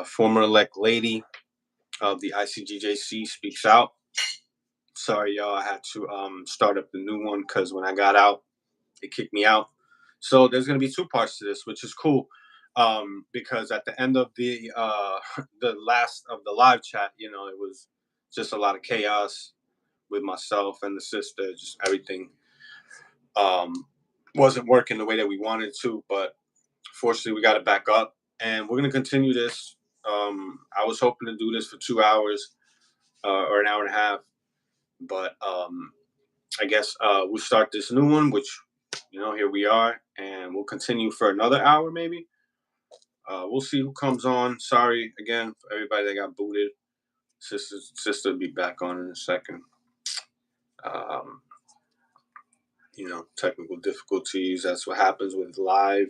former elect lady of the Icgjc speaks out. Sorry, y'all. I had to start up the new one because when I got out, it kicked me out. So there's going to be 2 parts to this, which is cool. Because at the end of the last of the live chat, it was just a lot of chaos with myself and the sister. Just everything wasn't working the way that we wanted to, but fortunately we got it back up, and we're going to continue this. I was hoping to do this for 2 hours or an hour and a half, but I guess we'll start this new one, which, here we are, and we'll continue for another hour maybe. We'll see who comes on. Sorry again for everybody that got booted. Sister will be back on in a second. Technical difficulties. That's what happens with live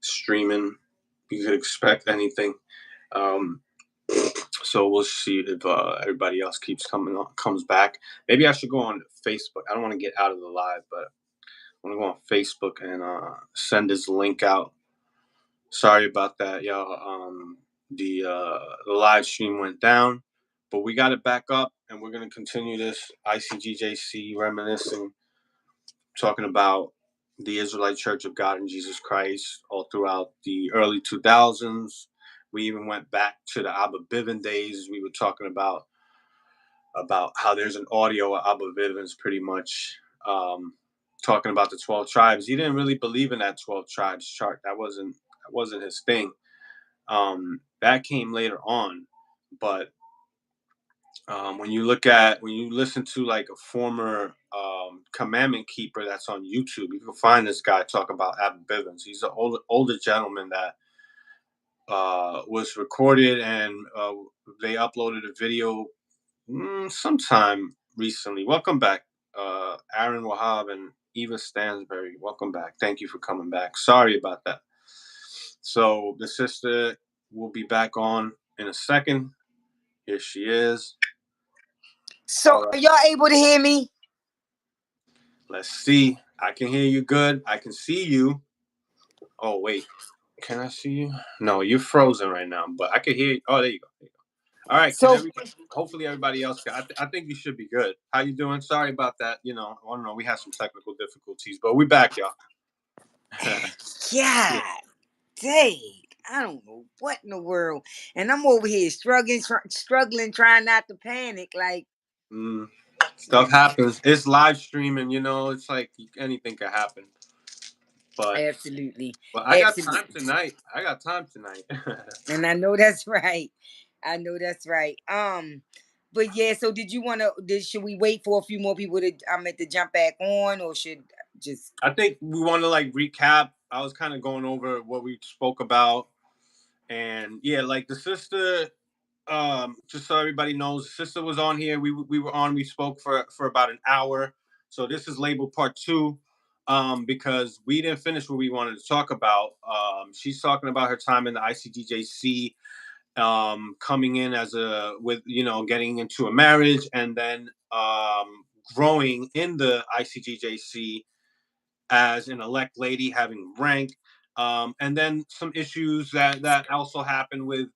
streaming. You could expect anything. So we'll see if everybody else comes back. Maybe I should go on Facebook. I don't want to get out of the live, but I want to go on Facebook and send this link out. Sorry about that, y'all. The live stream went down, but we got it back up, and we're going to continue this Icgjc reminiscing, talking about the Israelite Church of God in Jesus Christ all throughout the early 2000s. We even went back to the Abba Bivin days. We were talking about how there's an audio of Abba Bivin's pretty much talking about the 12 tribes. He didn't really believe in that 12 tribes chart. That wasn't his thing. That came later on, but when you listen to like a former commandment keeper that's on YouTube, you can find this guy talk about Abba Bivens. He's an older gentleman that was recorded, and they uploaded a video sometime recently. Welcome back, Aaron Wahab and Eva Stansberry. Welcome back. Thank you for coming back. Sorry about that. So the sister will be back on in a second. Here she is. So are y'all able to hear me? Let's see. I can hear you good. I can see you. Oh, wait. Can I see you? No, you're frozen right now, but I can hear you. Oh, there you go. All right. So hopefully everybody else I think you should be good. How you doing? Sorry about that. I don't know. We had some technical difficulties, but we back, y'all. Yeah. Dang. I don't know what in the world. And I'm over here struggling, trying not to panic. Like, stuff happens. It's live streaming, it's like anything could happen. But absolutely. But I got time tonight. And I know that's right. But yeah, so should we wait for a few more people to jump back on, or should just... I think we want to recap. I was kind of going over what we spoke about. And yeah, like the sister, just so everybody knows, the sister was on here. We were on, we spoke for about an hour. So this is labeled part 2. Because we didn't finish what we wanted to talk about. She's talking about her time in the Icgjc, coming in getting into a marriage, and then growing in the Icgjc as an elect lady, having rank, and then some issues that also happened with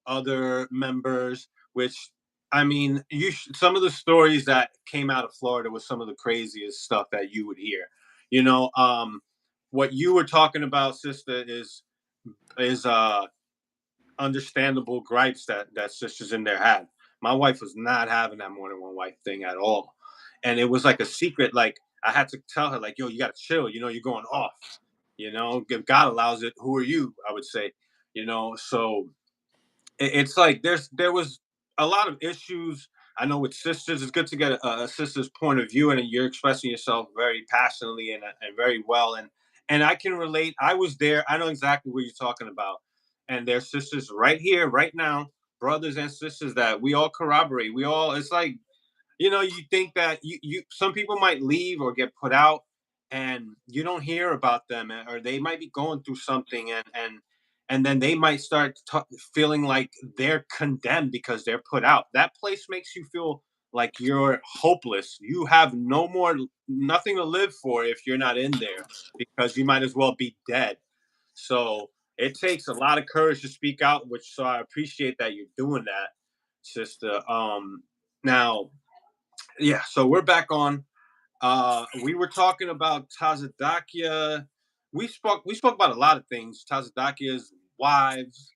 other members, which, I mean, some of the stories that came out of Florida was some of the craziest stuff that you would hear. What you were talking about, sister, is understandable gripes that sisters in there had. My wife was not having that more than one wife thing at all. And it was like a secret. Like, I had to tell her, like, yo, you got to chill. You're going off. If God allows it, who are you? I would say, so it's like there was a lot of issues. I know with sisters, it's good to get a sister's point of view, and you're expressing yourself very passionately and very well. And I can relate. I was there. I know exactly what you're talking about. And there's sisters right here, right now, brothers and sisters that we all corroborate. It's like, you think that you some people might leave or get put out, and you don't hear about them, or they might be going through something, and then they might start feeling like they're condemned because they're put out. That place makes you feel like you're hopeless. You have nothing to live for if you're not in there, because you might as well be dead. So it takes a lot of courage to speak out, which so I appreciate that you're doing that, sister. Now, yeah, so we're back on. We were talking about Tazadakia. We spoke about a lot of things. Tazadakia's wives,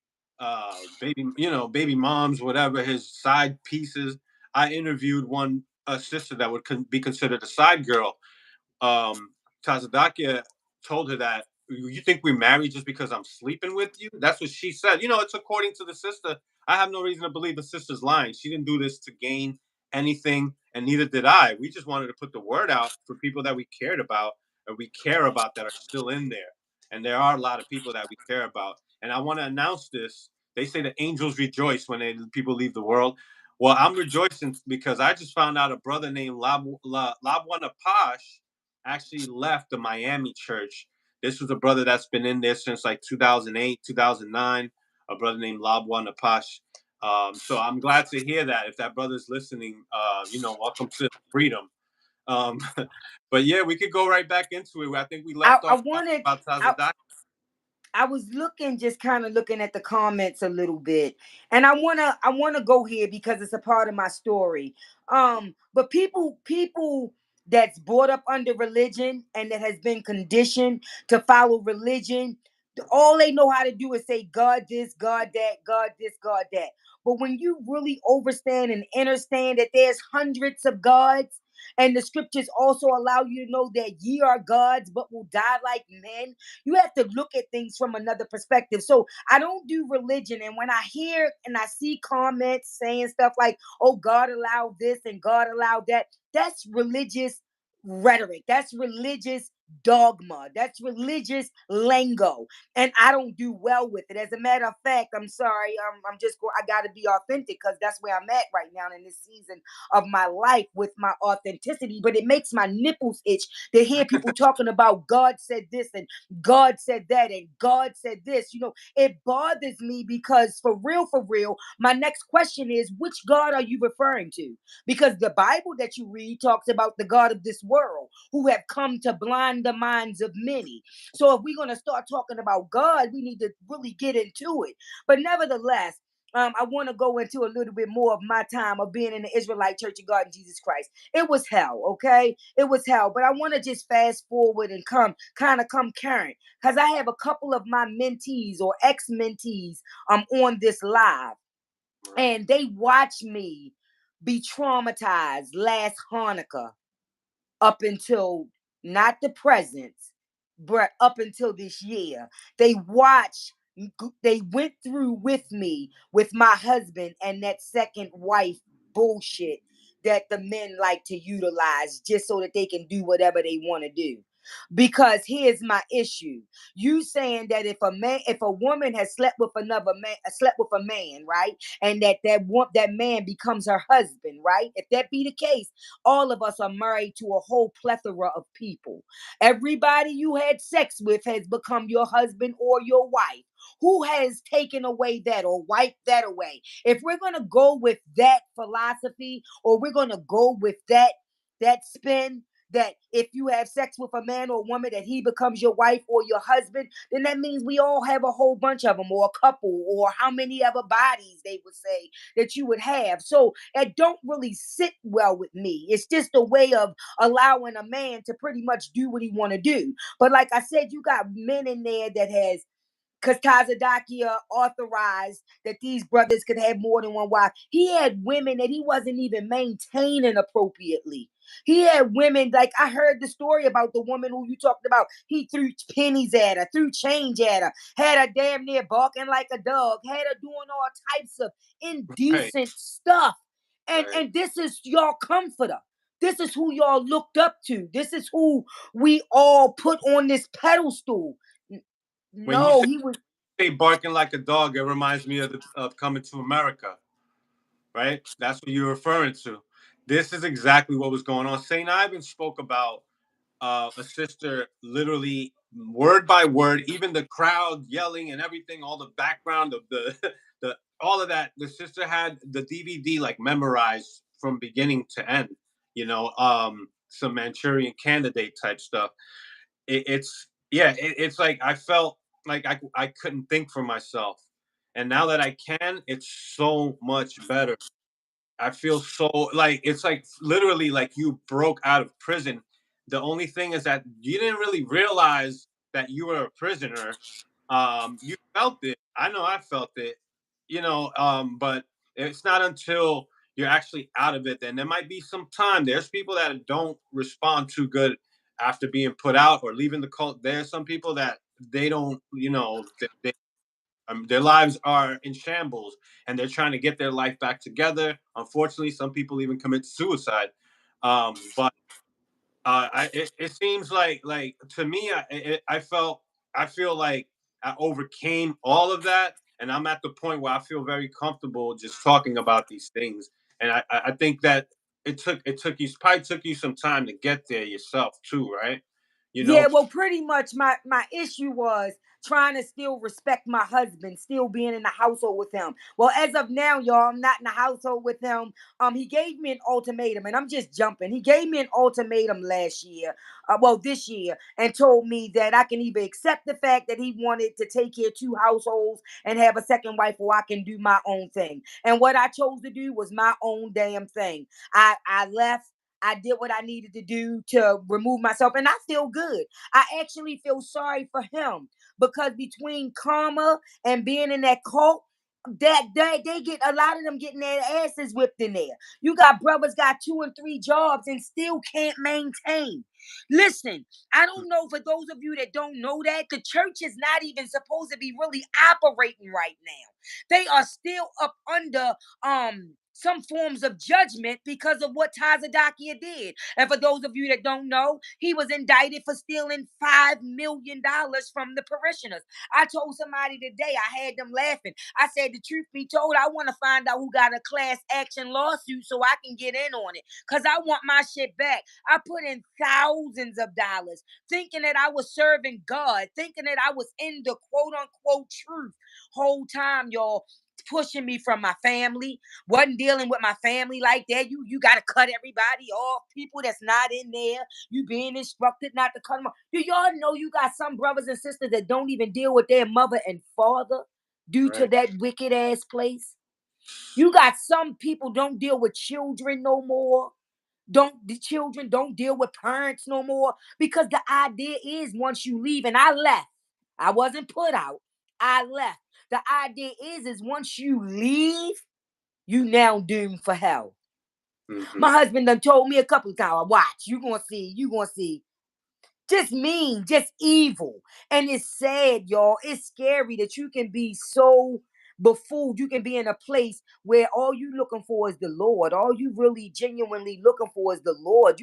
baby moms, whatever his side pieces. I interviewed one a sister that would be considered a side girl. um, Tazadakia told her that you think we're married just because I'm sleeping with you. That's what she said. It's according to the sister. I have no reason to believe the sister's lying. She didn't do this to gain anything, and neither did I. We just wanted to put the word out for people that we cared about or we care about that are still in there. And there are a lot of people that we care about. And I want to announce this. They say the angels rejoice when people leave the world. Well, I'm rejoicing because I just found out a brother named Labwana Pash actually left the Miami church. This was a brother that's been in there since like 2008, 2009, a brother named Labwa Napash. So I'm glad to hear that. If that brother's listening, welcome to freedom. Um, but yeah, we could go right back into it. I think we I, left I off wanted about I, Tazadaki. I was just kind of looking at the comments a little bit, and I wanna go here because it's a part of my story. But people that's brought up under religion and that has been conditioned to follow religion, all they know how to do is say God this, God that, God this, God that. But when you really overstand and understand that there's hundreds of gods, and the scriptures also allow you to know that ye are gods, but will die like men, you have to look at things from another perspective. So I don't do religion. And when I hear and I see comments saying stuff like, oh, God allowed this and God allowed that, that's religious rhetoric. That's religious dogma. That's religious lingo. And I don't do well with it. As a matter of fact, I'm sorry. I got to be authentic because that's where I'm at right now in this season of my life with my authenticity. But it makes my nipples itch to hear people talking about God said this and God said that and God said this. It bothers me because for real, my next question is, which God are you referring to? Because the Bible that you read talks about the God of this world who have come to blind the minds of many. So if we're going to start talking about God, we need to really get into it. But nevertheless, I want to go into a little bit more of my time of being in the Israelite Church of God in Jesus Christ. It was hell, okay? It was hell. But I want to just fast forward and come current because I have a couple of my mentees or ex-mentees on this live, and they watched me be traumatized last Hanukkah up until not the present, but up until this year. They watched, they went through with me, with my husband and that second wife bullshit that the men like to utilize just so that they can do whatever they want to do. Because here's my issue. You saying that if a woman has slept with another man, slept with a man, right? And that man becomes her husband, right? If that be the case, all of us are married to a whole plethora of people. Everybody you had sex with has become your husband or your wife. Who has taken away that or wiped that away? If we're going to go with that philosophy, or we're going to go with that spin, that if you have sex with a man or a woman that he becomes your wife or your husband, then that means we all have a whole bunch of them, or a couple, or how many other bodies they would say that you would have. So it don't really sit well with me. It's just a way of allowing a man to pretty much do what he want to do. But like I said, you got men in there that has, because Kazadakia authorized that these brothers could have more than one wife. He had women that he wasn't even maintaining appropriately. He had women, like I heard the story about the woman who you talked about. He threw pennies at her, threw change at her, had her damn near barking like a dog, had her doing all types of Right, indecent stuff. And right. and this is y'all comforter. This is who y'all looked up to. This is who we all put on this pedestal. When you No, he was. say barking like a dog, it reminds me of Coming to America, right? That's what you're referring to. This is exactly what was going on. Saint Ivan spoke about a sister literally word by word, even the crowd yelling and everything, all the background of the the all of that. The sister had the DVD like memorized from beginning to end. Some Manchurian Candidate type stuff. It's like I felt. like I couldn't think for myself. And now that I can, it's so much better. I feel so like it's like literally like you broke out of prison. The only thing is that you didn't really realize that you were a prisoner. You felt it. I know I felt it, but it's not until you're actually out of it. Then there might be some time. There's people that don't respond too good after being put out or leaving the cult. There's some people that they don't, their lives are in shambles and they're trying to get their life back together. Unfortunately, some people even commit suicide. But it seems like to me, I feel like I overcame all of that, and I'm at the point where I feel very comfortable just talking about these things. And I think that it took you some time to get there yourself too, right? You Yeah, know, well, pretty much my issue was trying to still respect my husband, still being in the household with him. Well, as of now, y'all, I'm not in the household with him. He gave me an ultimatum, and I'm just jumping. He gave me an ultimatum last year, this year, and told me that I can either accept the fact that he wanted to take care of two households and have a second wife, or I can do my own thing. And what I chose to do was my own damn thing. I left. I did what I needed to do to remove myself, and I feel good. I actually feel sorry for him because between karma and being in that cult, that they get a lot of them getting their asses whipped in there. You got brothers got 2 and 3 jobs and still can't maintain. Listen, I don't know, for those of you that don't know, that the church is not even supposed to be really operating right now. They are still up under some forms of judgment because of what Tazadakia did. And for those of you that don't know, he was indicted for stealing $5 million from the parishioners. I told somebody today, I had them laughing. I said, the truth be told, I want to find out who got a class action lawsuit so I can get in on it, because I want my shit back. I put in thousands of dollars thinking that I was serving God, thinking that I was in the quote unquote truth. Whole time, y'all, pushing me from my family, wasn't dealing with my family like that. You got to cut everybody off. People that's not in there, you being instructed not to cut them off. Do y'all know you got some brothers and sisters that don't even deal with their mother and father due to right? that wicked ass place? You got some people don't deal with children no more. The children don't deal with parents no more, because the idea is once you leave, and I left, I wasn't put out, I left. The idea is once you leave, you now doomed for hell. Hmm. My husband done told me a couple of times, watch, you gonna see. Just mean, just evil. And it's sad, y'all. It's scary that you can be so befooled. You can be in a place where all you looking for is the Lord. All you really genuinely looking for is the Lord.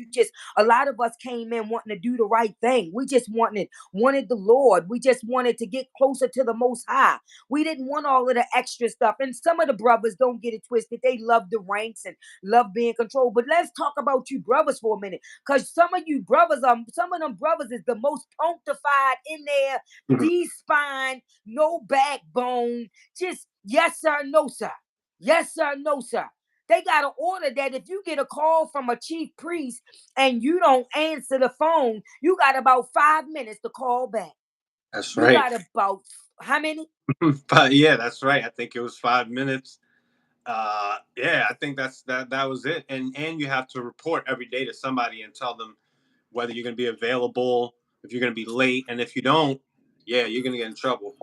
A lot of us came in wanting to do the right thing. We just wanted the Lord. We just wanted to get closer to the Most High. We didn't want all of the extra stuff. And some of the brothers, don't get it twisted, they love the ranks and love being controlled. But let's talk about you brothers for a minute. Because some of them brothers is the most punctified in there, D-spine, no backbone, just yes sir, no sir. Yes sir, no sir. They got an order that if you get a call from a chief priest and you don't answer the phone, you got about 5 minutes to call back. That's You right. got about how many? But yeah, that's right. I think it was 5 minutes. Yeah, I think that was it. And you have to report every day to somebody and tell them whether you're going to be available, if you're going to be late, and if you don't, yeah, you're going to get in trouble.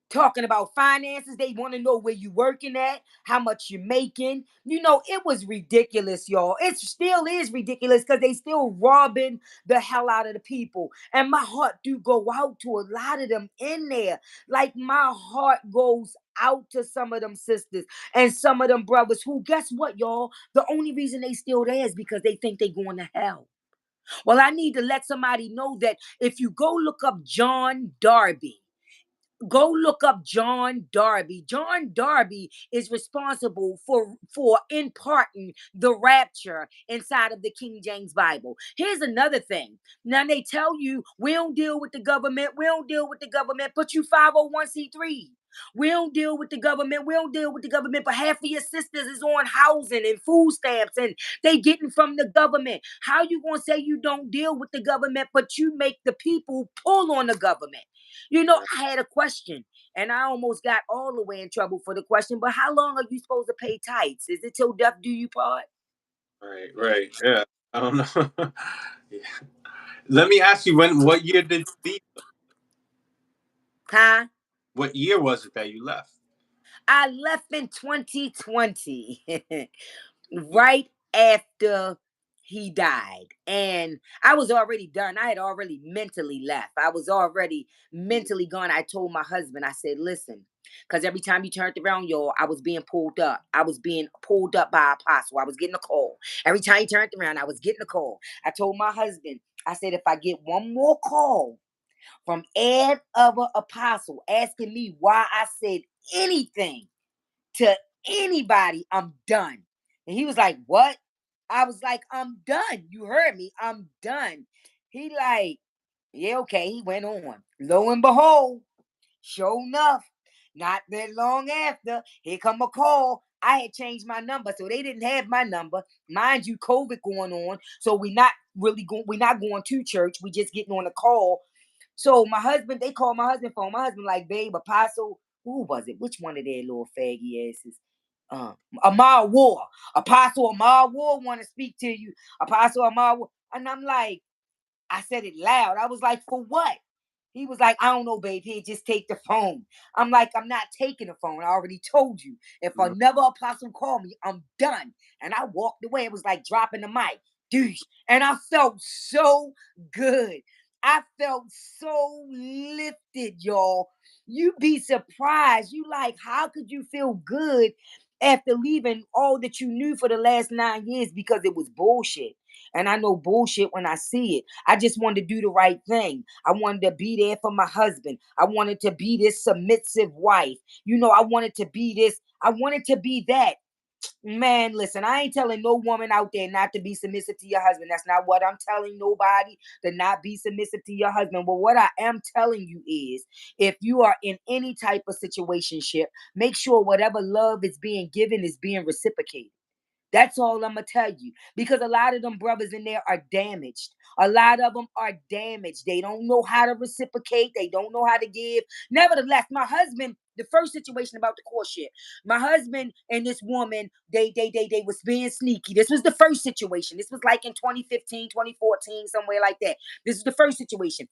Talking about finances. They want to know where you working at, how much you're making. It was ridiculous, y'all. It still is ridiculous because they still robbing the hell out of the people. And my heart do go out to a lot of them in there. Like my heart goes out to some of them sisters and some of them brothers who, guess what, y'all? The only reason they still there is because they think they going to hell. Well, I need to let somebody know that if you go look up John Darby, go look up John Darby. John Darby is responsible for imparting the rapture inside of the King James Bible. Here's another thing. Now they tell you we don't deal with the government, but you 501c3. We don't deal with the government. We don't deal with the government, but half of your sisters is on housing and food stamps and they getting from the government. How you gonna say you don't deal with the government, but you make the people pull on the government? You know, I had a question and I almost got all the way in trouble for the question, but how long are you supposed to pay tithes? Is it till death do you part? Right, right. Yeah. I don't know. Yeah. Let me ask you, what year did you leave? Huh? What year was it that you left? I left in 2020. Right after he died. And I was already done. I had already mentally left. I was already mentally gone. I told my husband, I said, listen, because every time you turned around, y'all, I was being pulled up. I was being pulled up by Apostle. I was getting a call. Every time he turned around, I was getting a call. I told my husband, I said, if I get one more call from Ed other Apostle asking me why I said anything to anybody, I'm done. And he was like, what? I was like, I'm done. You heard me. I'm done. He like, yeah, okay. He went on. Lo and behold, sure enough, not that long after, here come a call. I had changed my number, so they didn't have my number. Mind you, COVID going on, so we're not going to church. We just getting on a call. So my husband, they called my husband phone. My husband like, babe, Apostle, who was it? Which one of their little faggy asses? Amar War. Apostle Amar War want to speak to you. Apostle Amar War. And I'm like, I said it loud. I was like, for what? He was like, I don't know, babe. Here, just take the phone. I'm like, I'm not taking the phone. I already told you. If Mhm. another apostle call me, I'm done. And I walked away. It was like dropping the mic. Douche. And I felt so good. I felt so lifted, y'all. You be surprised. You like, how could you feel good after leaving all that you knew for the last 9 years because it was bullshit? And I know bullshit when I see it. I just wanted to do the right thing. I wanted to be there for my husband. I wanted to be this submissive wife. You know, I wanted to be this. I wanted to be that. Man, listen, I ain't telling no woman out there not to be submissive to your husband. That's not what I'm telling nobody, to not be submissive to your husband. But what I am telling you is if you are in any type of situationship, make sure whatever love is being given is being reciprocated. That's all I'm gonna tell you. Because a lot of them brothers in there are damaged. A lot of them are damaged. They don't know how to reciprocate. They don't know how to give. Nevertheless, my husband, the first situation about the courtship, my husband and this woman, they was being sneaky. This was the first situation. This was like in 2015, 2014, somewhere like that. This is the first situation.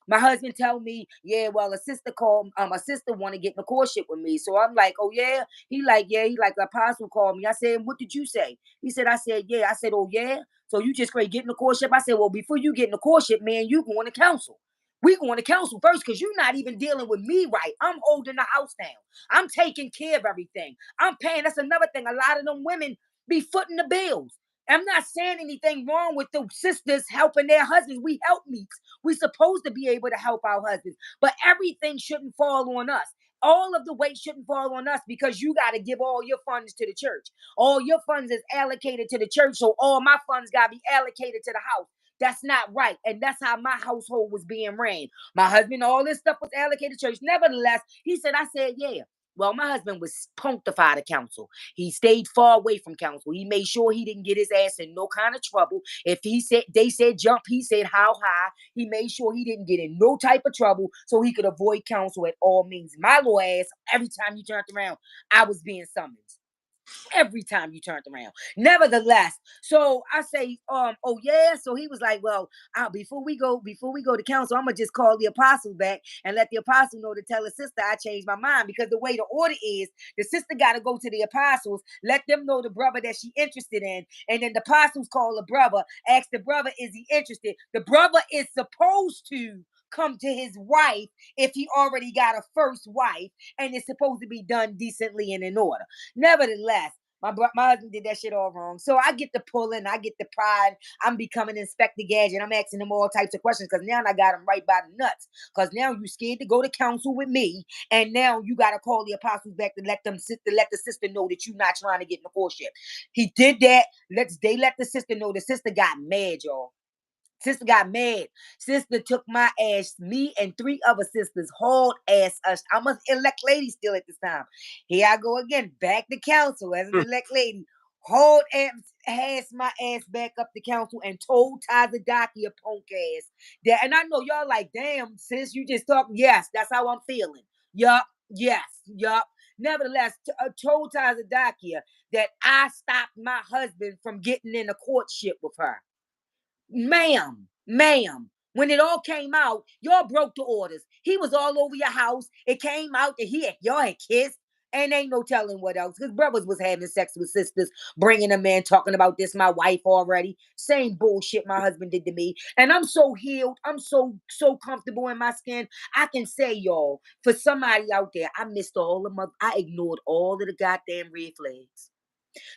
My husband tell me, yeah, well, a sister called, a sister want to get in the courtship with me. So I'm like, oh yeah. He like, yeah. He like, the apostle called me. I said, what did you say? He said, I said, yeah. I said, oh yeah. So you just great get in the courtship. I said, well, before you get in the courtship, man, you going to counsel. We going to counsel first because you're not even dealing with me right. I'm holding the house down. I'm taking care of everything. I'm paying. That's another thing. A lot of them women be footing the bills. I'm not saying anything wrong with the sisters helping their husbands. We help meets. We supposed to be able to help our husbands, but everything shouldn't fall on us. All of the weight shouldn't fall on us because you got to give all your funds to the church. All your funds is allocated to the church, so all my funds got to be allocated to the house. That's not right. And that's how my household was being ran. My husband, all this stuff was allocated to church. Nevertheless, he said, I said, yeah. Well, my husband was punctified to counsel. He stayed far away from counsel. He made sure he didn't get his ass in no kind of trouble. If he said they said jump, he said how high. He made sure he didn't get in no type of trouble so he could avoid counsel at all means. My little ass, every time you turned around, I was being summoned every time you turned around. Nevertheless, so I say, oh yeah. So he was like, well, before we go to council, I'm gonna just call the apostle back and let the apostle know to tell the sister I changed my mind because the way the order is, the sister got to go to the apostles, let them know the brother that she interested in, and then the apostles call the brother, ask the brother, is he interested? The brother is supposed to come to his wife if he already got a first wife, and it's supposed to be done decently and in order. Nevertheless, my husband did that shit all wrong. So I get the pulling, I get the pride. I'm becoming Inspector Gadget. I'm asking him all types of questions because now I got him right by the nuts. Because now you scared to go to counsel with me, and now you got to call the apostles back to let the sister know that you're not trying to get in the courtship. He did that. They let the sister know. The sister got mad, y'all. Sister got mad. Sister took my ass, me and 3 other sisters, hauled ass us. I'm an elect lady still at this time. Here I go again, back to council as an elect lady. Hauled ass my ass back up to council and told Tazadaki a punk ass. That, and I know y'all like, damn, sis, you just talking. Yes, that's how I'm feeling. Yup, yes, yup. Nevertheless, told Tazadakia that I stopped my husband from getting in a courtship with her. Ma'am, when it all came out, y'all broke the orders. He was all over your house. It came out that y'all had kissed. And ain't no telling what else. His brothers was having sex with sisters, bringing them in, talking about this, my wife already. Same bullshit my husband did to me. And I'm so healed. I'm so comfortable in my skin. I can say, y'all, for somebody out there, I missed I ignored all of the goddamn red flags.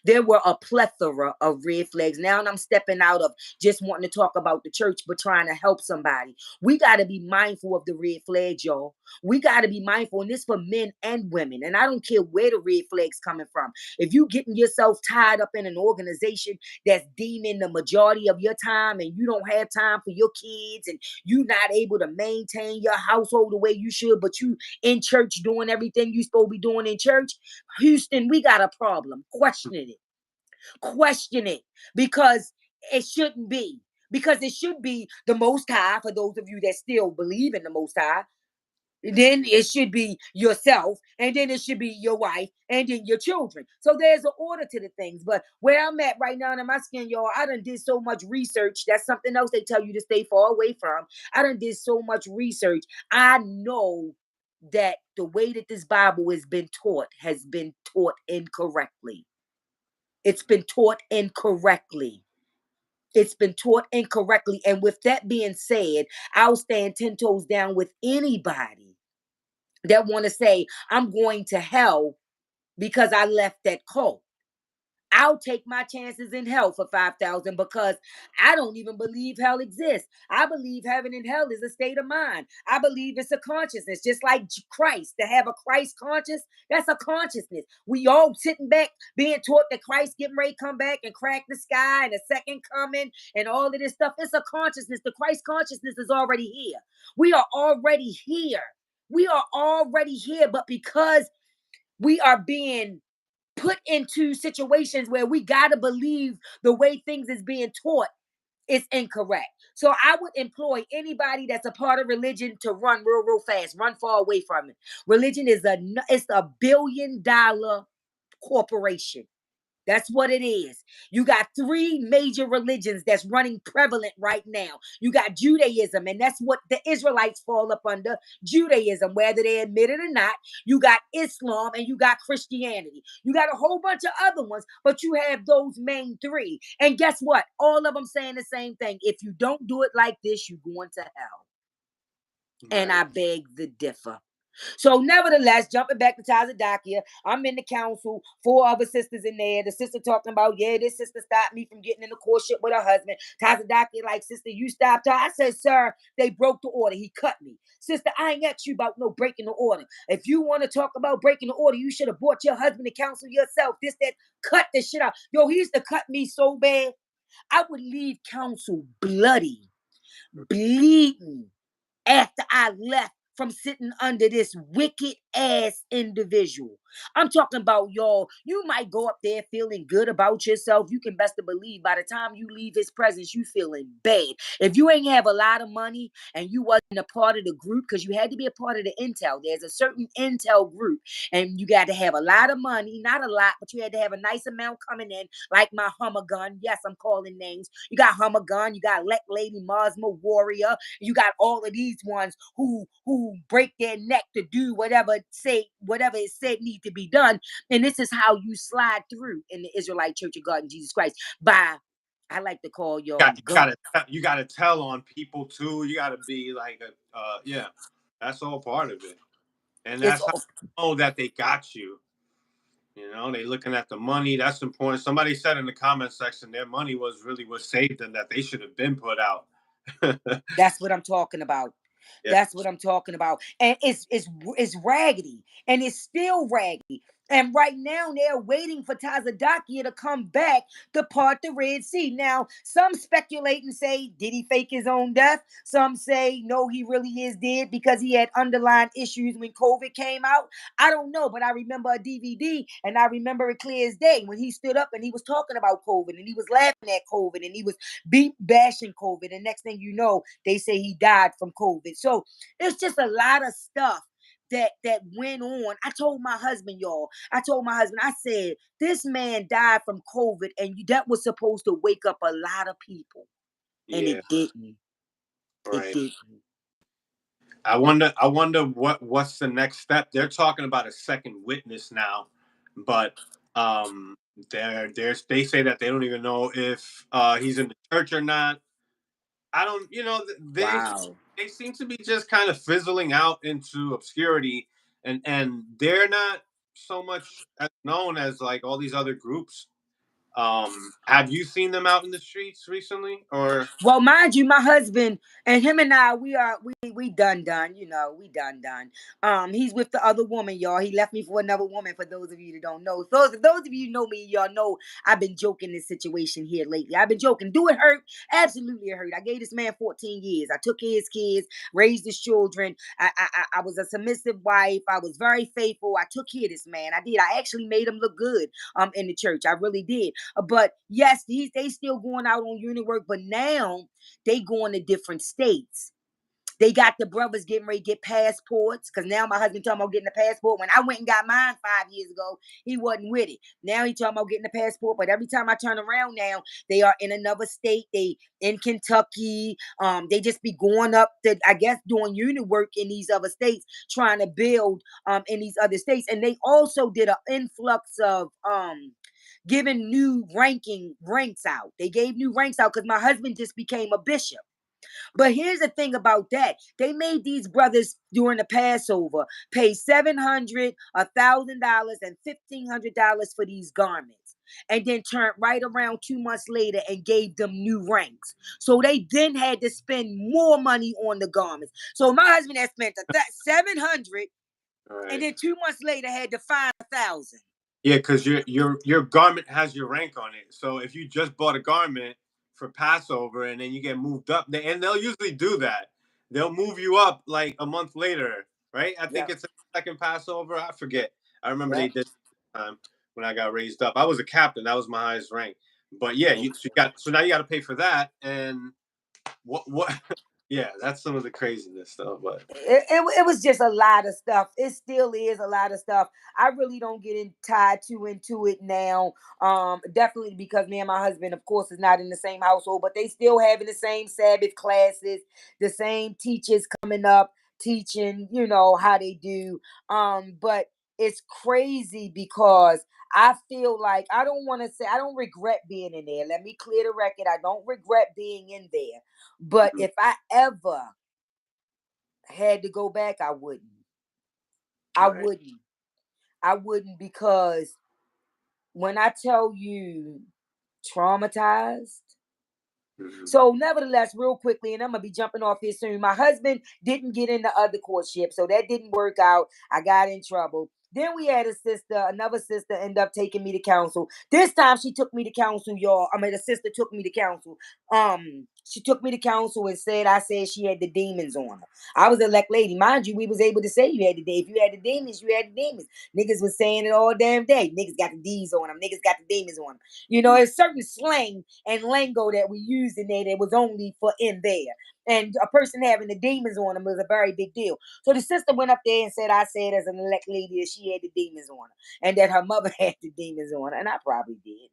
There were a plethora of red flags. Now I'm stepping out of just wanting to talk about the church, but trying to help somebody. We got to be mindful of the red flags, y'all. We got to be mindful, and this for men and women. And I don't care where the red flags coming from. If you getting yourself tied up in an organization that's deeming the majority of your time, and you don't have time for your kids, and you not able to maintain your household the way you should, but you in church doing everything you supposed to be doing in church, Houston, we got a problem. Question it, because it shouldn't be. Because it should be the Most High, for those of you that still believe in the Most High. Then it should be yourself, and then it should be your wife, and then your children. So there's an order to the things. But where I'm at right now in my skin, y'all, I done did so much research. That's something else they tell you to stay far away from. I done did so much research. I know that the way that this Bible has been taught incorrectly. It's been taught incorrectly. It's been taught incorrectly. And with that being said, I'll stand 10 toes down with anybody that want to say, I'm going to hell because I left that cult. I'll take my chances in hell for 5,000, because I don't even believe hell exists. I believe heaven and hell is a state of mind. I believe it's a consciousness, just like Christ. To have a Christ conscious, that's a consciousness. We all sitting back being taught that Christ getting ready to come back and crack the sky and a second coming and all of this stuff. It's a consciousness. The Christ consciousness is already here. We are already here. We are already here, but because we are being put into situations where we got to believe the way things is being taught is incorrect. So I would employ anybody that's a part of religion to run real fast, run far away from it. Religion is it's a $1 billion corporation. That's what it is. You got 3 major religions that's running prevalent right now. You got Judaism, and that's what the Israelites fall up under, Judaism, whether they admit it or not. You got Islam, and you got Christianity. You got a whole bunch of other ones, but you have those main 3. And guess what? All of them saying the same thing. If you don't do it like this, you're going to hell. Right. And I beg to differ. So nevertheless, jumping back to Tazadakia, I'm in the council, 4 other sisters in there. The sister talking about, yeah, this sister stopped me from getting in the courtship with her husband. Tazadakia like, sister, you stopped her. I said, sir, they broke the order. He cut me. Sister, I ain't at you about no breaking the order. If you want to talk about breaking the order, you should have brought your husband to counsel yourself. This, that, cut this shit out. Yo, he used to cut me so bad. I would leave council bloody, bleeding after I left from sitting under this wicked ass individual. I'm talking about, y'all, you might go up there feeling good about yourself. You can best to believe by the time you leave his presence, you feeling bad. If you ain't have a lot of money and you wasn't a part of the group, because you had to be a part of the intel. There's a certain intel group, and you got to have a lot of money, not a lot, but you had to have a nice amount coming in, like my Hummer gun. Yes, I'm calling names. You got Hummer gun, you got Let Lady Mosma Warrior, you got all of these ones who break their neck to do whatever it said need to be done. And this is how you slide through in the Israelite Church of God in Jesus Christ. By, I like to call y'all. You gotta tell on people too. You gotta be like yeah, that's all part of it. And that's how you know that they got you. You know, they looking at the money. That's important. Somebody said in the comment section their money was saved and that they should have been put out. That's what I'm talking about. Yeah. That's what I'm talking about. And it's raggedy, and it's still raggedy. And right now, they're waiting for Tazadakia to come back to part the Red Sea. Now, some speculate and say, did he fake his own death? Some say, no, he really is dead because he had underlying issues when COVID came out. I don't know, but I remember a DVD, and I remember it clear as day when he stood up and he was talking about COVID, and he was laughing at COVID, and he was bashing COVID. And next thing you know, they say he died from COVID. So it's just a lot of stuff that went on. I told my husband, y'all. I said, this man died from COVID, and that was supposed to wake up a lot of people. And Yeah. it didn't. It Right. didn't. I wonder what's the next step. They're talking about a second witness now, but they say that they don't even know if he's in the church or not. I don't, Wow. they seem to be just kind of fizzling out into obscurity, and they're not so much as known as like all these other groups. Have you seen them out in the streets recently, or? Well, mind you, my husband and him and I, we done, we done. He's with the other woman, y'all. He left me for another woman. For those of you that don't know, those of you who know me, y'all know I've been joking this situation here lately. I've been joking. Do it hurt? Absolutely, it hurt. I gave this man 14 years. I took care of his kids, raised his children. I was a submissive wife. I was very faithful. I took care of this man. I did. I actually made him look good in the church. I really did. But yes, they still going out on unit work, but now they going to different states. They got the brothers getting ready to get passports, because now my husband talking about getting a passport. When I went and got mine 5 years ago, he wasn't with it. Now he talking about getting a passport, but every time I turn around now, they are in another state. They in Kentucky. They just be going up to, I guess, doing unit work in these other states, trying to build in these other states. And they also did an influx of giving new ranks out. They gave new ranks out because my husband just became a bishop. But here's the thing about that. They made these brothers during the Passover pay $700, $1,000, and $1,500 for these garments. And then turned right around 2 months later and gave them new ranks. So they then had to spend more money on the garments. So my husband had spent $700, and Right. then 2 months later had to find 1,000. Yeah, because your garment has your rank on it. So if you just bought a garment for Passover and then you get moved up, and they'll usually do that. They'll move you up like a month later, right? I think Yep. it's the second Passover. I forget. I remember they Yep. did time when I got raised up. I was a captain. That was my highest rank. But yeah, so now you got to pay for that. And what? Yeah, that's some of the craziness stuff. But It was just a lot of stuff. It still is a lot of stuff. I really don't get tied too into it now. Definitely because me and my husband, of course, is not in the same household, but they still having the same Sabbath classes, the same teachers coming up teaching, how they do. But it's crazy because I feel like I don't want to say I don't regret being in there. Let me clear the record. I don't regret being in there. But if I ever had to go back, I wouldn't. I right. wouldn't. I wouldn't because when I tell you traumatized. Mhm. So, nevertheless, real quickly, and I'm gonna be jumping off here soon. My husband didn't get in the other courtship, so that didn't work out. I got in trouble. Then we had another sister ended up taking me to counsel. This time she took me to counsel, y'all. I mean, the sister took me to counsel. She took me to counsel and I said she had the demons on her. I was a elect lady. Mind you, we was able to say you had if you had the demons, you had the demons. Niggas was saying it all damn day. Niggas got the D's on them. Niggas got the demons on them. It's certain slang and lingo that we used in there that was only for in there. And a person having the demons on them was a very big deal. So the sister went up there and said, I said as an elect lady that she had the demons on her and that her mother had the demons on her. And I probably did.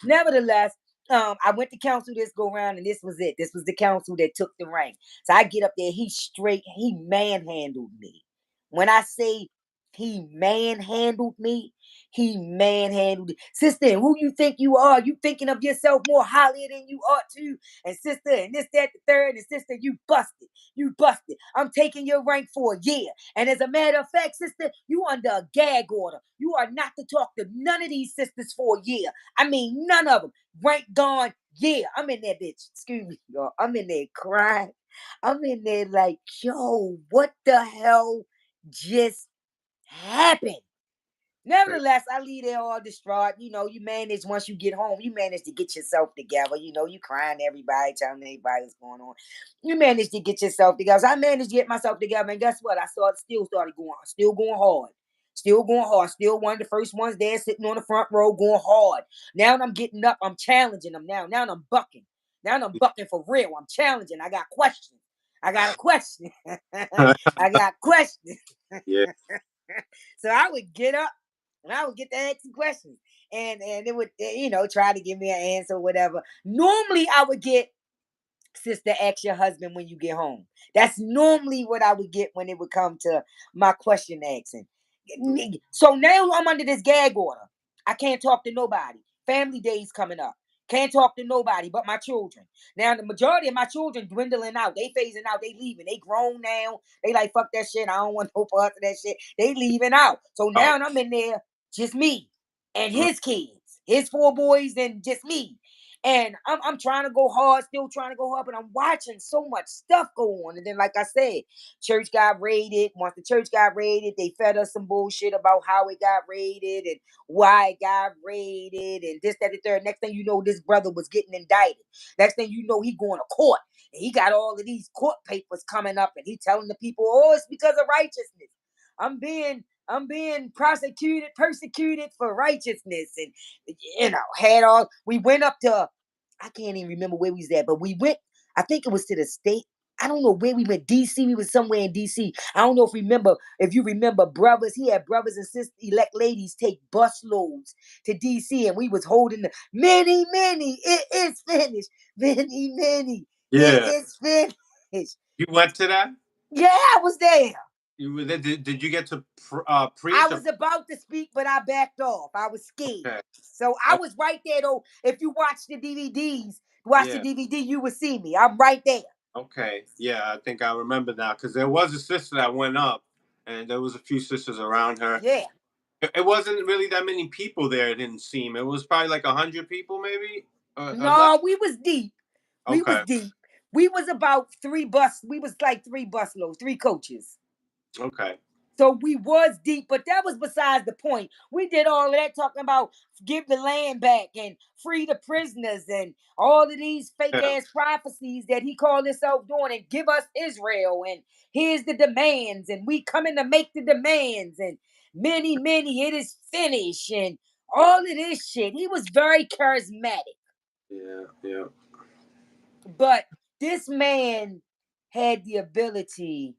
Nevertheless, I went to counsel this go round, and this was it. This was the counsel that took the rank. So I get up there, he manhandled me. When I say he manhandled me, he manhandled it. Sister, who you think you are? You thinking of yourself more highly than you ought to. And sister, and this, that, the third, and sister, you busted. You busted. I'm taking your rank for a year. And as a matter of fact, sister, you under a gag order. You are not to talk to none of these sisters for a year. I mean, none of them. Rank gone. Yeah, I'm in there, bitch. Excuse me, y'all. I'm in there crying. I'm in there like, yo, what the hell just happened? Nevertheless, I leave there all distraught. You know, you manage once you get home, you manage to get yourself together. You know, you crying to everybody, telling everybody what's going on. You manage to get yourself together. So I managed to get myself together, and guess what? I still started going, still going hard. Still going hard. Still one of the first ones there sitting on the front row going hard. Now I'm getting up. I'm challenging them now. Now I'm bucking. Now I'm bucking for real. I'm challenging. I got questions. I got a question. I got questions. Yeah. So I would get up and I would get to asking questions. And it would, try to give me an answer or whatever. Normally I would get, sister, ask your husband when you get home. That's normally what I would get when it would come to my question asking. So now I'm under this gag order. I can't talk to nobody. Family days coming up. Can't talk to nobody but my children. Now the majority of my children dwindling out. They phasing out. They leaving. They grown now. They like, fuck that shit. I don't want no part of that shit. They leaving out. So now I'm in there, just me and his kids, his 4 boys and just me. And I'm trying to go hard, still trying to go hard, but I'm watching so much stuff go on. And then, like I said, church got raided. Once the church got raided, they fed us some bullshit about how it got raided and why it got raided and this, that, the third. Next thing you know, this brother was getting indicted. Next thing you know, he going to court. And he got all of these court papers coming up and he telling the people, oh, it's because of righteousness. I'm being persecuted for righteousness. And we went up to, I can't even remember where we was at, but we went, I think it was to the state. I don't know where we went. DC. We was somewhere in DC. I don't know if you remember brothers. He had brothers and sisters, elect ladies take bus loads to DC, and we was holding the many, it is finished. Many, it Yeah. is finished. You went to that? Yeah, I was there. You were there. Did you get to I preach? was about to speak, but I backed off. I was scared. Okay. So I was right there, though. If you watch the Yeah. DVD, you would see me. I'm right there. Okay. Yeah, I think I remember now because there was a sister that went up, and there was a few sisters around her. Yeah. It wasn't really that many people there. It didn't seem. It was probably like 100 people, maybe. Less. No, we was deep. We was Okay. deep. We was about we was like 3 bus loads, 3 coaches. Okay. So we was deep, but that was besides the point. We did all of that talking about give the land back and free the prisoners and all of these fake Yeah. ass prophecies that he called himself doing and give us Israel and here's the demands and we coming to make the demands and many, it is finished and all of this shit. He was very charismatic. Yeah. Yeah. But this man had the ability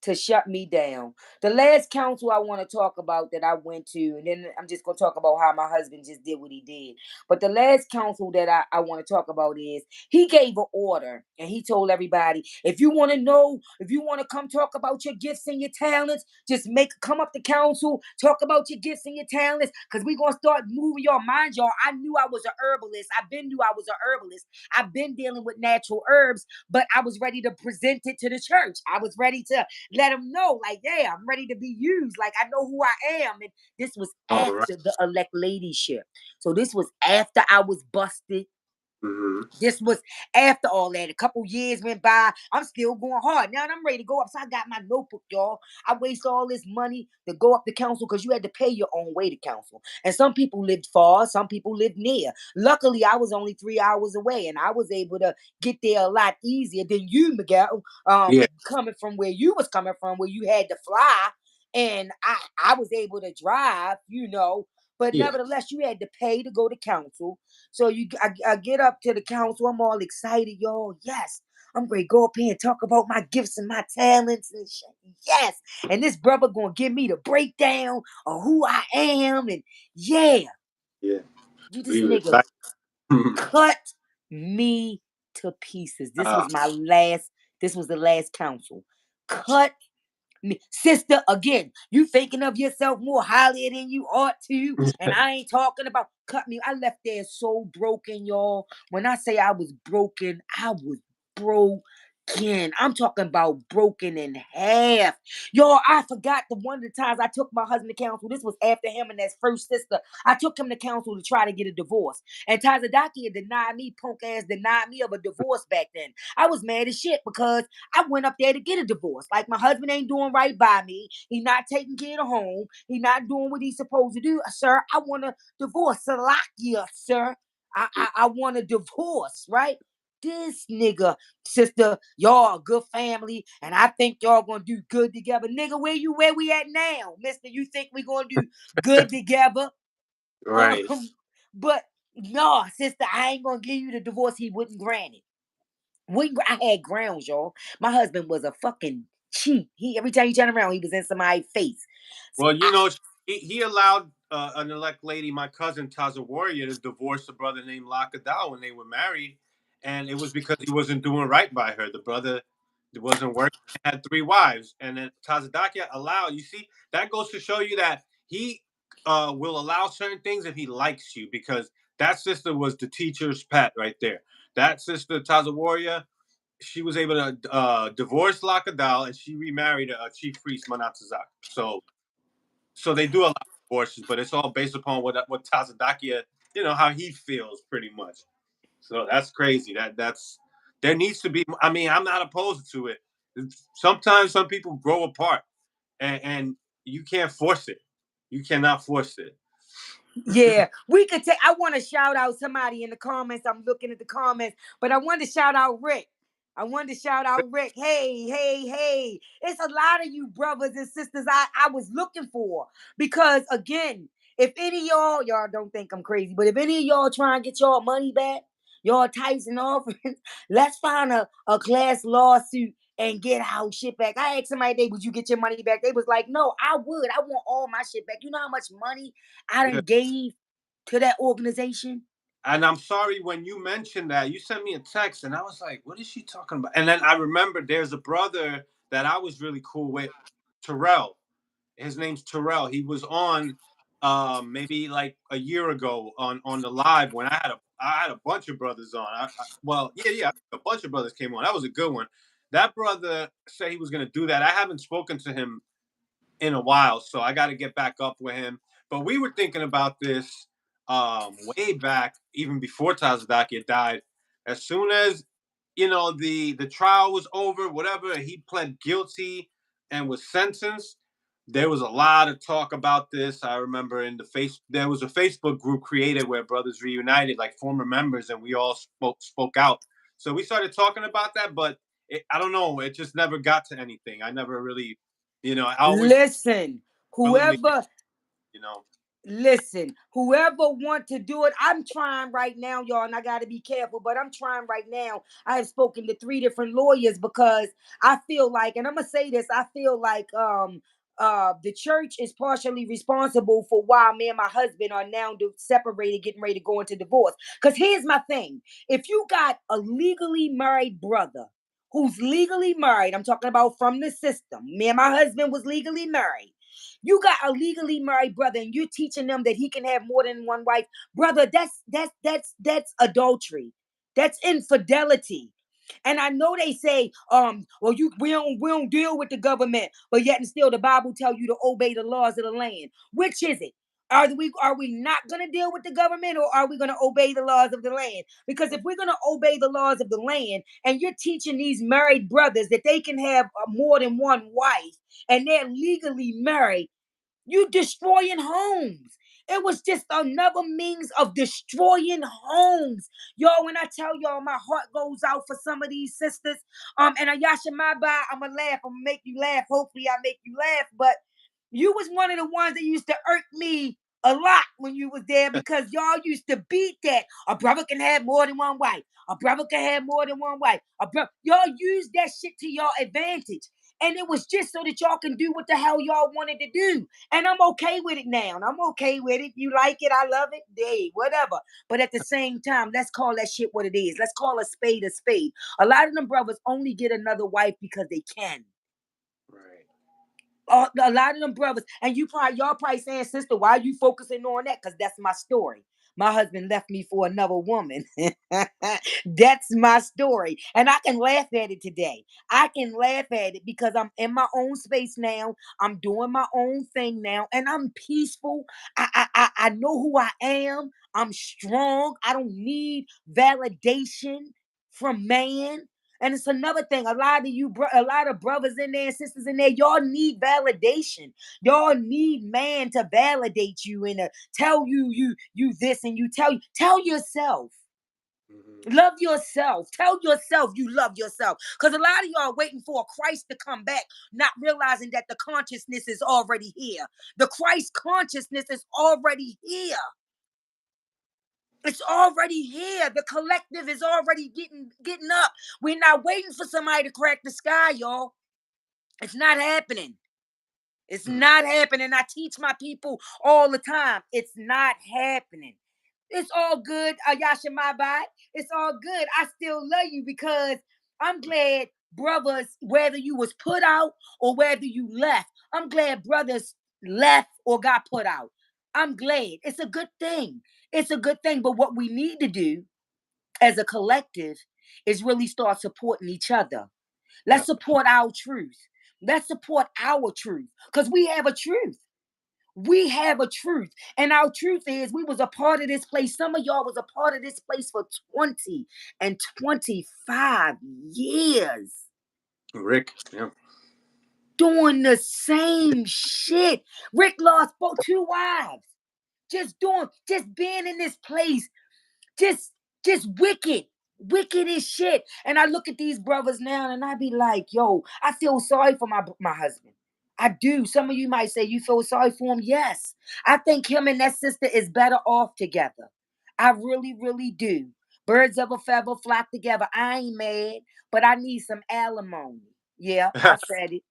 to shut me down. The last council I want to talk about that I went to, and then I'm just going to talk about how my husband just did what he did. But the last council that I want to talk about is he gave an order and he told everybody, if you want to know, if you want to come talk about your gifts and your talents, just come up to council, talk about your gifts and your talents, because we're going to start moving your mind, y'all. I knew I was an herbalist. Knew I was an herbalist. I've been dealing with natural herbs, but I was ready to present it to the church. I was ready to let them know, like, yeah, I'm ready to be used. Like, I know who I am. And this was All right. after the elect ladyship. So this was after I was busted. Mm-hmm. This was after all that. A couple years went by. I'm still going hard. Now I'm ready to go up. So I got my notebook, y'all. I waste all this money to go up to council because you had to pay your own way to council. And some people lived far, some people lived near. Luckily, I was only 3 hours away and I was able to get there a lot easier than you, Miguel, Yeah. coming from where you was coming from, where you had to fly. And I was able to drive, but Yeah. nevertheless, you had to pay to go to council. So I get up to the council. I'm all excited, y'all. Yes, I'm ready to go up here and talk about my gifts and my talents and shit. Yes, and this brother gonna give me the breakdown of who I am and yeah, Yeah. this We were nigga excited. cut me to pieces. This was my last. This was the last council. Cut me, sister. Again, you thinking of yourself more highly than you ought to, and I ain't talking about cut me. I left there so broken, y'all. When I say I was broken, I was broke I'm talking about broken in half. Y'all, I forgot one of the times I took my husband to counsel. This was after him and his first sister. I took him to counsel to try to get a divorce. And Tazadaki denied me, punk ass denied me of a divorce back then. I was mad as shit because I went up there to get a divorce. Like, my husband ain't doing right by me. He not taking care of the home. He not doing what he's supposed to do. Sir, I want a divorce. Salakia, sir. I want a divorce, right? This nigga, sister, y'all a good family, and I think y'all gonna do good together. Nigga, where we at now? Mister, you think we gonna do good together? Right. But no, sister, I ain't gonna give you the divorce. He wouldn't grant it. I had grounds, y'all. My husband was a fucking cheat. Every time he turned around, he was in somebody's face. Well, you know, he allowed an elect lady, my cousin Taza Warrior, to divorce a brother named Lakadal when they were married, and it was because he wasn't doing right by her. The brother wasn't working, had 3 wives, and then Tazadakia allowed. You see, that goes to show you that he will allow certain things if he likes you, because that sister was the teacher's pet right there. That sister Taza Warrior, she was able to divorce Lakadal, and she remarried a chief priest Manatzazak. So they do allow abortions, but it's all based upon what Tazadakia, how he feels, pretty much. So that's crazy. That's there needs to be. I mean, I'm not opposed to it. Sometimes some people grow apart, and you can't force it. You cannot force it. Yeah, we could take. I want to shout out somebody in the comments. I'm looking at the comments, but I want to shout out Rick. I wanted to shout out Rick. Hey, hey, hey. It's a lot of you brothers and sisters I was looking for. Because again, if any of y'all don't think I'm crazy, but if any of y'all try and get y'all money back, y'all tithes and offerings, let's find a class lawsuit and get our shit back. I asked somebody, would you get your money back? They was like, no, I would. I want all my shit back. You know how much money I done gave to that organization? And I'm sorry, when you mentioned that, you sent me a text, and I was like, what is she talking about? And then I remember there's a brother that I was really cool with, Terrell. His name's Terrell. He was on maybe like a year ago on the live when I had a bunch of brothers on. Yeah, a bunch of brothers came on. That was a good one. That brother said he was going to do that. I haven't spoken to him in a while, so I got to get back up with him. But we were thinking about this way back, even before Tazadakia died. As soon as the trial was over, whatever, he pled guilty and was sentenced. There was a lot of talk about this. I remember there was a Facebook group created where brothers reunited, like former members, and we all spoke out. So we started talking about that, but I don't know. It just never got to anything. I never really, I always Listen, willingly, whoever you know. Listen, whoever want to do it, I'm trying right now, y'all, and I got to be careful, but I'm trying right now. I have spoken to 3 different lawyers because I feel like, and I'm gonna say this, I feel like the church is partially responsible for why me and my husband are now separated, getting ready to go into divorce. Because here's my thing: if you got a legally married brother who's legally married, I'm talking about from the system. Me and my husband was legally married. You got a legally married brother, and you're teaching them that he can have more than one wife, brother. That's adultery. That's infidelity. And I know they say, well, we don't deal with the government, but yet and still the Bible tell you to obey the laws of the land. Which is it? Are we not gonna deal with the government, or are we gonna obey the laws of the land? Because if we're gonna obey the laws of the land, and you're teaching these married brothers that they can have more than one wife, and they're legally married, you destroying homes. It was just another means of destroying homes. Y'all, when I tell y'all my heart goes out for some of these sisters, and Ayasha Maba, I'ma laugh, I'ma make you laugh. Hopefully I make you laugh, but you was one of the ones that used to irk me a lot when you was there, because y'all used to beat that. A brother can have more than one wife. A brother can have more than one wife. Y'all use that shit to your advantage. And it was just so that y'all can do what the hell y'all wanted to do. And I'm okay with it now. And I'm okay with it. You like it, I love it. Hey, whatever. But at the same time, let's call that shit what it is. Let's call a spade a spade. A lot of them brothers only get another wife because they can. Right. A lot of them brothers, and y'all probably saying, sister, why are you focusing on that? Because that's my story. my husband left me for another woman. That's my story. And I can laugh at it today. I can laugh at it because I'm in my own space now. I'm doing my own thing now, and I'm peaceful. I know who I am. I'm strong. I don't need validation from man. And it's another thing. A lot of you, a lot of brothers in there and sisters in there, y'all need validation. Y'all need man to validate you and to tell you this, and tell yourself. Love yourself. Tell yourself you love yourself. Because a lot of y'all are waiting for a Christ to come back, not realizing that the consciousness is already here. The Christ consciousness is already here. It's already here. The collective is already getting up. We're not waiting for somebody to crack the sky, y'all. It's not happening. It's not happening. I teach my people all the time. It's not happening. It's all good, Yasha Mabai. It's all good. I still love you because I'm glad, brothers, whether you was put out or whether you left, I'm glad brothers left or got put out. I'm glad. It's a good thing. It's a good thing. But what we need to do as a collective is really start supporting each other. Let's support our truth. Let's support our truth because we have a truth. We have a truth. And our truth is we was a part of this place. Some of y'all was a part of this place for 20 and 25 years. Rick, yeah. Doing the same shit. Rick lost both 2 wives. Just being in this place. Just wicked. Wicked as shit. And I look at these brothers now and I be like, yo, I feel sorry for my husband. I do. Some of you might say you feel sorry for him. Yes. I think him and that sister is better off together. I really, really do. Birds of a feather flock together. I ain't mad, but I need some alimony. Yeah, I said it.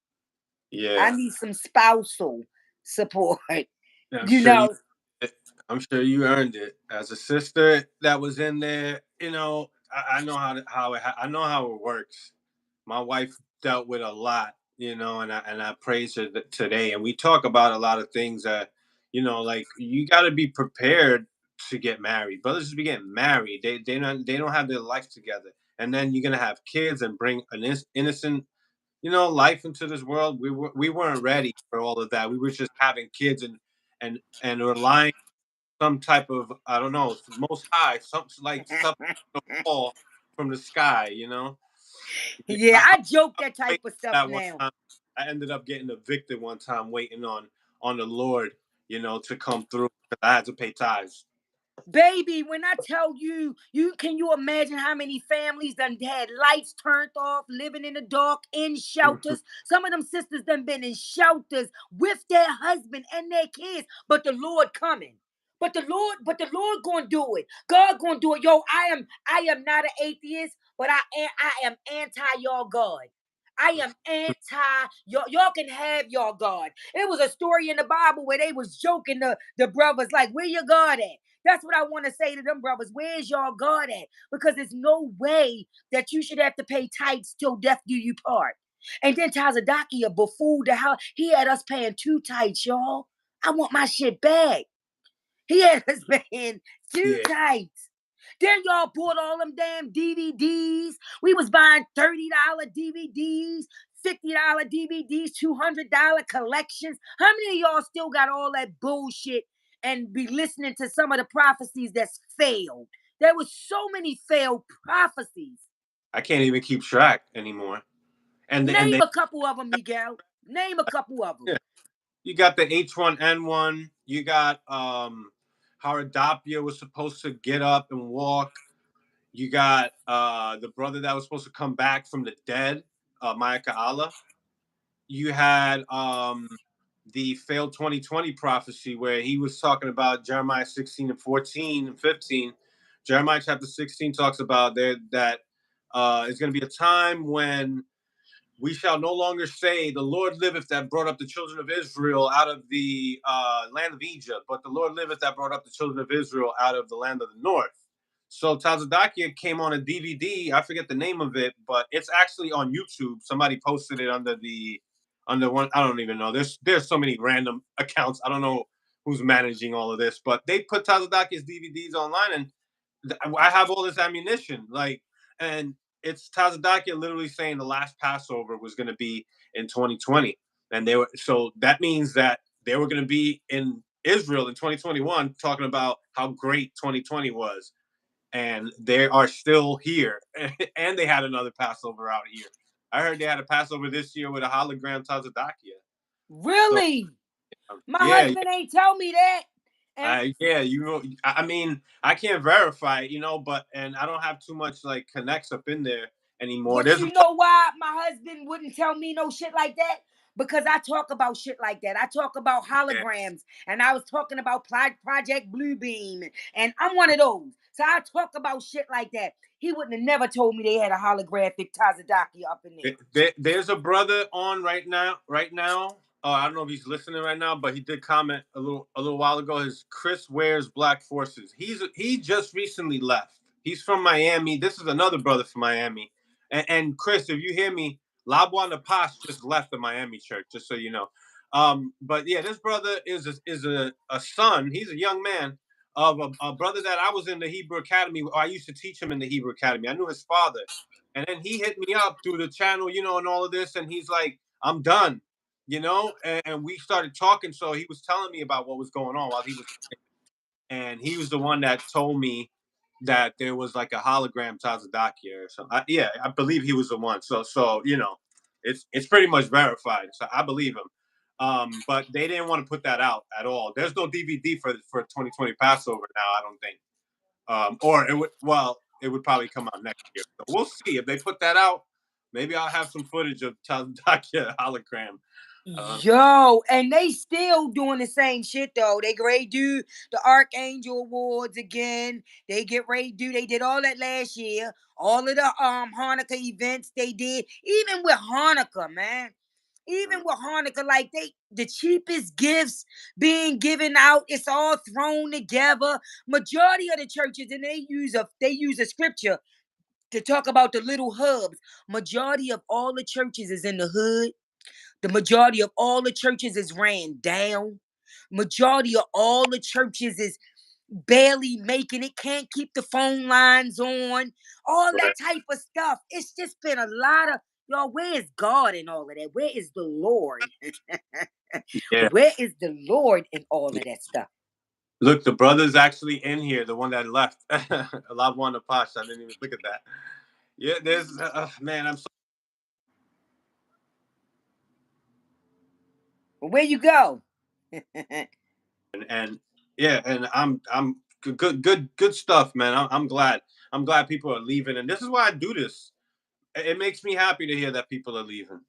Yeah. I need some spousal support. Yeah, I'm sure you earned it as a sister that was in there. I know I know how it works. My wife dealt with a lot, and I praise her today. And we talk about a lot of things that, like you got to be prepared to get married. Brothers just be getting married. They don't have their life together, and then you're gonna have kids and bring an innocent, life into this world. We weren't ready for all of that. We were just having kids and relying some type of, I don't know, most high, something like something fall from the sky. Yeah, I, I joke I that type waited of stuff that one now. time. I ended up getting evicted one time, waiting on the Lord, to come through because I had to pay tithes. Baby, when I tell you, can you imagine how many families done had lights turned off, living in the dark, in shelters? Some of them sisters done been in shelters with their husband and their kids, but the Lord coming. But the Lord gonna do it. God gonna do it. Yo, I am not an atheist, but I am anti y'all God. I am anti y'all can have y'all God. It was a story in the Bible where they was joking the brothers like, where your God at? That's what I want to say to them brothers. Where's y'all God at? Because there's no way that you should have to pay tithes till death do you part. And then Tazadaki, a buffoon, he had us paying 2 tithes, y'all. I want my shit back. He had us paying 2 tithes. Then y'all bought all them damn DVDs. We was buying $30 DVDs, $50 DVDs, $200 collections. How many of y'all still got all that bullshit and be listening to some of the prophecies that's failed? There was so many failed prophecies. I can't even keep track anymore. Name a couple of them, Miguel. Name a couple of them. Yeah. You got the H1N1. You got how Haradapia was supposed to get up and walk. You got the brother that was supposed to come back from the dead, Mayaka Allah. You had the failed 2020 prophecy where he was talking about Jeremiah 16 and 14 and 15. Jeremiah chapter 16 talks about that it's going to be a time when we shall no longer say, the Lord liveth that brought up the children of Israel out of the land of Egypt, but the Lord liveth that brought up the children of Israel out of the land of the north. So Tazadakia came on a DVD. I forget the name of it, but it's actually on YouTube. Somebody posted it under one. I don't even know. There's so many random accounts. I don't know who's managing all of this, but they put Tazadaki's DVDs online, and I have all this ammunition, like, and it's Tazadakia literally saying the last Passover was going to be in 2020, and they were, so that means that they were going to be in Israel in 2021 talking about how great 2020 was, and they are still here, and they had another Passover out here. I heard they had a Passover this year with a hologram Tazadakia. Really? So, my yeah, husband ain't tell me that. And yeah, I mean, I can't verify it, but and I don't have too much like connects up in there anymore. but There's you know why my husband wouldn't tell me no shit like that? Because I talk about shit like that. I talk about holograms, and I was talking about Project Bluebeam, and I'm one of those. So I talk about shit like that. He wouldn't have never told me they had a holographic Tazadaki up in there. There's a brother on right now. I don't know if he's listening right now, but he did comment a little while ago. His Chris wears Black Forces. He just recently left. He's from Miami. This is another brother from Miami. And Chris, if you hear me, Labwan Napash just left the Miami church, just so you know. But yeah, this brother is a son. He's a young man of a brother that I was in the Hebrew Academy. Or I used to teach him in the Hebrew Academy. I knew his father. And then he hit me up through the channel, and all of this. And he's like, I'm done, and we started talking. So he was telling me about what was going on while he was, and he was the one that told me that there was like a hologram Tazadaki or something. Yeah, I believe he was the one. So, it's pretty much verified. So I believe him. But they didn't want to put that out at all. There's no DVD for 2020 Passover now, I don't think. Or it would probably come out next year. So we'll see if they put that out. Maybe I'll have some footage of Tazadakia hologram. Yo, and they still doing the same shit though. They ready to do the Archangel Awards again. They get ready to do. They did all that last year. All of the Hanukkah events they did. Even with Hanukkah, man. Even with Hanukkah, like the cheapest gifts being given out. It's all thrown together. Majority of the churches, and they use a scripture to talk about the little hubs. Majority of all the churches is in the hood. The majority of all the churches is ran down. Majority of all the churches is barely making it, can't keep the phone lines on, all that type of stuff. It's just been a lot of, y'all, where is God in all of that? Where is the Lord? Yeah. Where is the Lord in all of that stuff? Look, the brother's actually in here, the one that left. Labwan Napash. I didn't even look at that. Yeah, there's man, I'm so Where you go? and yeah, and I'm good stuff, man. I'm glad. I'm glad people are leaving, and this is why I do this. It makes me happy to hear that people are leaving.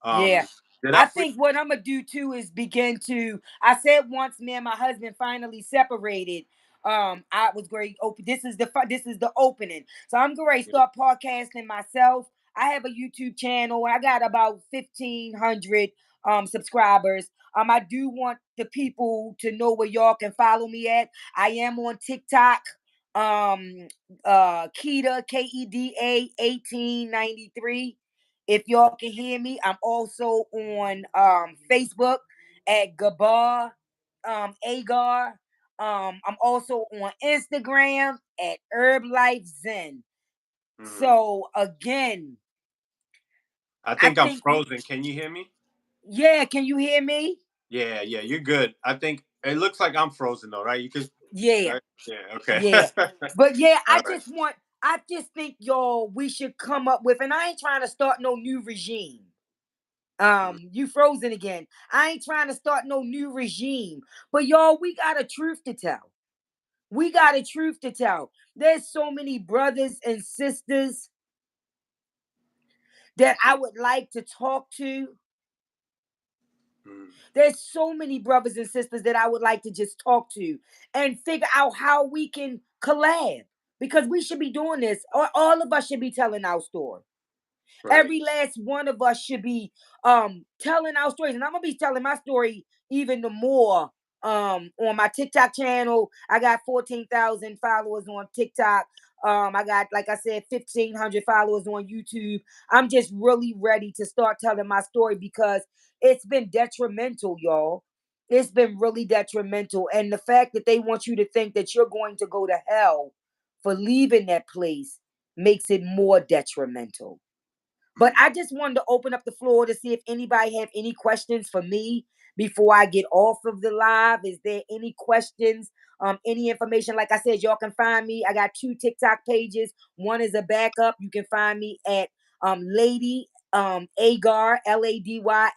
Yeah. Did I think what I'm gonna do too is begin to. I said once me and my husband finally separated. I was great. Open. This is the opening. So I'm going to start podcasting myself. I have a YouTube channel. I got about 1,500 subscribers. I do want the people to know where y'all can follow me at. I am on TikTok. Keda KEDA 1893. If y'all can hear me, I'm also on Facebook at Gabar Agar. I'm also on Instagram at Herb Life Zen. So again, I think I'm frozen. Can you hear me? Yeah, can you hear me? Yeah, you're good. I think it looks like I'm frozen though, right? You could. Yeah. Right? Yeah. Okay. Yeah. But yeah, I just think y'all we should come up with, and I ain't trying to start no new regime. You frozen again. I ain't trying to start no new regime. But y'all, we got a truth to tell. We got a truth to tell. There's so many brothers and sisters that I would like to talk to. There's so many brothers and sisters that I would like to just talk to and figure out how we can collab. Because we should be doing this. All of us should be telling our story. Right. Every last one of us should be telling our stories. And I'm gonna be telling my story even the more on my TikTok channel. I got 14,000 followers on TikTok. I got, like I said, 1,500 followers on YouTube. I'm just really ready to start telling my story because it's been detrimental, y'all. It's been really detrimental. And the fact that they want you to think that you're going to go to hell for leaving that place makes it more detrimental. But I just wanted to open up the floor to see if anybody have any questions for me before I get off of the live. Is there any questions? Any information? Like I said, y'all can find me. I got 2 TikTok pages. One is a backup. You can find me at Lady Agar, LadyAgar.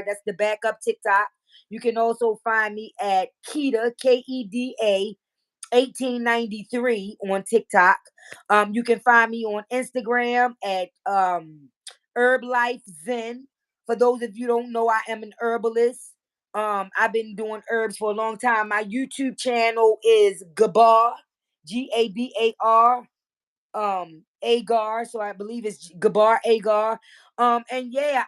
That's the backup TikTok. You can also find me at Keda, Keda 1893 on TikTok. You can find me on Instagram at Herb Life Zen. For those of you who don't know, I am an herbalist. I've been doing herbs for a long time. My YouTube channel is Gabar, Gabar, Agar. So I believe it's Gabar Agar. And yeah,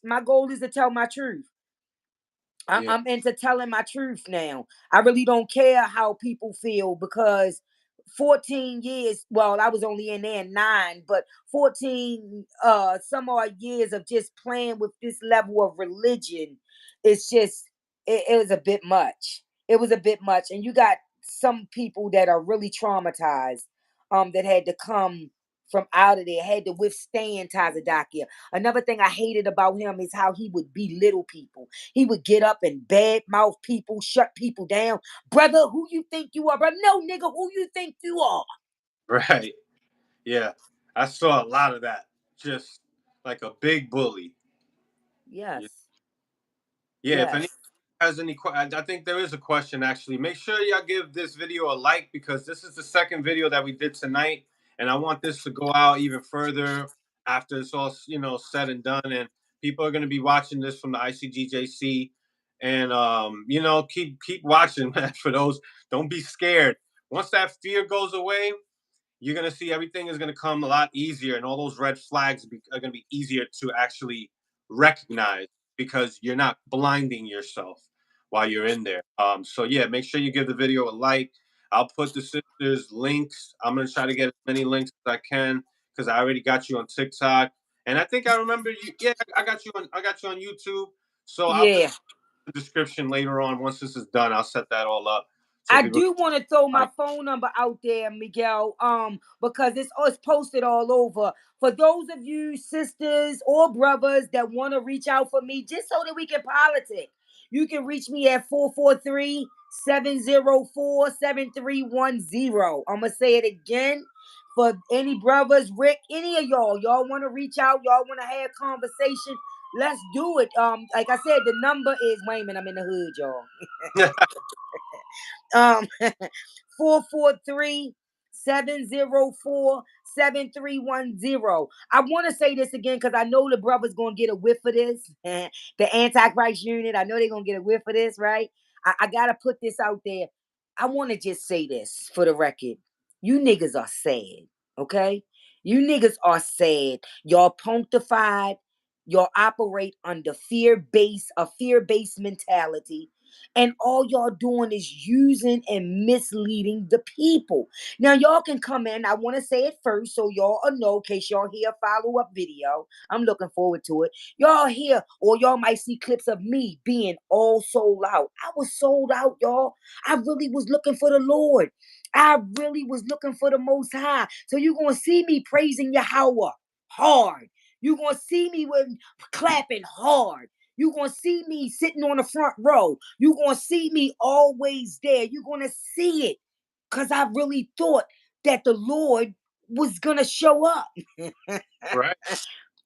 my goal is to tell my truth. Yeah. I'm into telling my truth now. I really don't care how people feel because 14 years, well, I was only in there 9, but 14 some odd years of just playing with this level of religion, it's just it was a bit much. It was a bit much. And you got some people that are really traumatized, that had to come from out of there, had to withstand Tazadakia. Another thing I hated about him is how he would belittle people. He would get up and badmouth people, shut people down. Brother, who you think you are? Brother, no, nigga, who you think you are? Right. Yeah. I saw a lot of that. Just like a big bully. Yeah. Yes. Yeah. If any Yes. has any, I think there is a question actually. Make sure y'all give this video a like because this is the second video that we did tonight, and I want this to go out even further after it's all said and done, and people are going to be watching this from the ICGJC, and keep watching, man. For those, don't be scared. Once that fear goes away, you're going to see everything is going to come a lot easier, and all those red flags are going to be easier to actually recognize because you're not blinding yourself while you're in there. So yeah, make sure you give the video a like. I'll put the sisters links. I'm going to try to get as many links as I can because I already got you on TikTok, and I think I remember you. Yeah, I got you on YouTube. So I'll put Yeah. the description later on. Once this is done, I'll set that all up so I people do want to throw can my phone number out there, Miguel, because it's posted all over. For those of you sisters or brothers that want to reach out for me, just so that we can politic, you can reach me at 443-704-7310. I'm going to say it again. For any brothers, Rick, any of y'all want to reach out, y'all want to have conversation, let's do it. Like I said, the number is, wait a minute, I'm in the hood, y'all. 443-704-7310. I want to say this again because I know the brother's going to get a whiff of this. The Antichrist unit, I know they're going to get a whiff of this, right? I got to put this out there. I want to just say this for the record. You niggas are sad, okay? You niggas are sad. Y'all punctified. Y'all operate under a fear-based mentality. And all y'all doing is using and misleading the people. Now, y'all can come in. I want to say it first so y'all know, in case y'all hear a follow-up video. I'm looking forward to it. Y'all hear, or y'all might see clips of me being all sold out. I was sold out, y'all. I really was looking for the Lord. I really was looking for the Most High. So you're going to see me praising Yahweh hard. You're going to see me with clapping hard. You're going to see me sitting on the front row. You're going to see me always there. You're going to see it because I really thought that the Lord was going to show up. right.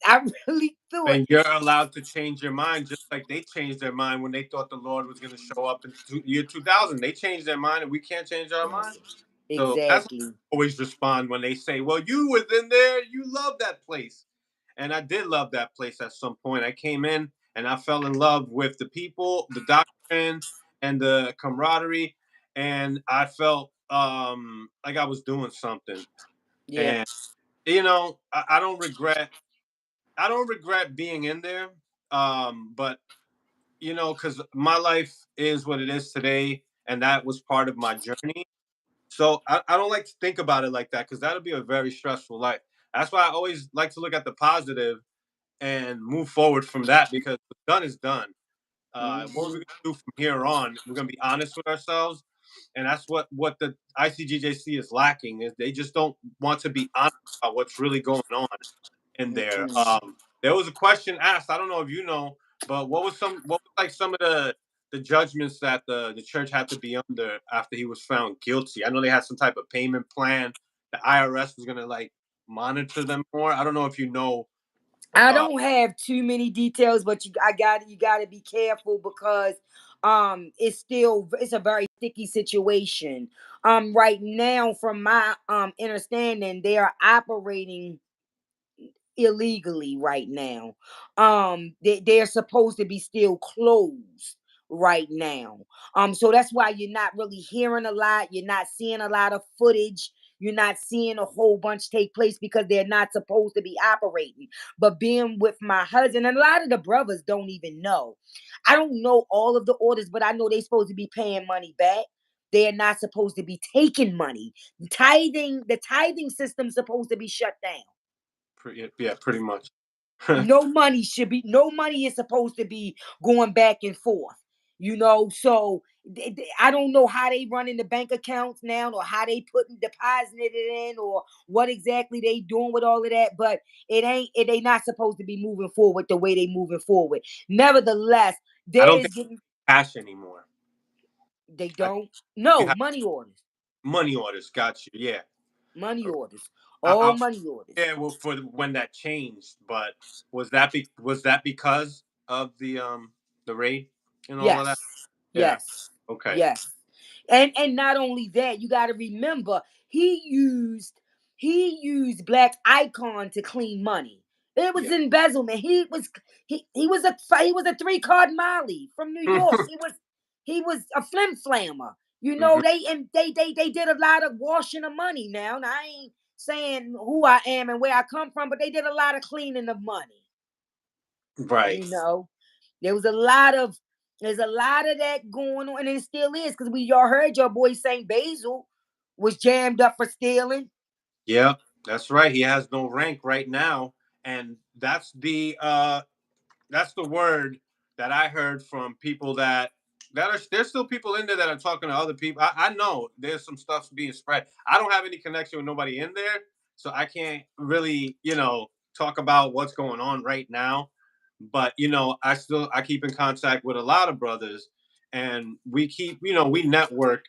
I really thought. And you're allowed to change your mind just like they changed their mind when they thought the Lord was going to show up in year 2000. They changed their mind and we can't change our mind. So that's how Exactly. I always respond when they say, well, you was in there. You love that place. And I did love that place at some point. I came in and I fell in love with the people, the doctrine, and the camaraderie. And I felt like I was doing something. Yeah. And, I don't regret being in there. But because my life is what it is today, and that was part of my journey. So I don't like to think about it like that because that'll be a very stressful life. That's why I always like to look at the positive and move forward from that because what's done is done. What we're gonna do from here on, we're gonna be honest with ourselves, and that's what the ICGJC is lacking is they just don't want to be honest about what's really going on in there. There was a question asked. I don't know if you know, but what was like some of the judgments that the church had to be under after he was found guilty? I know they had some type of payment plan. The IRS was gonna like monitor them more. I don't know if you know. I don't have too many details, but you got to be careful because it's a very sticky situation. Right now, from my understanding, they are operating illegally right now. They're supposed to be still closed right now. So that's why you're not really hearing a lot. You're not seeing a lot of footage. You're not seeing a whole bunch take place because they're not supposed to be operating. But being with my husband, and a lot of the brothers don't even know. I don't know all of the orders, but I know they're supposed to be paying money back. They're not supposed to be taking money. The tithing system's supposed to be shut down. Yeah, pretty much. No money is supposed to be going back and forth, so I don't know how they running the bank accounts now or how they depositing it in or what exactly they doing with all of that, but they not supposed to be moving forward the way they moving forward. Nevertheless, I there don't is think getting cash anymore. they I don't you no have money orders. money orders. Got you. Yeah. Money Okay. orders. I All money orders. Yeah, well, for when that changed, but was that because of the raid and all of Yes. that? Yeah. Yes. Okay. Yes. And not only that, you got to remember he used he used Black Icon to clean money. It was Yeah. embezzlement. He was a 3 card Molly from New York. He was a flim flammer. Hmm. They did a lot of washing of money now. Now I ain't saying who I am and where I come from, but they did a lot of cleaning of money. Right. You know, there was a lot of there's a lot of that going on, and it still is because we y'all heard your boy Saint Basil was jammed up for stealing. Yeah, that's right. He has no rank right now, and that's the word that I heard from people that are there's still people in there that are talking to other people. I know there's some stuff being spread. I don't have any connection with nobody in there, so I can't really talk about what's going on right now. But I keep in contact with a lot of brothers, and we network,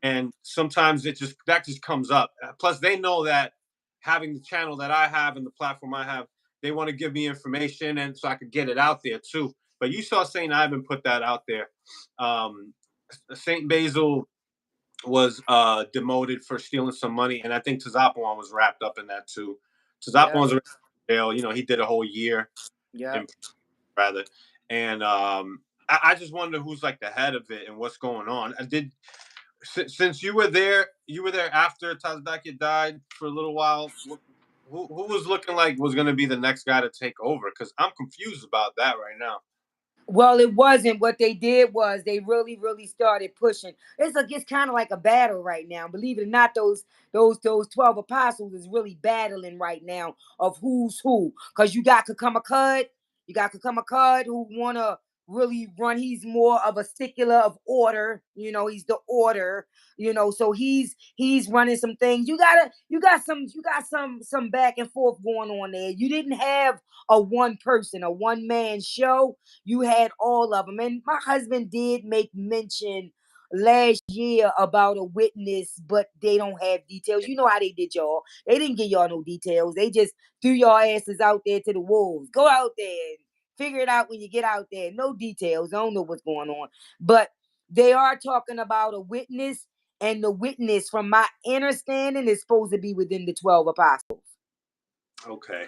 and sometimes that just comes up. Plus, they know that having the channel that I have and the platform I have, they want to give me information, and so I could get it out there too. But you saw Saint Ivan put that out there. Um, Saint Basil was demoted for stealing some money, and I think Tazapuan was wrapped up in that too. Yeah, Tazapuan's in jail. He did a whole year yeah. in rather, and I just wonder who's like the head of it and what's going on. Since you were there after Tazdaki died for a little while. Who was looking like was going to be the next guy to take over? Because I'm confused about that right now. Well, it wasn't. What they did was they really, really started pushing. It's kind of like a battle right now. Believe it or not, those 12 apostles is really battling right now of who's who. Cause you got Kakamakad who wanna really run. He's more of a stickler of order. He's the order. So he's running some things. You got some back and forth going on there. You didn't have a one man show. You had all of them. And my husband did make mention last year about a witness, but they don't have details. You know how they did y'all. They didn't give y'all no details. They just threw y'all asses out there to the wolves. Go out there and figure it out when you get out there. No details. I don't know what's going on. But they are talking about a witness, and the witness, from my understanding, is supposed to be within the 12 apostles. Okay.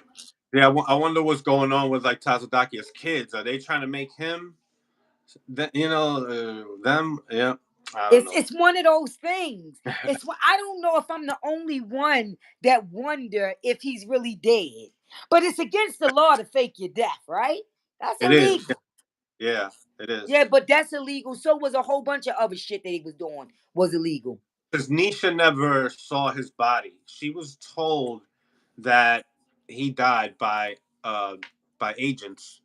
Yeah, I wonder what's going on with like Tazadaki's kids. Are they trying to make him, them? Yeah, I don't It's one of those things. know. I don't know if I'm the only one that wonder if he's really dead. But it's against the law to fake your death, right? That's It is. illegal. Yeah, it is. Yeah, but that's illegal. So was a whole bunch of other shit that he was doing was illegal. Because Nisha never saw his body. She was told that he died uh by agents,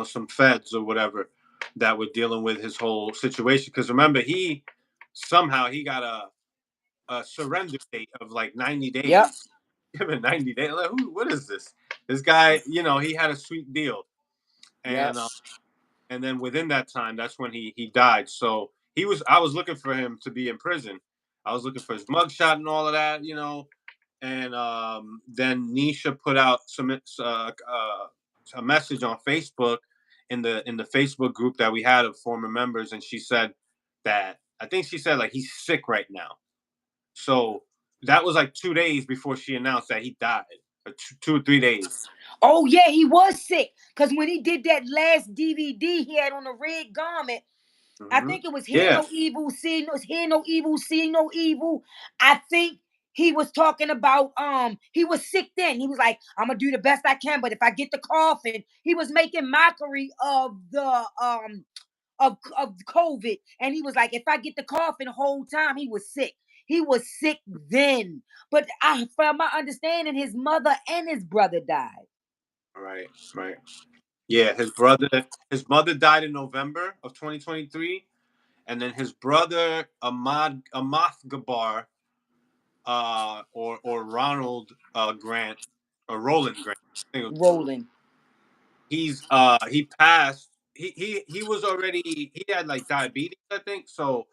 some feds or whatever. that were dealing with his whole situation. Because remember, he got a surrender date of like 90 days. Yep. Given 90 days, like, what is this? This guy, he had a sweet deal, Yep. and then within that time, that's when he died. So I was looking for him to be in prison. I was looking for his mugshot and all of that, and then Nisha put out a message on Facebook in the Facebook group that we had of former members, and she said that I think she said like he's sick right now. So that was like 2 days before she announced that he died, or 2 or 3 days. Oh yeah, he was sick because when he did that last DVD he had on a red garment. I think it was Hear No Evil, See No, Hear No Evil, See No Evil. I think he was talking about he was sick then. He was like, I'm gonna do the best I can, but if I get the coughing, he was making mockery of the of COVID. And he was like, if I get the coughing the whole time, he was sick. He was sick then. But from my understanding, his mother and his brother died. Right. Yeah, his mother died in November of 2023, and then his brother Amath Gabar, or Ronald Grant, or Roland Grant. I think it was Roland. He passed. He was already, he had like diabetes, I think. So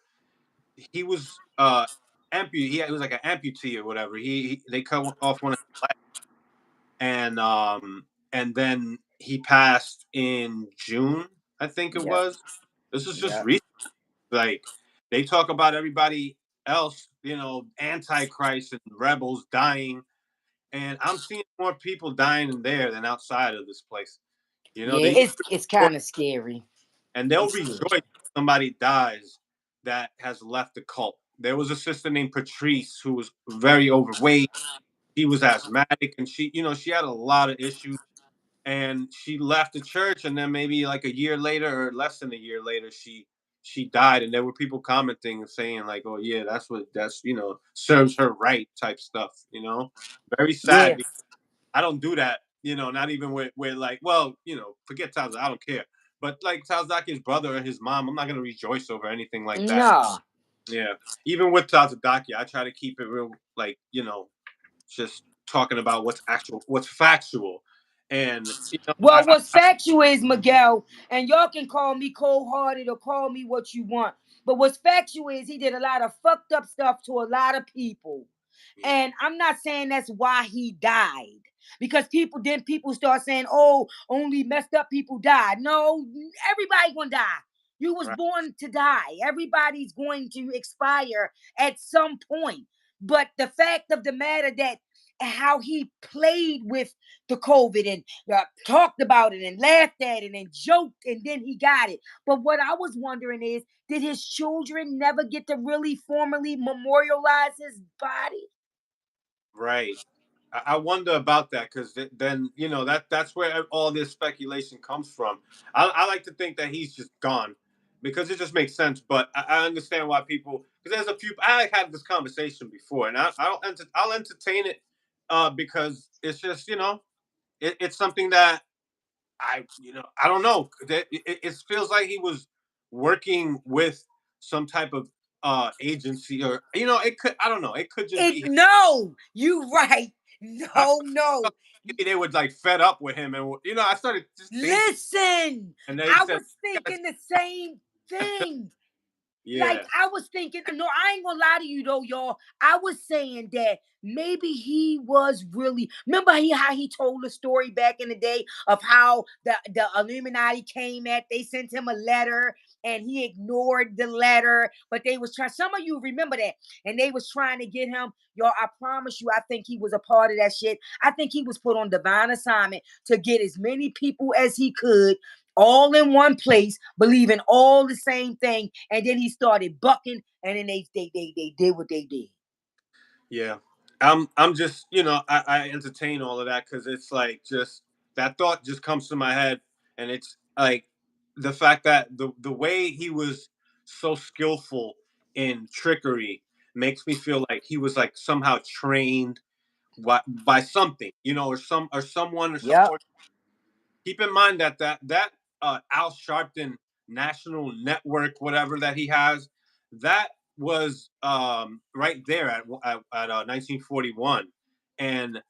he was amputee. He was like an amputee or whatever. They cut off one of his legs, and then he passed in June, I think it was. This is just recent. Like, they talk about everybody else, antichrist and rebels dying, and I'm seeing more people dying in there than outside of this place. It's kind of scary. And they'll rejoice if somebody dies that has left the cult. There was a sister named Patrice who was very overweight. She was asthmatic, and she had a lot of issues. And she left the church, and then maybe like a year later, or less than a year later, she died. And there were people commenting and saying like, "Oh yeah, that's serves her right," type stuff. Very sad. Yeah. I don't do that. Not even with like, well, forget Tazaki. I don't care. But like Tazaki's brother or his mom, I'm not gonna rejoice over anything like that. No. Yeah. Even with Tazaki, I try to keep it real, like, just talking about what's factual. And well, what's factual is, Miguel, and y'all can call me cold-hearted or call me what you want, but what's factual is he did a lot of fucked up stuff to a lot of people. And I'm not saying that's why he died. Because people start saying, oh, only messed up people died. No, everybody gonna die. You was born to die. Everybody's going to expire at some point. But the fact of the matter that how he played with the COVID and talked about it and laughed at it and joked, and then he got it. But what I was wondering is, did his children never get to really formally memorialize his body? Right. I wonder about that, because then that's where all this speculation comes from. I like to think that he's just gone, because it just makes sense. But I understand why people, because there's a few. I had this conversation before, and I'll entertain it, because it's just it's something that I don't know. It feels like he was working with some type of agency, or it could, I don't know, it could just be him. No, you right. No. Maybe they were like fed up with him, and I started just thinking, listen. and I was thinking the same thing. Yeah. Like, I was thinking, no, I ain't gonna lie to you though, y'all. I was saying that maybe he was really, remember how he told the story back in the day of how the Illuminati came they sent him a letter and he ignored the letter, but they was trying, some of you remember that, and they was trying to get him. Y'all, I promise you, I think he was a part of that shit. I think he was put on divine assignment to get as many people as he could all in one place, believing all the same thing, and then he started bucking, and then they did what they did. Yeah, I'm just I entertain all of that, because it's like, just that thought just comes to my head, and it's like the fact that the way he was so skillful in trickery makes me feel like he was like somehow trained by something, or someone or someone. Keep in mind that Al Sharpton national network, whatever that he has, that was right there at 1941. And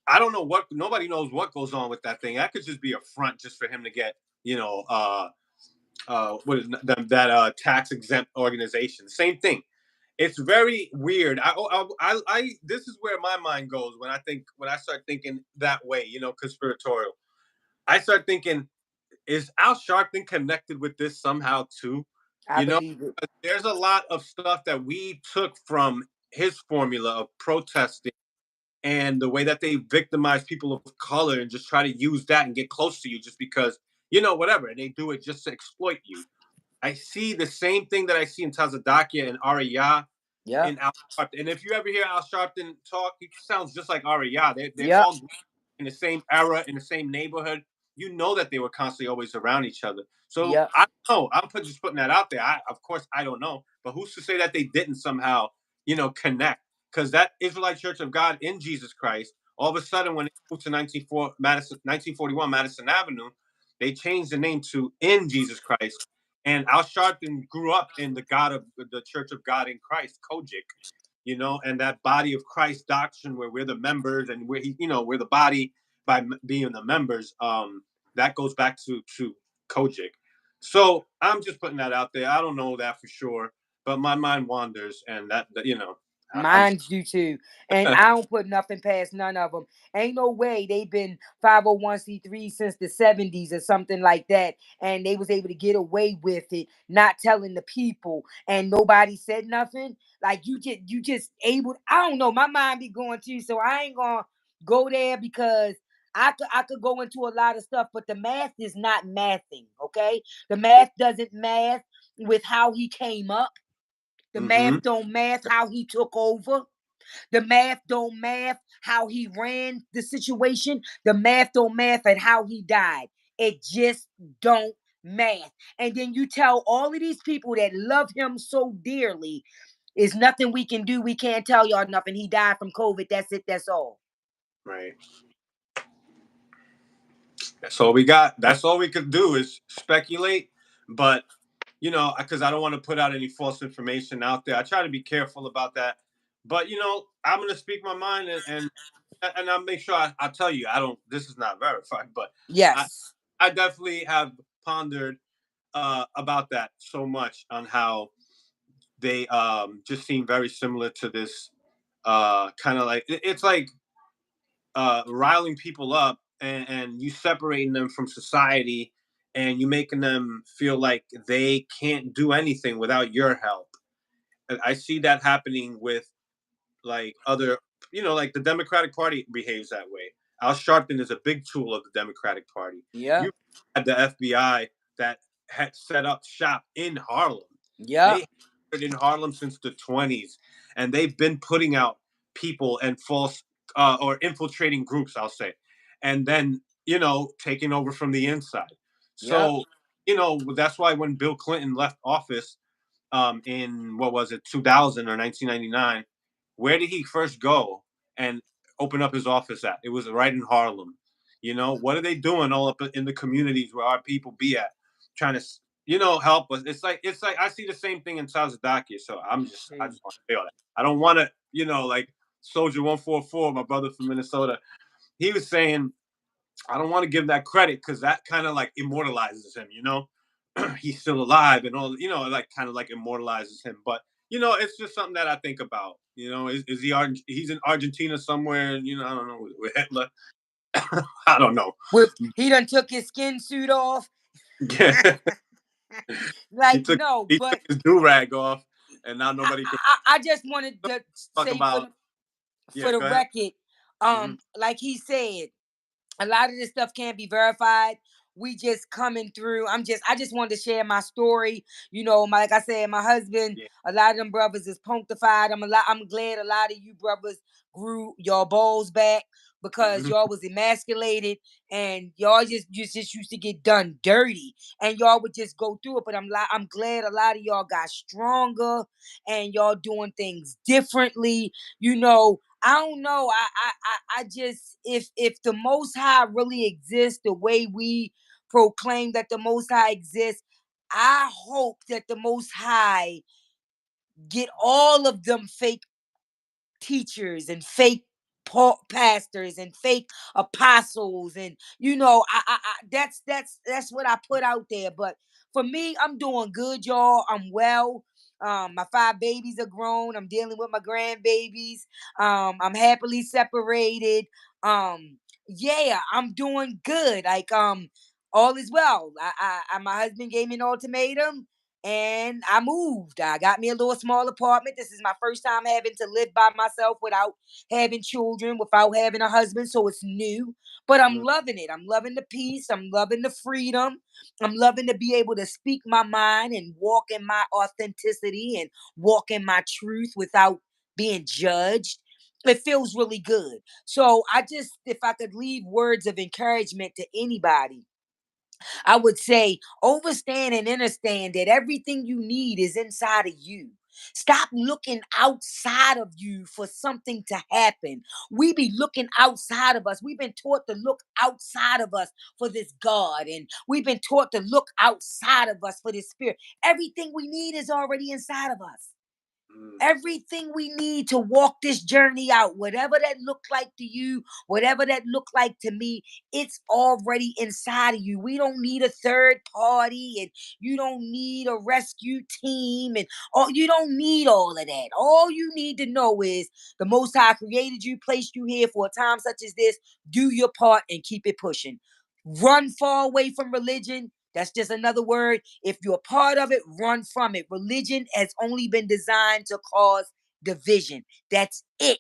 I don't know what, nobody knows what goes on with that thing. That could just be a front just for him to get, what is that tax exempt organization. Same thing. It's very weird. This is where my mind goes when I start thinking that way, conspiratorial. I start thinking, is Al Sharpton connected with this somehow too? I You know, believe it. there's a lot of stuff that we took from his formula of protesting and the way that they victimize people of color and just try to use that and get close to you just because, whatever. And they do it just to exploit you. I see the same thing that I see in Tazadakia and Araya Yep. in Al Sharpton. And if you ever hear Al Sharpton talk, he sounds just like Araya. They're Yep. all in the same era, in the same neighborhood. You know that they were constantly always around each other. So Yep. I don't know. Just putting that out there. Of course, I don't know. But who's to say that they didn't somehow, connect? Because that Israelite Church of God in Jesus Christ, all of a sudden, when it moved to 1941 Madison Avenue, they changed the name to In Jesus Christ. And Al Sharpton grew up in the Church of God in Christ, Kojic, and that body of Christ doctrine where we're the members and we're the body by being the members. That goes back to Kojic. So I'm just putting that out there. I don't know that for sure, but my mind wanders, and I'm. Mine do too. And I don't put nothing past none of them. Ain't no way they've been 501c3 since the 70s or something like that. And they was able to get away with it, not telling the people. And nobody said nothing. Like you just able. I don't know. My mind be going too. So I ain't gonna go there because I could go into a lot of stuff, but the math is not mathing. Okay. The math doesn't math with how he came up. The Mm-hmm. math don't math how he took over. The math don't math how he ran the situation. The math don't math at how he died. It just don't math. And then you tell all of these people that love him so dearly, is nothing we can do. We can't tell y'all nothing. He died from COVID. That's it. That's all. Right. That's all we got. That's all we could do is speculate. But because I don't want to put out any false information out there. I try to be careful about that. But I'm gonna speak my mind and I'll make sure I tell you. I don't. This is not verified, but I Yes. I definitely have pondered about that so much on how they just seem very similar to this kind of like it's like riling people up and you separating them from society and you making them feel like they can't do anything without your help. And I see that happening with like other, like the Democratic Party behaves that way. Al Sharpton is a big tool of the Democratic Party. Yep. You had the FBI that had set up shop in Harlem. Yep. They had it in Harlem since the 20s, and they've been putting out people and false or infiltrating groups, I'll say, and then taking over from the inside. Yep. So that's why when Bill Clinton left office in what was it 2000 or 1999, where did he first go and open up his office at? It was right in Harlem. What are they doing all up in the communities where our people be at, trying to help us? It's like I see the same thing in Tazadakia. So I just want to feel that. I don't want to like Soldier 144, my brother from Minnesota. He was saying I don't want to give that credit because that kind of like immortalizes him. He's still alive and all. Like kind of like immortalizes him. But it's just something that I think about. Is he? He's in Argentina somewhere. I don't know with Hitler. I don't know. He done took his skin suit off. Yeah. Like no, he but took his do rag off, and now nobody can I just wanted to talk say about. for Yeah, the go ahead. record, Mm-hmm. like he said, a lot of this stuff can't be verified. We just coming through. I just wanted to share my story. Like I said, my husband, Yeah. a lot of them brothers is punctified. I'm glad a lot of you brothers grew your balls back because Mm-hmm. y'all was emasculated and y'all just used to get done dirty and y'all would just go through it. But I'm glad a lot of y'all got stronger and y'all doing things differently. I don't know. I just if the Most High really exists the way we proclaim that the Most High exists, I hope that the Most High get all of them fake teachers and fake pastors and fake apostles, and that's what I put out there. But for me, I'm doing good, y'all. I'm well. My 5 babies are grown. I'm dealing with my grandbabies. I'm happily separated. Yeah, I'm doing good. Like, all is well. My husband gave me an ultimatum and I moved. I got me a little small apartment. This is my first time having to live by myself without having children, without having a husband. So it's new, but I'm loving it. I'm loving the peace. I'm loving the freedom. I'm loving to be able to speak my mind and walk in my authenticity and walk in my truth without being judged. It feels really good. So if I could leave words of encouragement to anybody, I would say overstand and understand that everything you need is inside of you. Stop looking outside of you for something to happen. We be looking outside of us. We've been taught to look outside of us for this God, and we've been taught to look outside of us for this spirit. Everything we need is already inside of us. Everything we need to walk this journey out, whatever that looked like to you, whatever that looked like to me, it's already inside of you. We don't need a third party, and you don't need a rescue team, and you don't need all of that. All you need to know is the Most High created you, placed you here for a time such as this. Do your part and keep it pushing. Run far away from religion. That's just another word. If you're a part of it, run from it. Religion has only been designed to cause division. That's it.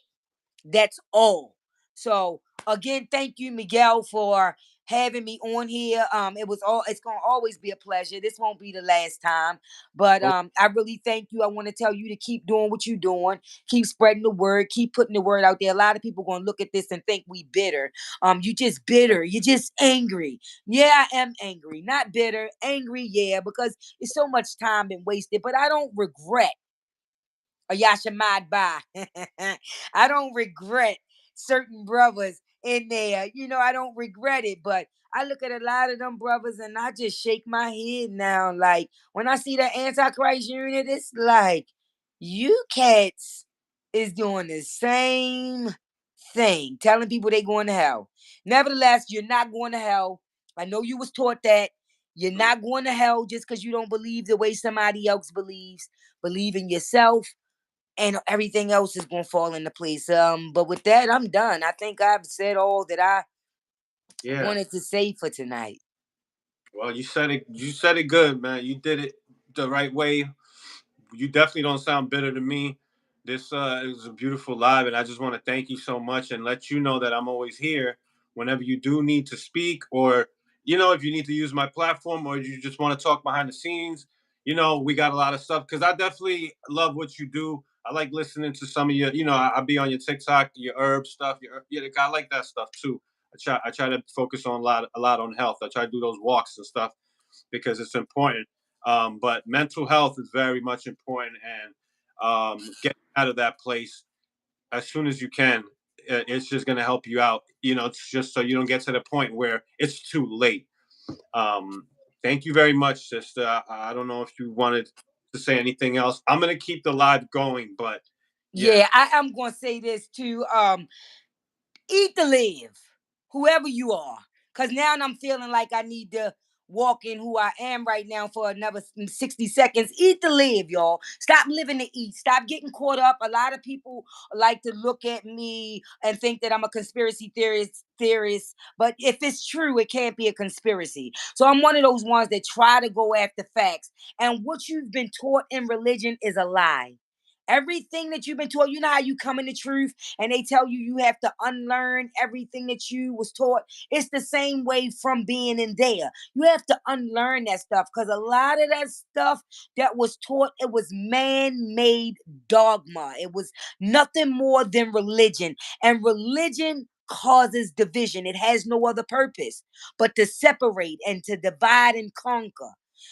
That's all. So again, thank you, Miguel, for having me on here. It's gonna always be a pleasure. This won't be the last time. But I really thank you. I want to tell you to keep doing what you're doing, keep spreading the word, keep putting the word out there. A lot of people gonna look at this and think we bitter. You just bitter, you're just angry. Yeah, I am angry, not bitter, angry, yeah, because it's so much time been wasted, but I don't regret Yashamad Ba. I don't regret certain brothers in there. I don't regret it, but I look at a lot of them brothers and I just shake my head now. Like when I see the Antichrist unit, it's like you cats is doing the same thing, telling people they going to hell. Nevertheless, you're not going to hell. I know you was taught that. You're not going to hell just because you don't believe the way somebody else believes. Believe in yourself and everything else is gonna fall into place. But with that, I'm done. I think I've said all that I wanted to say for tonight. Well, you said it. You said it good, man. You did it the right way. You definitely don't sound bitter to me. This is a beautiful live, and I just want to thank you so much and let you know that I'm always here whenever you do need to speak, or if you need to use my platform, or you just want to talk behind the scenes. We got a lot of stuff because I definitely love what you do. I like listening to some of your, I'll be on your TikTok, your herb stuff. I like that stuff too. I try to focus on a lot on health. I try to do those walks and stuff because it's important. But mental health is very much important, and getting out of that place as soon as you can, it's just going to help you out. It's just so you don't get to the point where it's too late. Thank you very much, sister. I don't know if you wanted to say anything else. I'm going to keep the live going, but yeah, I am going to say this too. Eat to live, whoever you are. Because now I'm feeling like I need to walk in who I am right now for another 60 seconds. Eat to live, y'all. Stop living to eat. Stop getting caught up. A lot of people like to look at me and think that I'm a conspiracy theorist. But if it's true, it can't be a conspiracy. So I'm one of those ones that try to go after facts. And what you've been taught in religion is a lie. Everything that you've been taught, you know how you come in the truth and they tell you you have to unlearn everything that you was taught. It's the same way from being in there. You have to unlearn that stuff because a lot of that stuff that was taught, it was man-made dogma. It was nothing more than religion. And religion causes division. It has no other purpose but to separate and to divide and conquer.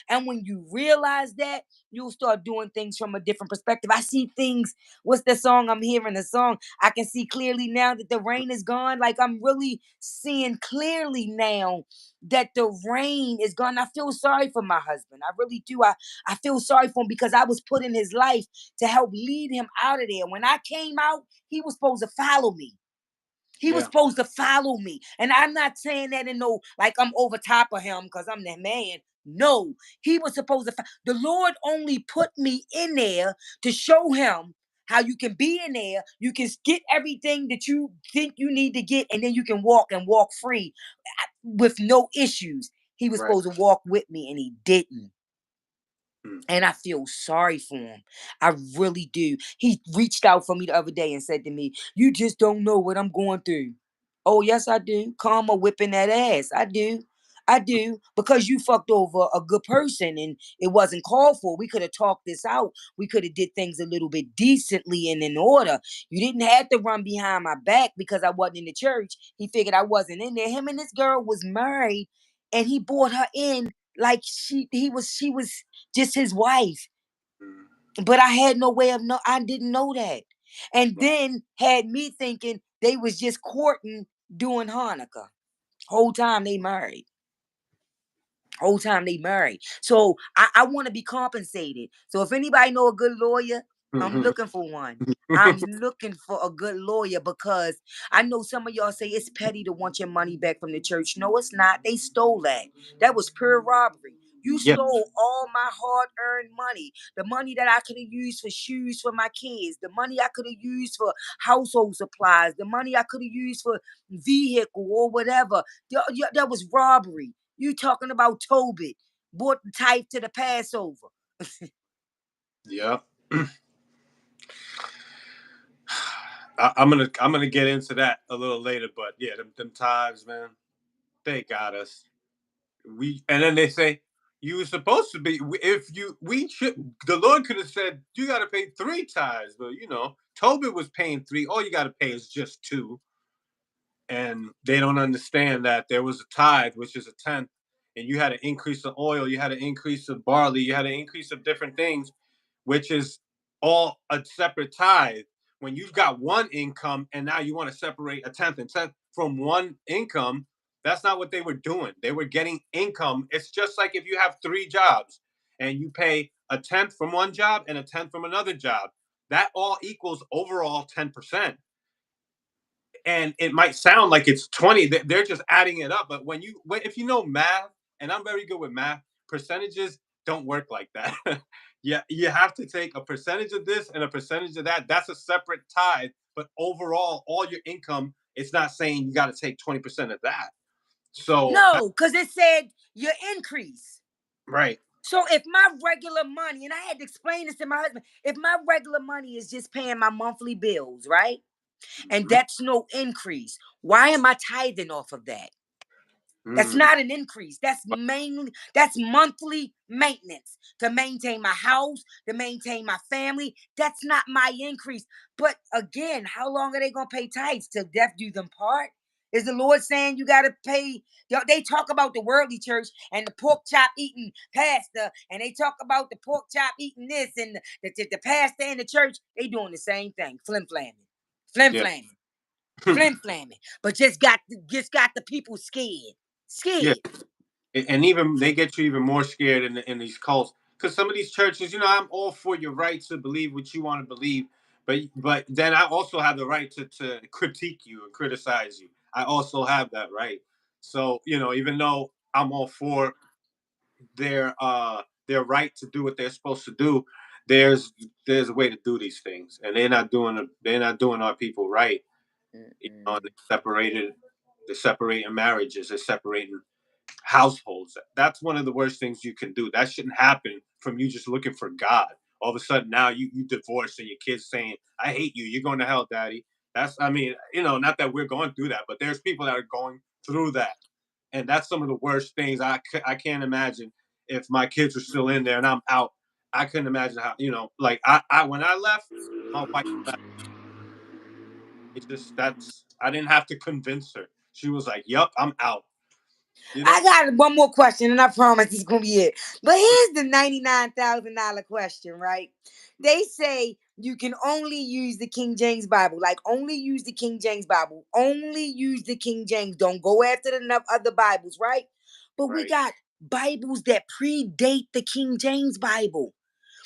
And when you realize that, you'll start doing things from a different perspective. I see things. What's the song I'm hearing? The song I can see clearly now that the rain is gone. Like I'm really seeing clearly now that the rain is gone. I feel sorry for my husband. I really do. I feel sorry for him because I was put in his life to help lead him out of there. When I came out, he was supposed to follow me. He was supposed to follow me. And I'm not saying that in no, like I'm over top of him because I'm that man. No, he was supposed to. The Lord only put me in there to show him how you can be in there. You can get everything that you think you need to get, and then you can walk and walk free with no issues. He was Right. supposed to walk with me, and he didn't. Mm. And I feel sorry for him. I really do. He reached out for me the other day and said to me, "You just don't know what I'm going through." Oh, yes, I do. Karma whipping that ass. I do. I do. Because you fucked over a good person and it wasn't called for. We could have talked this out. We could have did things a little bit decently and in order. You didn't have to run behind my back because I wasn't in the church. He figured I wasn't in there. Him and this girl was married and he brought her in like she was just his wife. Mm. But I had no way of I didn't know that. And Wow. then had me thinking they was just courting doing Hanukkah. Whole time they married. Whole time they married. So I want to be compensated. So if anybody know a good lawyer, I'm looking for one. I'm looking for a good lawyer because I know some of y'all say it's petty to want your money back from the church. No, it's not. They stole that. That was pure robbery. You Yeah. stole all my hard-earned money. The money that I could have used for shoes for my kids. The money I could have used for household supplies. The money I could have used for vehicle or whatever. That was robbery. You talking about Tobit, bought the type to the Passover. Yeah. I'm gonna get into that a little later, but yeah, them tithes, man, they got us. And then they say you were supposed to be if you we should the Lord could have said you got to pay 3 tithes, but Tobit was paying 3. All you got to pay is just 2, and they don't understand that there was a tithe, which is a tenth, and you had an increase of oil, you had an increase of barley, you had an increase of different things, which is all a separate tithe. When you've got one income and now you want to separate a tenth and tenth from one income, that's not what they were doing. They were getting income. It's just like if you have 3 jobs and you pay a tenth from one job and a tenth from another job, that all equals overall 10%. And it might sound like it's 20, they're just adding it up, but if you know math, and I'm very good with math, percentages don't work like that. Yeah, you have to take a percentage of this and a percentage of that. That's a separate tithe, but overall all your income, it's not saying you got to take 20% of that. So No, because it said your increase. right. So if my regular money, and I had to explain this to my husband, if my regular money is just paying my monthly bills, right? And Mm-hmm. that's no increase, why am I tithing off of that? That's Mm. not an increase. That's monthly maintenance to maintain my house, to maintain my family. That's not my increase. But again, how long are they gonna pay tithes till death do them part? Is the Lord saying you gotta pay? They talk about the worldly church and the pork chop eating pastor, and they talk about the pork chop eating this and the pastor in the church. They doing the same thing, flim flamming, flim Yeah. flamming, flim flamming. But just got the people scared. Yeah. Scared. And even they get you even more scared in these cults, because some of these churches, I'm all for your right to believe what you want to believe, but then I also have the right to critique you and criticize you. I also have that right. So even though I'm all for their right to do what they're supposed to do, there's a way to do these things, and they're not doing our people right. They're separating marriages, they're separating households. That's one of the worst things you can do. That shouldn't happen from you just looking for God. All of a sudden now you divorce and your kids saying, "I hate you. You're going to hell, daddy." Not that we're going through that, but there's people that are going through that, and that's some of the worst things. I can't imagine if my kids are still in there and I'm out. I couldn't imagine how like I when I left, my wife left. It's just that's I didn't have to convince her. She was like, "Yup, I'm out." You know? I got one more question, and I promise it's gonna be it. But here's the $99,000 question, right? They say you can only use the King James Bible, like only use the King James Bible, only use the King James. Don't go after the other Bibles, right? But we Right. got Bibles that predate the King James Bible.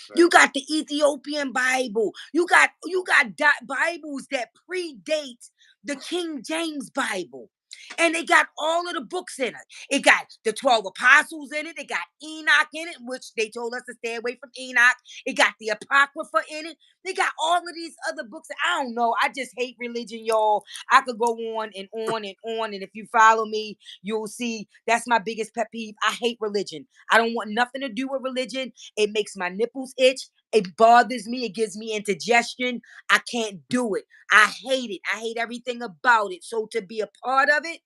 Right. You got the Ethiopian Bible. You got Bibles that predate the King James Bible. And they got all of the books in it. It got the 12 apostles in it. It got Enoch in it, which they told us to stay away from Enoch. It got the Apocrypha in it. They got all of these other books. I don't know. I just hate religion, y'all. I could go on and on and on. And if you follow me, you'll see that's my biggest pet peeve. I hate religion. I don't want nothing to do with religion. It makes my nipples itch. It bothers me. It gives me indigestion. I can't do it. I hate it. I hate everything about it. So to be a part of it,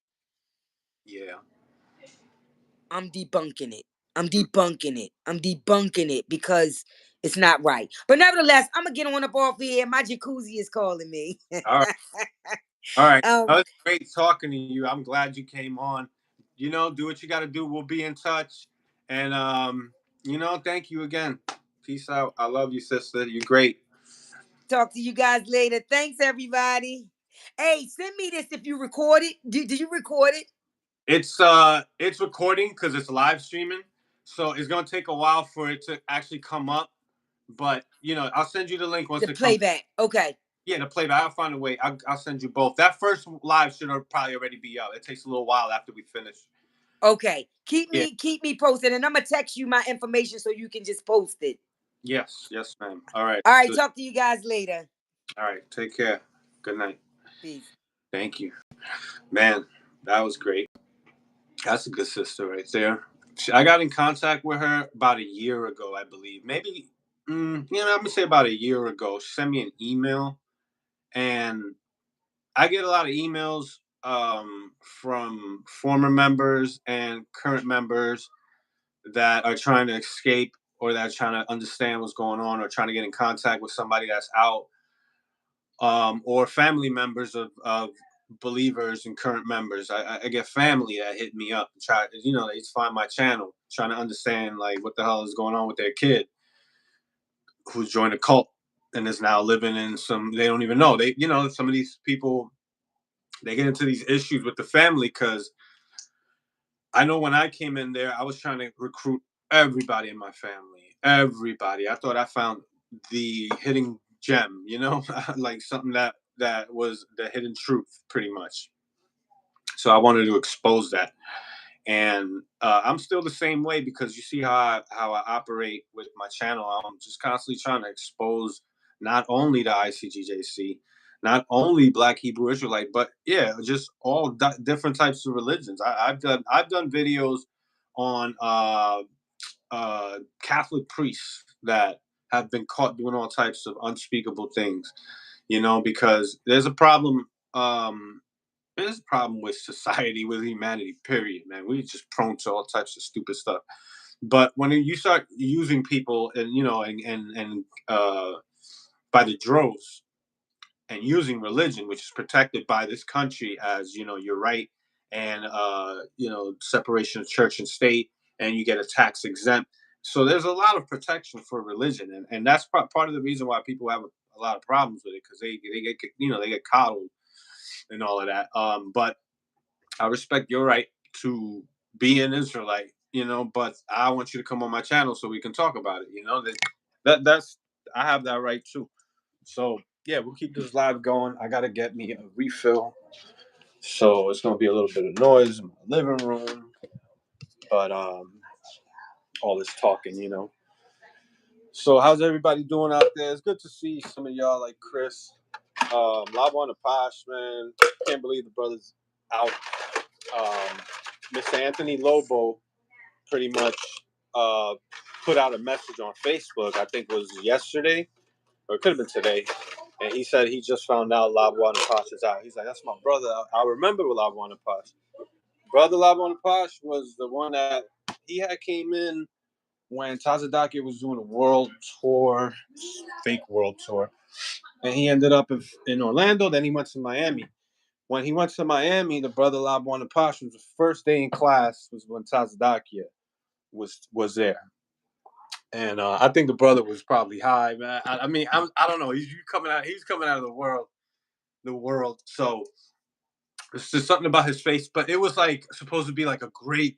Yeah. I'm debunking it. I'm debunking it because it's not right. But nevertheless, I'm gonna get on up off here. My jacuzzi is calling me. All right. All right. um, It's great talking to you. I'm glad you came on. You know, do what you got to do. We'll be in touch. And, you know, thank you again. Peace out. I love you, sister. You're great. talk to you guys later. Thanks, everybody. Hey, send me this if you record it. Did you record it? It's recording because it's live streaming. So it's going to take a while for it to actually come up. But, you know, I'll send you the link once The it comes. playback. Okay. Yeah, the playback. I'll find a way. I'll send you both. That first live should probably already be up. It takes a little while after we finish. Okay. Keep me posted, and I'm gonna text you my information so you can just post it. Yes, ma'am. All right. All right. Talk to you guys later. All right. Take care. Good night. Peace. Thank you. Man, that was great. That's a good sister right there. I got in contact with her about a year ago, I believe. Maybe, I'm going to say about a year ago. She sent me an email, and I get a lot of emails from former members and current members that are trying to escape or that are trying to understand what's going on or trying to get in contact with somebody that's out, or family members of believers and current members. I get family that hit me up and try, they find my channel, trying to understand like what the hell is going on with their kid who's joined a cult and is now living in they don't even know. Some of these people, they get into these issues with the family because I know when I came in there, I was trying to recruit everybody in my family. Everybody. I thought I found the hidden gem, like something that was the hidden truth, pretty much. So I wanted to expose that. And I'm still the same way because you see how I operate with my channel. I'm just constantly trying to expose not only the Icgjc, not only Black Hebrew Israelite, but just all different types of religions. I've done videos on Catholic priests that have been caught doing all types of unspeakable things, because there's a problem. There's a problem with society, with humanity, period, man. We're just prone to all types of stupid stuff. But when you start using people and by the droves and using religion, which is protected by this country as, your right and, separation of church and state, and you get a tax exempt. So there's a lot of protection for religion. And that's part of the reason why people have a lot of problems with it, because they get coddled and all of that. But I respect your right to be an Israelite, but I want you to come on my channel so we can talk about it. That's I have that right too. So yeah, we'll keep this live going. I gotta get me a refill, so it's gonna be a little bit of noise in my living room, but all this talking. So how's everybody doing out there? It's good to see some of y'all like Chris, Lava Pash, man. Can't believe the brother's out. Mr. Anthony Lobo pretty much put out a message on Facebook, I think it was yesterday, or it could have been today, and he said he just found out Lava Pash is out. He's like, that's my brother. I remember Lava Pash. Brother Lava Pash was the one that he had came in when Tazadaki was doing a world tour, fake world tour, and he ended up in Orlando. Then he went to Miami. when he went to Miami, the brother Labwan Apash was the first day in class was when Tazadakia was there. And I think the brother was probably high, man. I mean, I don't know. He's coming out of the world. So it's just something about his face, but it was like supposed to be like a great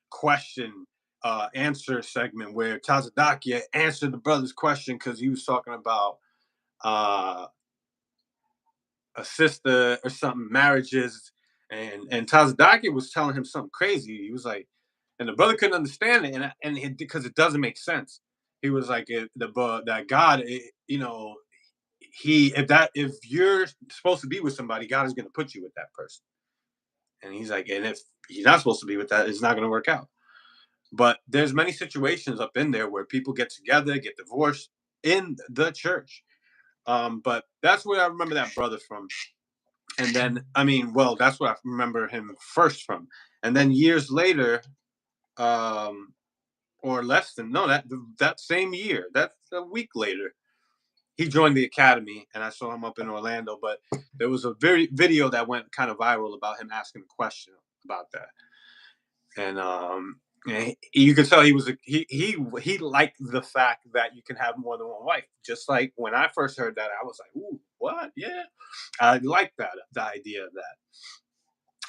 question answer segment where Tazadakia answered the brother's question because he was talking about a sister or something, marriages, and Tazadakia was telling him something crazy. He was like, and the brother couldn't understand it, and because it doesn't make sense. He was like, that God, if you're supposed to be with somebody, God is going to put you with that person. And he's like, and if he's not supposed to be with that, it's not going to work out. But there's many situations up in there where people get together, get divorced in the church. But that's where I remember that brother from. And then, that's where I remember him first from. And then years later, or less than, no, that same year, that's a week later, he joined the academy, and I saw him up in Orlando. But there was a video that went kind of viral about him asking a question about that. And you could tell he liked the fact that you can have more than one wife. Just like when I first heard that, I was like, "Ooh, what? Yeah, I like that, the idea of that."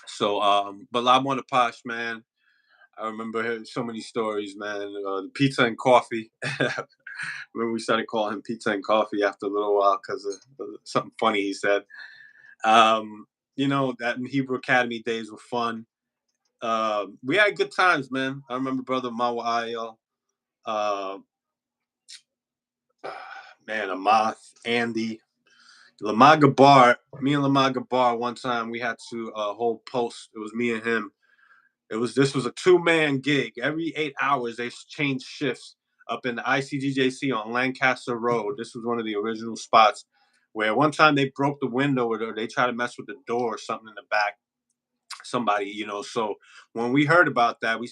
So, but Labwan Apash, man, I remember hearing so many stories, man. The pizza and coffee. Remember we started calling him pizza and coffee after a little while because of something funny he said. That Hebrew Academy days were fun. We had good times, man. I remember brother Mawa man, Amath, Andy, Lamar Gabar. Me and Lamar Gabar, one time we had to hold post. It was me and him. This was a 2-man gig. Every 8 hours they changed shifts up in the Icgjc on Lancaster Road. This was one of the original spots where one time they broke the window or they tried to mess with the door or something in the back. Somebody, so when we heard about that, we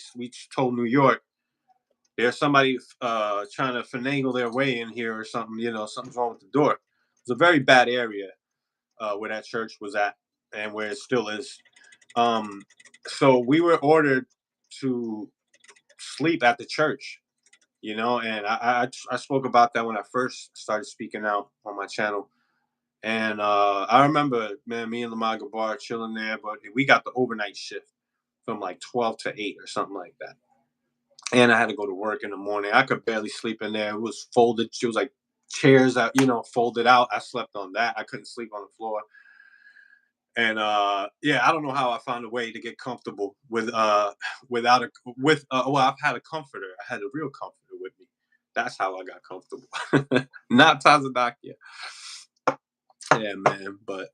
told New York, there's somebody trying to finagle their way in here or something, something's wrong with the door. It's a very bad area where that church was at and where it still is. So we were ordered to sleep at the church, and I spoke about that when I first started speaking out on my channel. And I remember, man, me and Lamar Gabar chilling there, but we got the overnight shift from like 12 to 8 or something like that. And I had to go to work in the morning. I could barely sleep in there. It was folded. It was like chairs that, folded out. I slept on that. I couldn't sleep on the floor. And I don't know how I found a way to get comfortable I've had a comforter. I had a real comforter with me. That's how I got comfortable. Not Tazadakia. Yeah, man. But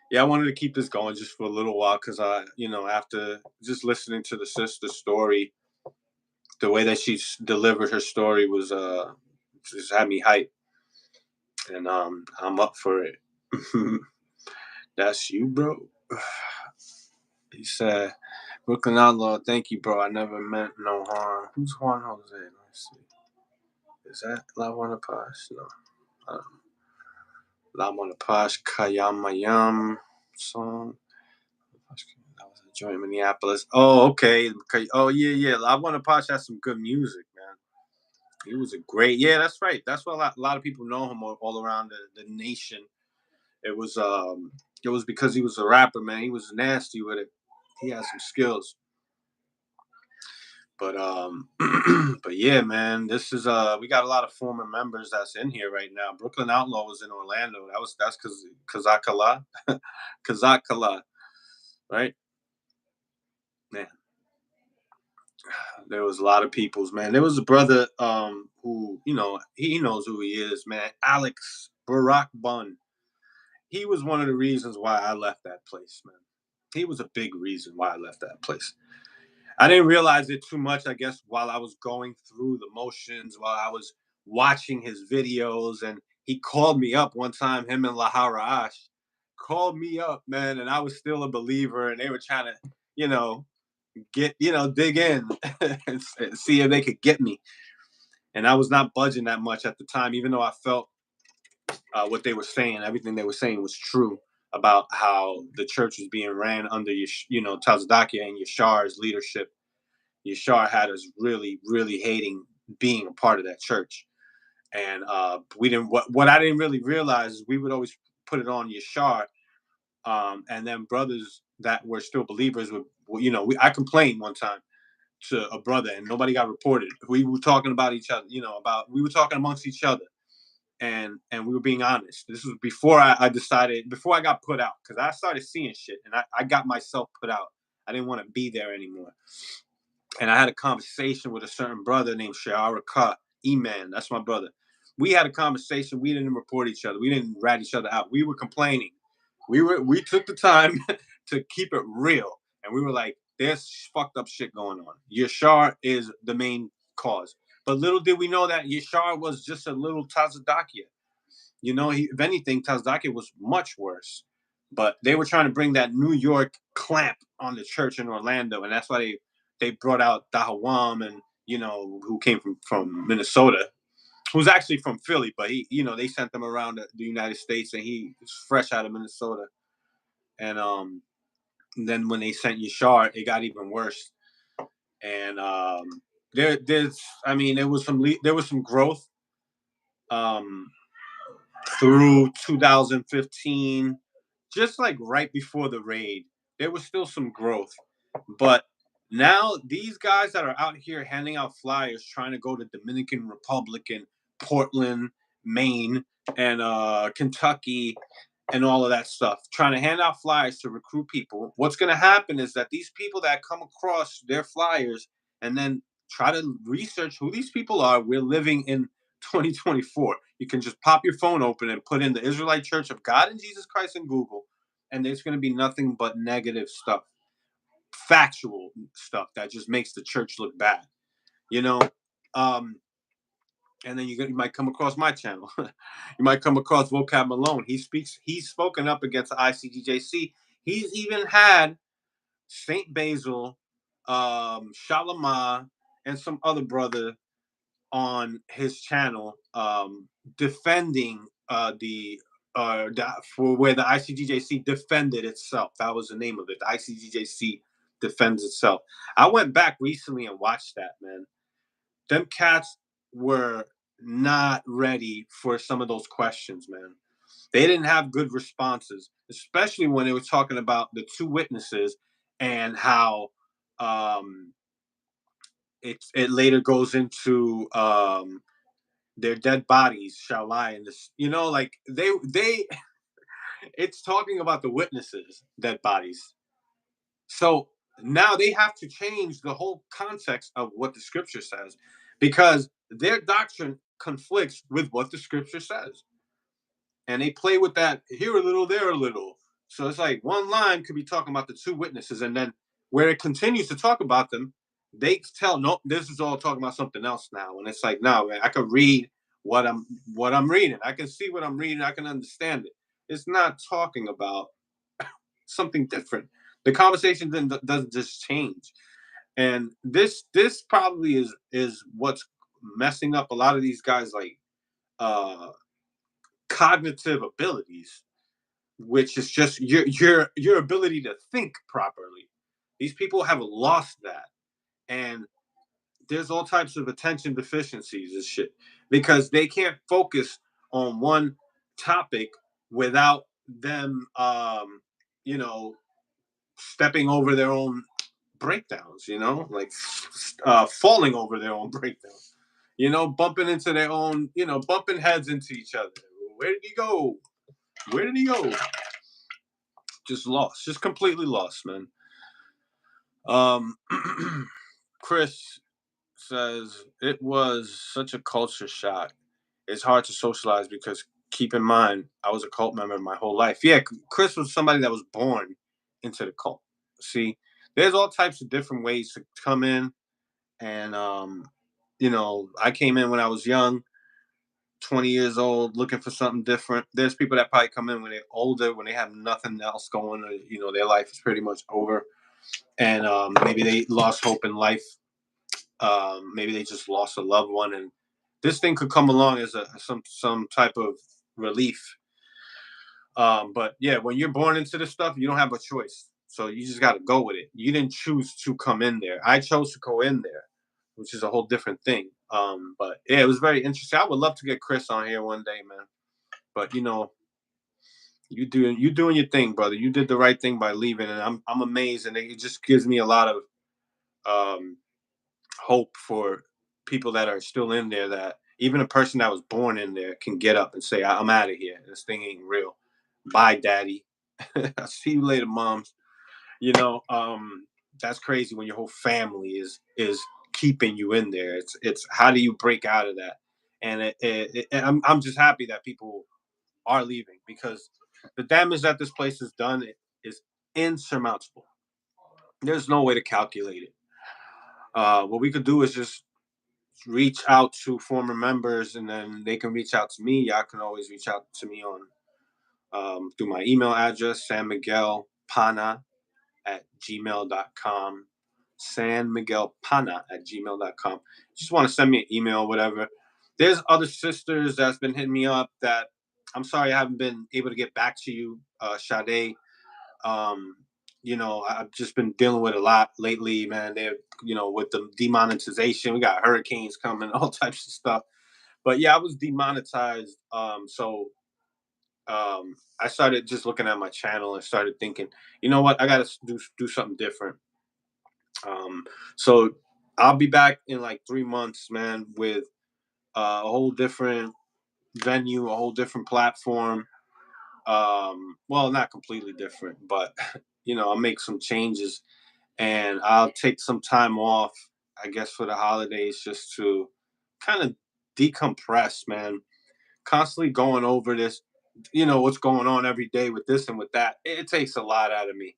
yeah, I wanted to keep this going just for a little while because after just listening to the sister's story, the way that she delivered her story was just had me hyped. And I'm up for it. That's you, bro. He said, Brooklyn Outlaw, thank you, bro. I never meant no harm. Who's Juan Jose? Let's see. Is that La Wanapash? No. La Wanapash Kayamayam song. That was a joint in Minneapolis. Oh, okay. Oh, yeah. La Wanapash has some good music, man. He was a great. Yeah, that's right. That's why a lot of people know him all around the nation. It was because he was a rapper, man. He was nasty with it. He had some skills. But but yeah, man, this is we got a lot of former members that's in here right now. Brooklyn Outlaw was in Orlando. That's because Kazakala, Kazakala, right? Man, there was a lot of peoples, man. There was a brother who he knows who he is, man. Alex Barack Bun. He was one of the reasons why I left that place, man. He was a big reason why I left that place. I didn't realize it too much, I guess, while I was going through the motions, while I was watching his videos. And he called me up one time, him and Lahara Ash called me up, man, and I was still a believer. And they were trying to, dig in and see if they could get me. And I was not budging that much at the time, even though I felt what they were saying, everything they were saying was true. about how the church was being ran under Tazadakia and Yashar's leadership. Yashar had us really, really hating being a part of that church. And we didn't. What I didn't really realize is we would always put it on Yashar, and then brothers that were still believers would, I complained one time to a brother, and nobody got reported. We were talking about each other, we were talking amongst each other, and we were being honest. This was before I decided, before I got put out, because I started seeing shit, and I got myself put out. I didn't want to be there anymore. And I had a conversation with a certain brother named Sha'ara Ka, E-Man. That's my brother. We had a conversation. We didn't report each other. We didn't rat each other out. We were complaining. We took the time to keep it real. And we were like, there's fucked up shit going on. Yashar is the main cause. But little did we know that Yashar was just a little Tazadakia. If anything, Tazadakia was much worse. But they were trying to bring that New York clamp on the church in Orlando. And that's why they brought out Dahawam and, who came from Minnesota, who's actually from Philly, but they sent them around the United States, and he was fresh out of Minnesota. And then when they sent Yashar, it got even worse. And there was some growth through 2015, just like right before the raid. There was still some growth, but now these guys that are out here handing out flyers, trying to go to Dominican Republic and Portland, Maine, and Kentucky, and all of that stuff, trying to hand out flyers to recruit people. What's going to happen is that these people that come across their flyers and then try to research who these people are, we're living in 2024. You can just pop your phone open and put in the Israelite Church of God and Jesus Christ in Google, and there's going to be nothing but negative stuff. Factual stuff that just makes the church look bad, and then you might come across my channel. You might come across Vocab Malone. He's spoken up against the Icgjc. He's even had Saint Basil, Shalama, and some other brother on his channel defending for where the Icgjc defended itself. That was the name of it. The Icgjc defends itself. I went back recently and watched that, man. Them cats were not ready for some of those questions, man. They didn't have good responses, especially when they were talking about the two witnesses and how it later goes into their dead bodies shall lie in this. Like they it's talking about the witnesses' dead bodies. So now they have to change the whole context of what the scripture says, because their doctrine conflicts with what the scripture says. And they play with that here a little, there a little. So it's like one line could be talking about the two witnesses, and then where it continues to talk about them, they tell, no, this is all talking about something else now. And it's like, no, man, I can read what I'm reading. I can see what I'm reading. I can understand it. It's not talking about something different. The conversation then doesn't just change. And this probably is what's messing up a lot of these guys, like cognitive abilities, which is just your ability to think properly. These people have lost that, and there's all types of attention deficiencies and shit, because they can't focus on one topic without them stepping over their own breakdowns, like falling over their own breakdowns, bumping into their own, bumping heads into each other. Where did he go? Where did he go? Just lost, just completely lost, man. Chris says, it was such a culture shock. It's hard to socialize because, keep in mind, I was a cult member my whole life. Yeah, Chris was somebody that was born into the cult. See, there's all types of different ways to come in. And, I came in when I was young, 20 years old, looking for something different. There's people that probably come in when they're older, when they have nothing else going, or, their life is pretty much over. And maybe they lost hope in life. Maybe they just lost a loved one, and this thing could come along as some type of relief. But yeah, when you're born into this stuff, you don't have a choice. So you just got to go with it. You didn't choose to come in there. I chose to go in there, which is a whole different thing. But yeah, it was very interesting. I would love to get Chris on here one day, man. But you doing your thing, brother. You did the right thing by leaving, and I'm amazed, and it just gives me a lot of um, hope for people that are still in there. That even a person that was born in there can get up and say, "I'm out of here. This thing ain't real. Bye, daddy. I'll see you later, moms." You know, that's crazy when your whole family is keeping you in there. It's how do you break out of that? And I'm just happy that people are leaving because the damage that this place has done is insurmountable. There's no way to calculate it. What we could do is just reach out to former members, and then they can reach out to me. Y'all can always reach out to me on through my email address, sanmiguelpana@gmail.com. sanmiguelpana@gmail.com. Just want to send me an email, whatever. There's other sisters that's been hitting me up that I'm sorry I haven't been able to get back to you, Sade. Um, I've just been dealing with a lot lately, man. They're, with the demonetization, we got hurricanes coming, all types of stuff. But yeah, I was demonetized. I started just looking at my channel and started thinking, you know what, I got to do something different. So I'll be back in like 3 months, man, with a whole different venue, a whole different platform. Well, not completely different, but I'll make some changes, and I'll take some time off, I guess, for the holidays, just to kind of decompress, man. Constantly going over this, what's going on every day with this and with that. It takes a lot out of me,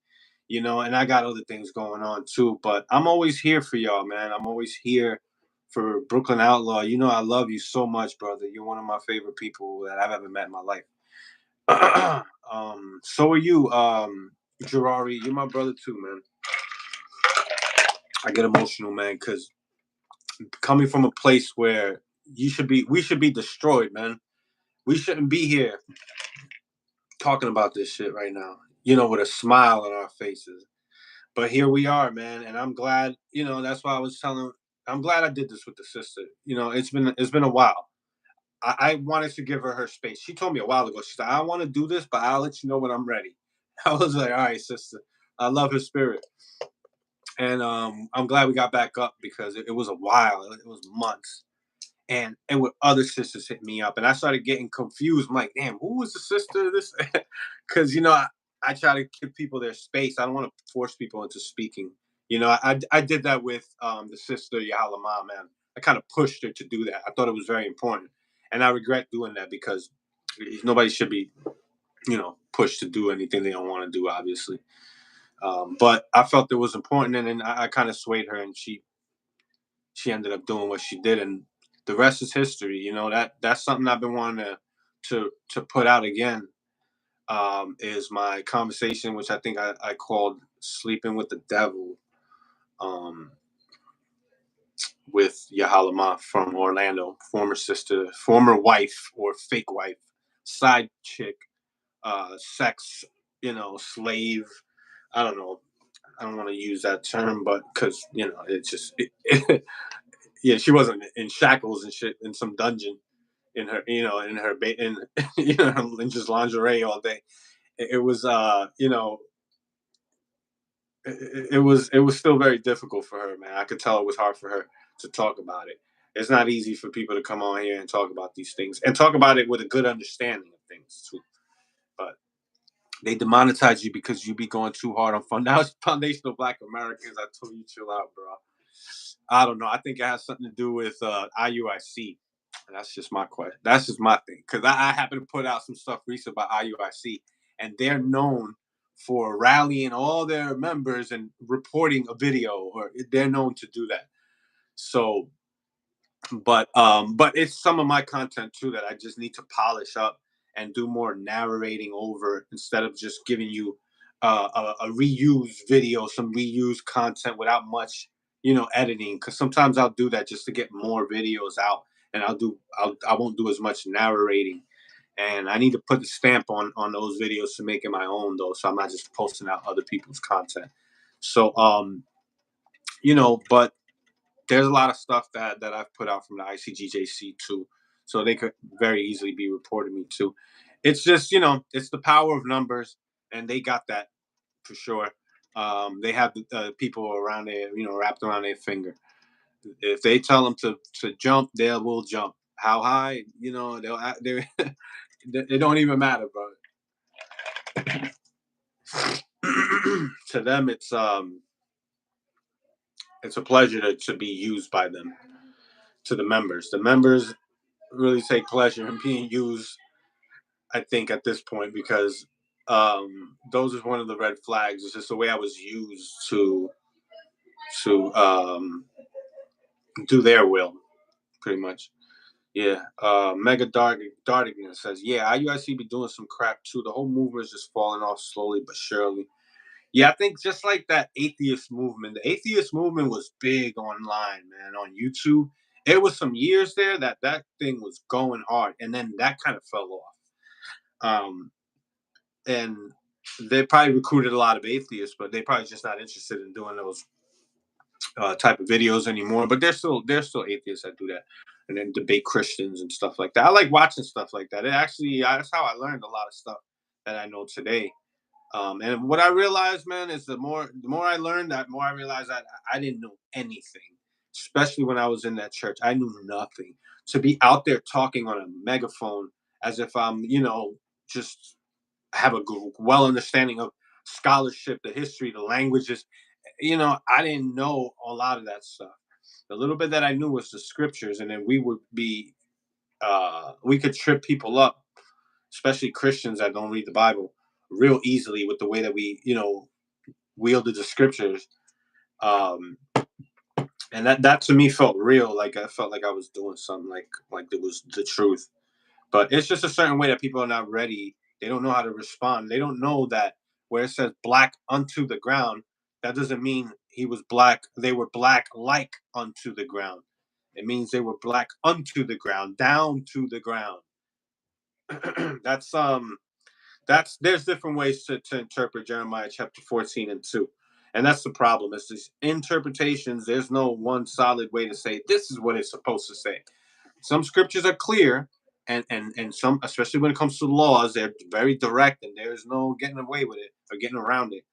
and I got other things going on too. But I'm always here for y'all, man. I'm always here for Brooklyn Outlaw. I love you so much, brother. You're one of my favorite people that I've ever met in my life. So are you, Gerari. You're my brother too, man. I get emotional, man, because coming from a place where we should be destroyed, man. We shouldn't be here talking about this shit right now, with a smile on our faces. But here we are, man, and I'm glad. That's why I was telling. I'm glad I did this with the sister. It's been a while. I wanted to give her space. She told me a while ago. She said, "I want to do this, but I'll let you know when I'm ready." I was like, "All right, sister. I love her spirit." And I'm glad we got back up because it was a while. It was months. And with other sisters hit me up, and I started getting confused. I'm like, damn, who was the sister of this? Because I try to give people their space. I don't want to force people into speaking. I did that with the sister Yahalama, man. I kind of pushed her to do that. I thought it was very important, and I regret doing that because nobody should be, pushed to do anything they don't want to do, obviously. But I felt it was important, and then I kind of swayed her, and she ended up doing what she did, and the rest is history. That's something I've been wanting to put out again. Is my conversation, which I think I called "Sleeping with the Devil," with Yahalama from Orlando, former sister, former wife or fake wife, side chick, sex, slave. I don't know. I don't want to use that term, but because it's just yeah, she wasn't in shackles and shit in some dungeon in her, in her in just lingerie all day. It was, it was still very difficult for her, man. I could tell it was hard for her to talk about it. It's not easy for people to come on here and talk about these things and talk about it with a good understanding of things too. But they demonetize you because you be going too hard on foundational Black Americans. I told you, chill out, bro. I don't know. I think it has something to do with IUIC. That's just my question. That's just my thing. Because I happen to put out some stuff recent about IUIC, and they're known for rallying all their members and reporting a video, or they're known to do that. So, but it's some of my content too that I just need to polish up and do more narrating over instead of just giving you a reused video, some reused content without much, editing. Because sometimes I'll do that just to get more videos out, and I won't do as much narrating. and I need to put the stamp on those videos to make it my own though, so I'm not just posting out other people's content. So but there's a lot of stuff that I've put out from the Icgjc too, so they could very easily be reporting me too. It's just it's the power of numbers, and they got that for sure. They have the people around there, wrapped around their finger. If they tell them to jump, they will jump. How high? They don't even matter, bro. To them, it's a pleasure to be used by them. To the members really take pleasure in being used. I think at this point, because those is one of the red flags. It's just the way I was used to do their will, pretty much. Yeah. Mega Dardigner says, yeah, IUIC be doing some crap too. The whole movement is just falling off slowly but surely. Yeah, I think just like that atheist movement. The atheist movement was big online, man, on YouTube. It was some years there that thing was going hard, and then that kind of fell off. And they probably recruited a lot of atheists, but they probably just not interested in doing those type of videos anymore. But there's still atheists that do that, and then debate Christians and stuff like that. I like watching stuff like that. It actually that's how I learned a lot of stuff that I know today. And what I realized, man, is the more I learned, that more I realized that I didn't know anything, especially when I was in that church. I knew nothing. To be out there talking on a megaphone as if I'm, just have a good, well understanding of scholarship, the history, the languages. I didn't know a lot of that stuff. The little bit that I knew was the scriptures, and then we could trip people up, especially Christians that don't read the Bible, real easily with the way that we, wielded the scriptures. And that to me felt real. Like I felt like I was doing something, like it was the truth. But it's just a certain way that people are not ready. They don't know how to respond. They don't know that where it says black unto the ground, that doesn't mean he was black. They were black like unto the ground. It means they were black unto the ground, down to the ground. That's there's different ways to interpret Jeremiah chapter 14 and 2. And that's the problem. It's these interpretations. There's no one solid way to say this is what it's supposed to say. Some scriptures are clear, and some, especially when it comes to laws, they're very direct, and there's no getting away with it or getting around it.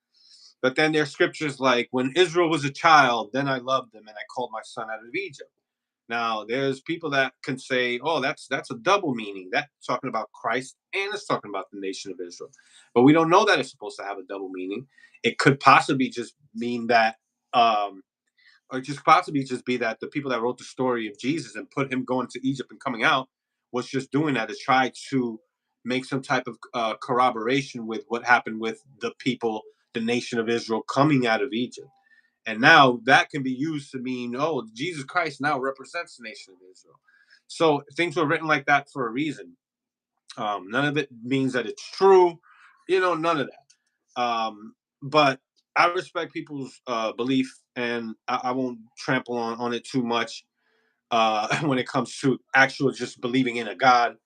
But then there's scriptures like, when Israel was a child, then I loved them and I called my son out of Egypt. Now, there's people that can say, oh, that's a double meaning. That's talking about Christ and it's talking about the nation of Israel. But we don't know that it's supposed to have a double meaning. It could possibly just mean that, or just possibly just be that the people that wrote the story of Jesus and put him going to Egypt and coming out was just doing that to try to make some type of corroboration with what happened with the people, the nation of Israel coming out of Egypt. And now that can be used to mean, oh, Jesus Christ now represents the nation of Israel. So things were written like that for a reason. None of it means that it's true, none of that. But I respect people's belief, and I won't trample on it too much when it comes to actual just believing in a God,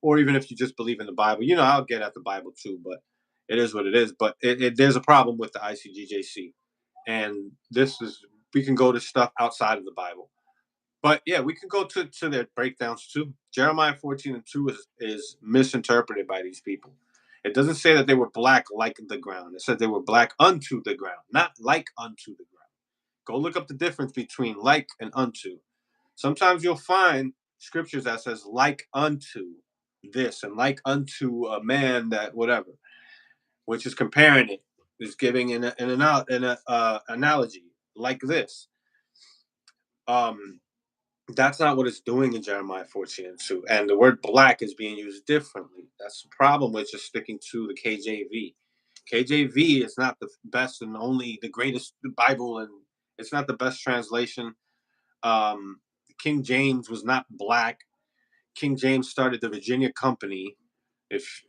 or even if you just believe in the Bible. I'll get at the Bible too, but it is what it is. But there's a problem with the Icgjc. And we can go to stuff outside of the Bible. But yeah, we can go to their breakdowns too. Jeremiah 14 and 2 is misinterpreted by these people. It doesn't say that they were black like the ground. It says they were black unto the ground, not like unto the ground. Go look up the difference between like and unto. Sometimes you'll find scriptures that says like unto this and like unto a man that whatever, which is comparing it, is giving an analogy like this. That's not what it's doing in Jeremiah 14 and 2. And the word black is being used differently. That's the problem with just sticking to the KJV. KJV is not the best and only the greatest Bible, and it's not the best translation. King James was not black. King James started the Virginia Company. If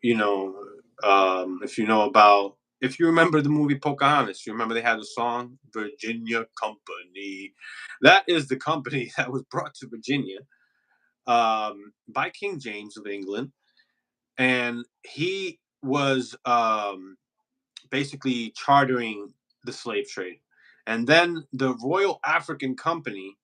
you remember the movie Pocahontas, you remember they had a song, Virginia Company. That is the company that was brought to Virginia by King James of England. and he was basically chartering the slave trade. And then the Royal African Company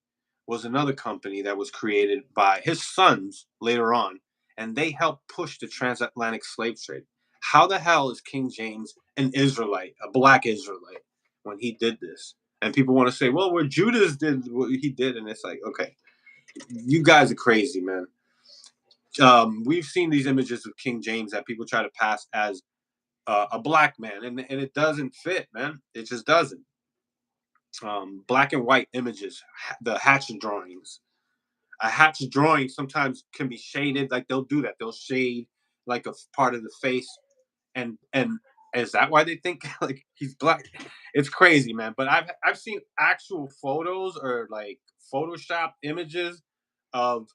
was another company that was created by his sons later on, and they helped push the transatlantic slave trade. How the hell is King James an Israelite, a black Israelite, when he did this? And people want to say, well, where Judas did what he did, and it's like, okay, you guys are crazy, man. We've seen these images of King James that people try to pass as a black man, and it doesn't fit, man. It just doesn't. Black and white images, the hatchet drawings. A hatchet drawing sometimes can be shaded, like they'll do that. They'll shade like a part of the face, and is that why they think like he's black? It's crazy, man. But I've seen actual photos or like Photoshop images of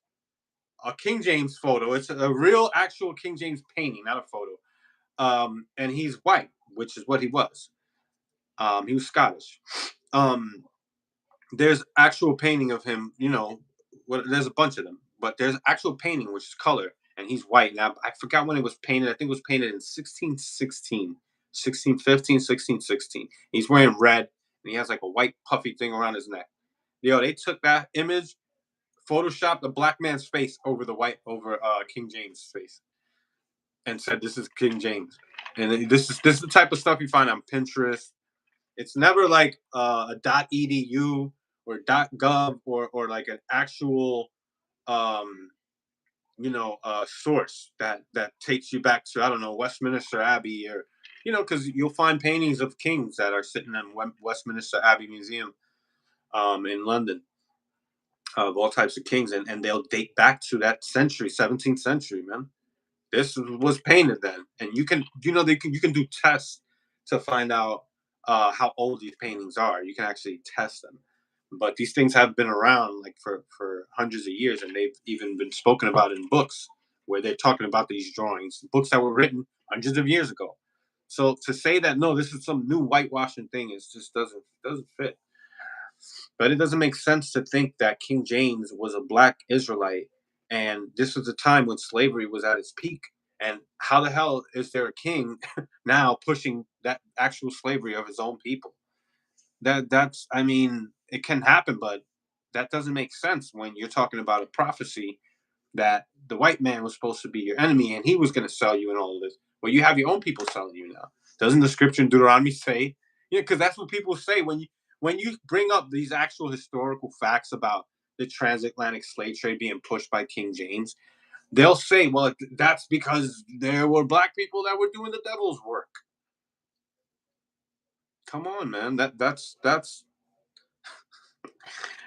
a King James photo. It's a real actual King James painting, not a photo. And he's white, which is what he was. He was Scottish. There's actual painting of him, there's a bunch of them, but there's actual painting which is color, and he's white. Now I forgot when it was painted. I think it was painted in 1616, 1615, 1616. He's wearing red, and he has like a white puffy thing around his neck. They took that image, photoshopped the black man's face over King James' face, and said, "This is King James." And this is the type of stuff you find on Pinterest. It's never like a .edu or .gov or like an actual source that takes you back to, I don't know, Westminster Abbey, or because you'll find paintings of kings that are sitting in Westminster Abbey Museum in London, of all types of kings, and they'll date back to that century, 17th century, man. This was painted then, and you can do tests to find out how old these paintings are. You can actually test them, but these things have been around like for hundreds of years, and they've even been spoken about in books where they're talking about these drawings, books that were written hundreds of years ago. So to say that no, this is some new whitewashing thing, is just doesn't fit. But it doesn't make sense to think that King James was a black Israelite, and this was a time when slavery was at its peak. And how the hell is there a king now pushing that actual slavery of his own people? That's I mean, it can happen, but that doesn't make sense when you're talking about a prophecy that the white man was supposed to be your enemy and he was going to sell you and all of this. Well, you have your own people selling you now. Doesn't the scripture in Deuteronomy say? Because that's what people say when you bring up these actual historical facts about the transatlantic slave trade being pushed by King James. They'll say, well, that's because there were black people that were doing the devil's work. Come on, man. That's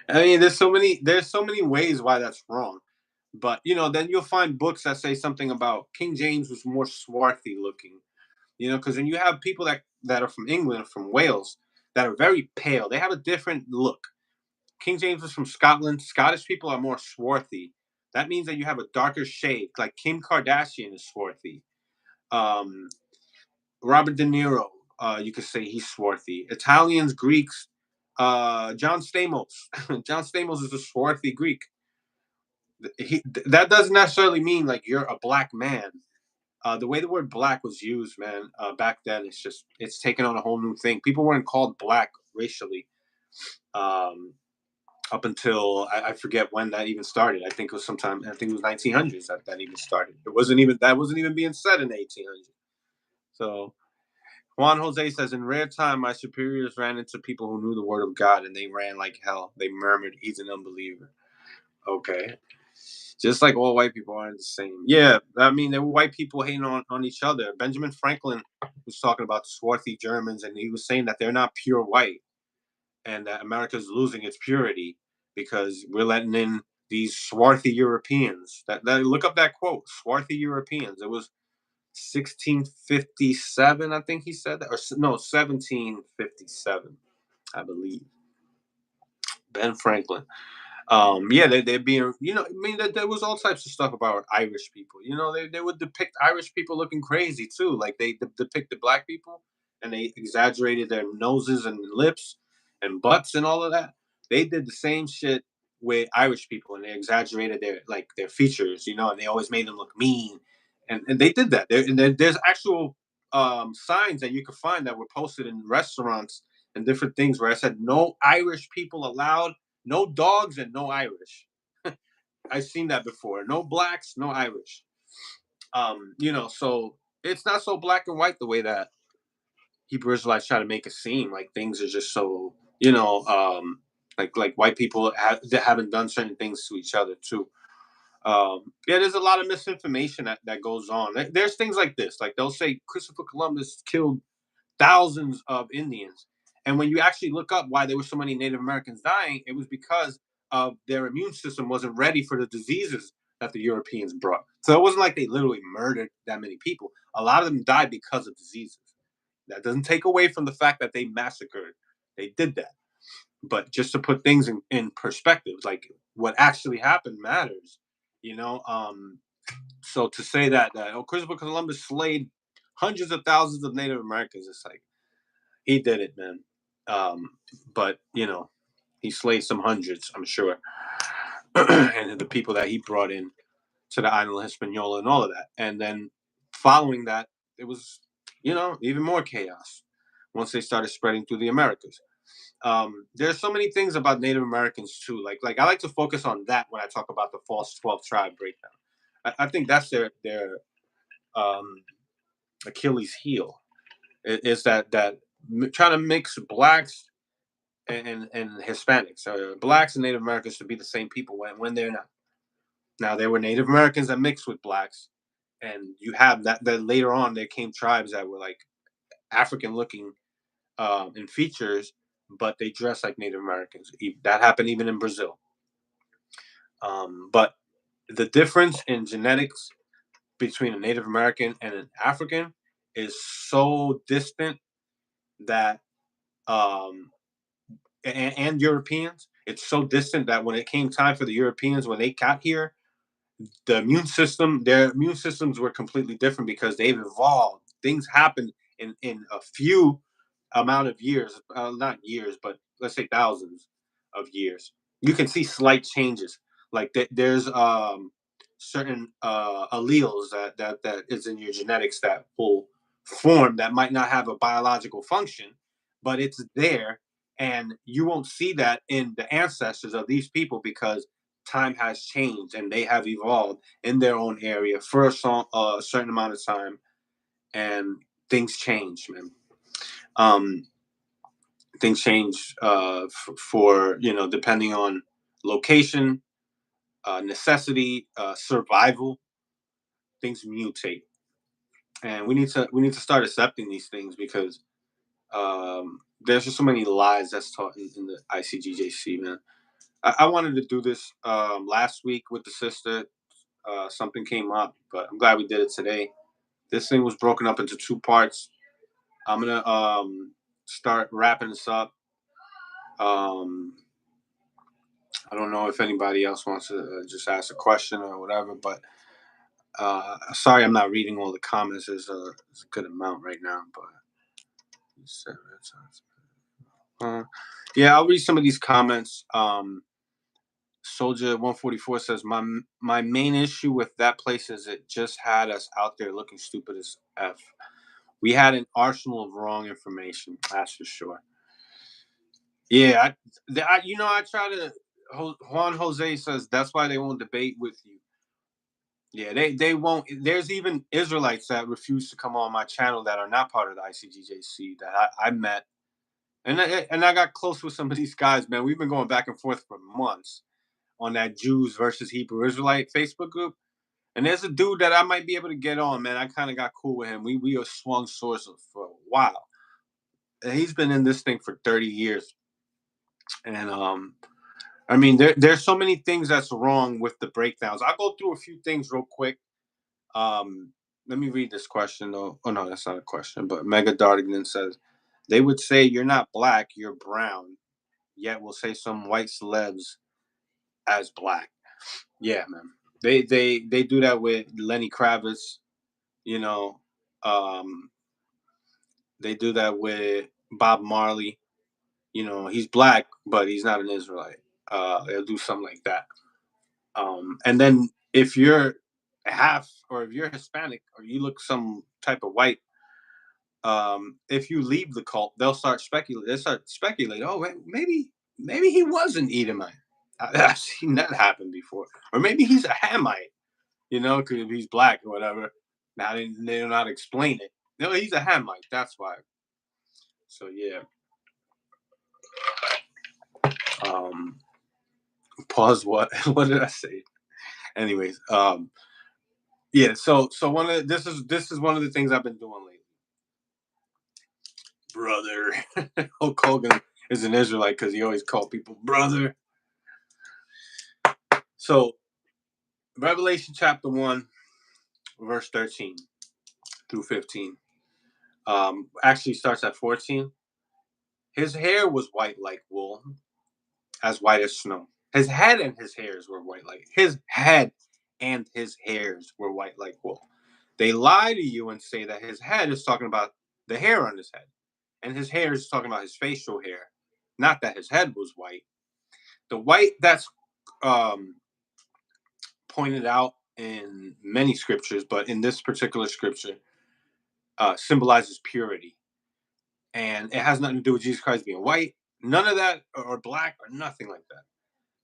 I mean, there's so many ways why that's wrong. But then you'll find books that say something about King James was more swarthy looking. Because when you have people that are from England, from Wales, that are very pale, they have a different look. King James is from Scotland. Scottish people are more swarthy. That means that you have a darker shade, like Kim Kardashian is swarthy. Robert De Niro, you could say he's swarthy. Italians, Greeks, John Stamos. John Stamos is a swarthy Greek. That doesn't necessarily mean like you're a black man. The way the word black was used, man, back then, it's taken on a whole new thing. People weren't called black racially up until I forget when that even started. I think it was 1900s that even started. That wasn't even being said in the 1800s. So Juan Jose says, in rare time, my superiors ran into people who knew the word of God, and they ran like hell. They murmured, he's an unbeliever. Okay. Just like all white people aren't the same. Yeah, I mean, there were white people hating on each other. Benjamin Franklin was talking about the swarthy Germans, and he was saying that they're not pure white, and that America's losing its purity because we're letting in these swarthy Europeans. Look up that quote, swarthy Europeans. It was 1657, I think he said that, or no, 1757, I believe. Ben Franklin. They'd be, I mean, there was all types of stuff about Irish people. They would depict Irish people looking crazy too. Like they depicted black people, and they exaggerated their noses and lips and butts and all of that. They did the same shit with Irish people, and they exaggerated their features, and they always made them look mean and they did that. There's actual signs that you can find that were posted in restaurants and different things where I said no Irish people allowed, no dogs and no Irish. I've seen that before. No blacks, no Irish. So it's not so black and white the way that Hebrew Israelites try to make it seem. Like things are just so, like white people haven't done certain things to each other too. Yeah, there's a lot of misinformation that goes on. There's things like this, like they'll say Christopher Columbus killed thousands of Indians, and when you actually look up why there were so many Native Americans dying, it was because of their immune system wasn't ready for the diseases that the Europeans brought. So it wasn't like they literally murdered that many people. A lot of them died because of diseases. That doesn't take away from the fact that they massacred. They did that, but just to put things in perspective, like what actually happened matters, you know. So to say that Christopher Columbus slayed hundreds of thousands of Native Americans, it's like he did it, man. But he slayed some hundreds, I'm sure, and the people that he brought in to the island of Hispaniola and all of that, and then following that, it was even more chaos once they started spreading through the Americas. There's so many things about Native Americans too. Like I like to focus on that when I talk about the false 12 tribe breakdown. I think that's their um, Achilles heel. Is that trying to mix blacks and Hispanics, blacks and Native Americans to be the same people when they're not. Now there were Native Americans that mixed with blacks, and you have that later on there came tribes that were like African looking in features, but they dress like Native Americans. That happened even in Brazil. But the difference in genetics between a Native American and an African is so distant that, and Europeans, it's so distant that when it came time for the Europeans, when they got here, their immune systems were completely different because they've evolved. Things happen in a few amount of years, not years, but let's say thousands of years. You can see slight changes. Like there's certain alleles that is in your genetics that will form that might not have a biological function, but it's there, and you won't see that in the ancestors of these people because time has changed and they have evolved in their own area for a certain amount of time, and things change, man. Things change for depending on location, necessity, survival. Things mutate, and we need to start accepting these things because there's just so many lies that's taught in the ICGJC, man. I wanted to do this last week with the sister. Something came up, but I'm glad we did it today. This thing was broken up into two parts. I'm gonna start wrapping this up. I don't know if anybody else wants to just ask a question or whatever, but sorry I'm not reading all the comments. There's a good amount right now, but yeah, I'll read some of these comments. Soldier 144 says my main issue with that place is it just had us out there looking stupid as f. We had an arsenal of wrong information. That's for sure. Yeah, I try to. Juan Jose says that's why they won't debate with you. Yeah, they won't. There's even Israelites that refuse to come on my channel that are not part of the ICGJC that I met, and I got close with some of these guys, man. We've been going back and forth for months on that Jews versus Hebrew Israelite Facebook group. And there's a dude that I might be able to get on, man. I kind of got cool with him. We are swung swords for a while. And he's been in this thing for 30 years. And I mean, there's so many things that's wrong with the breakdowns. I'll go through a few things real quick. Let me read this question though. Oh no, that's not a question. But Mega Dardigan says they would say you're not black, you're brown. Yet we'll say some white celebs as black. Yeah, man. They do that with Lenny Kravitz. You know, they do that with Bob Marley. He's black, but he's not an Israelite. They'll do something like that. And then if you're half, or if you're Hispanic or you look some type of white, if you leave the cult, they'll start speculating. Oh, maybe he was an Edomite. I've seen that happen before, or maybe he's a Hamite. Because if he's black or whatever. Now they don't know how to explain it. No, he's a Hamite. That's why. So yeah. Pause. What? What did I say? Anyways, yeah. So this is one of the things I've been doing lately. Brother, Hulk Hogan is an Israelite because he always called people brother. So, Revelation chapter 1, verse 13 through 15. Actually starts at 14. His hair was white like wool, as white as snow. His head and his hairs were white like his head and his hairs were white like wool. They lie to you and say that his head is talking about the hair on his head, and his hair is talking about his facial hair, not that his head was white. The white that's pointed out in many scriptures, but in this particular scripture, symbolizes purity. And it has nothing to do with Jesus Christ being white, none of that, or black, or nothing like that.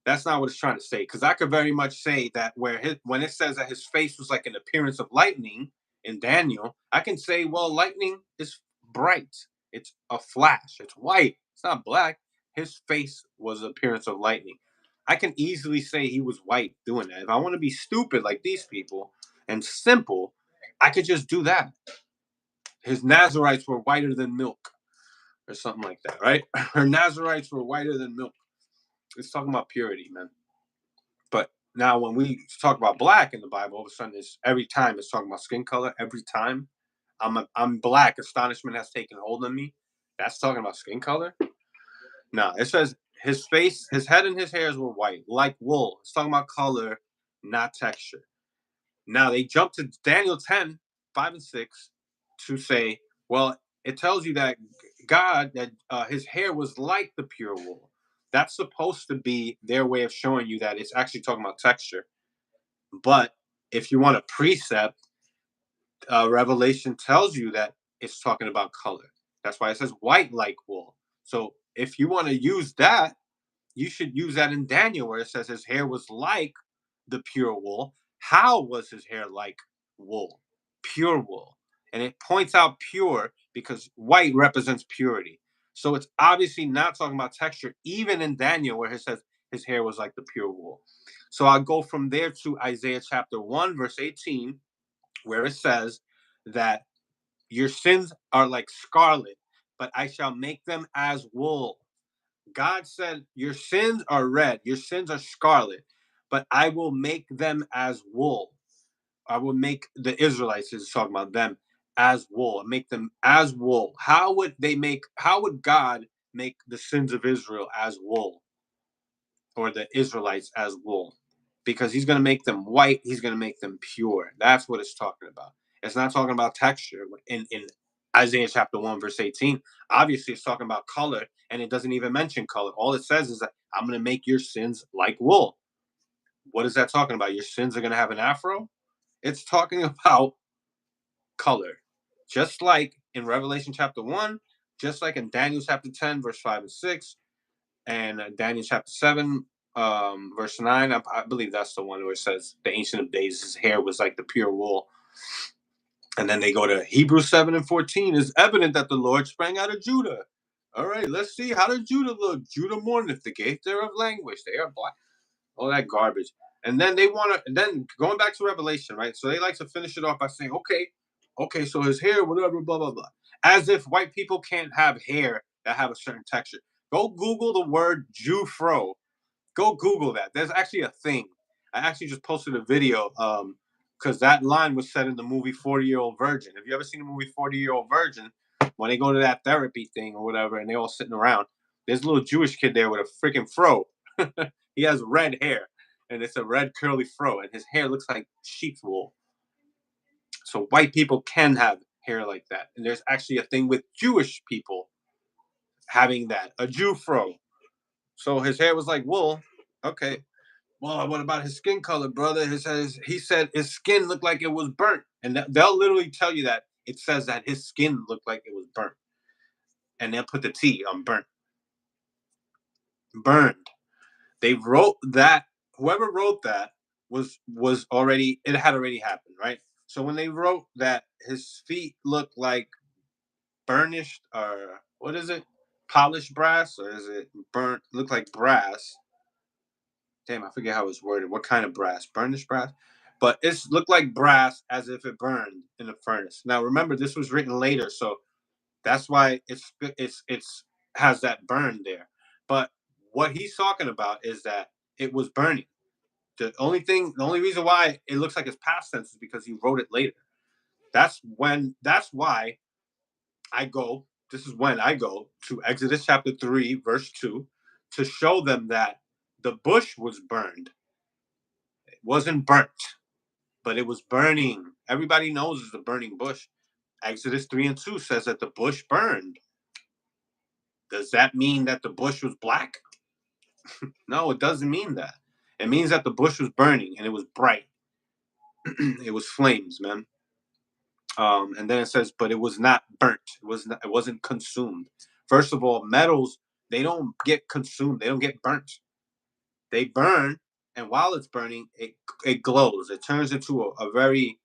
That's not what it's trying to say. Because I could very much say that when it says that his face was like an appearance of lightning in Daniel, I can say, well, lightning is bright. It's a flash. It's white. It's not black. His face was an appearance of lightning. I can easily say he was white doing that. If I want to be stupid like these people and simple, I could just do that. His Nazarites were whiter than milk, or something like that, right? Her Nazarites were whiter than milk. It's talking about purity, man. But now when we talk about black in the Bible, all of a sudden every time it's talking about skin color. Every time I'm black, astonishment has taken hold of me. That's talking about skin color. No, it says his face, his head, and his hairs were white, like wool. It's talking about color, not texture. Now they jump to Daniel 10, 5 and 6 to say, well, it tells you that God, that his hair was like the pure wool. That's supposed to be their way of showing you that it's actually talking about texture. But if you want a precept, Revelation tells you that it's talking about color. That's why it says white like wool. So if you want to use that, you should use that in Daniel where it says his hair was like the pure wool. How was his hair like wool? Pure wool. And it points out pure because white represents purity. So it's obviously not talking about texture, even in Daniel where it says his hair was like the pure wool. So I'll go from there to Isaiah chapter 1, verse 18, where it says that your sins are like scarlet, but I shall make them as wool. God said, your sins are red, your sins are scarlet, but I will make them as wool. I will make the Israelites, is talking about them, as wool, make them as wool. How would God make the sins of Israel as wool? Or the Israelites as wool? Because he's going to make them white, he's going to make them pure. That's what it's talking about. It's not talking about texture. In Isaiah chapter 1, verse 18, obviously it's talking about color, and it doesn't even mention color. All it says is that I'm going to make your sins like wool. What is that talking about? Your sins are going to have an afro? It's talking about color. Just like in Revelation chapter 1, just like in Daniel chapter 10, verse 5 and 6, and Daniel chapter 7, verse 9. I believe that's the one where it says the Ancient of Days, his hair was like the pure wool. And then they go to Hebrews 7 and 14. It's evident that the Lord sprang out of Judah. All right, let's see. How did Judah look? Judah mourneth, the gate thereof language. They are black. All that garbage. And then they want to, then going back to Revelation, right? So they like to finish it off by saying, okay, so his hair, whatever, blah, blah, blah. As if white people can't have hair that have a certain texture. Go Google the word Jewfro. Go Google that. There's actually a thing. I actually just posted a video because that line was said in the movie 40-Year-Old Virgin. Have you ever seen the movie 40-Year-Old Virgin? When they go to that therapy thing or whatever and they're all sitting around, there's a little Jewish kid there with a freaking fro. He has red hair and it's a red curly fro and his hair looks like sheep's wool. So white people can have hair like that. And there's actually a thing with Jewish people having that, a Jew fro. So his hair was like wool. Okay. well, what about his skin color, brother? He said his skin looked like it was burnt, and they'll literally tell you that it says that his skin looked like it was burnt, and they'll put the T on burnt, burned. They wrote that. Whoever wrote that was already, it had already happened, right? So when they wrote that his feet looked like burnished, or what is it, polished brass, or is it burnt? Look like brass. Damn, I forget how it's worded. What kind of brass? Burnished brass? But it's looked like brass as if it burned in a furnace. Now remember, this was written later, so that's why it's has that burn there. But what he's talking about is that it was burning. The only reason why it looks like it's past tense is because he wrote it later. That's why I go. This is when I go to Exodus chapter 3, verse 2, to show them that the bush was burned. It wasn't burnt, but it was burning. Everybody knows it's a burning bush. Exodus 3 and 2 says that the bush burned. Does that mean that the bush was black? No, it doesn't mean that. It means that the bush was burning and it was bright. It was flames, man. And then it says, but it was not burnt. It wasn't consumed. First of all, metals, they don't get consumed. They don't get burnt. They burn, and while it's burning, it glows. It turns into a very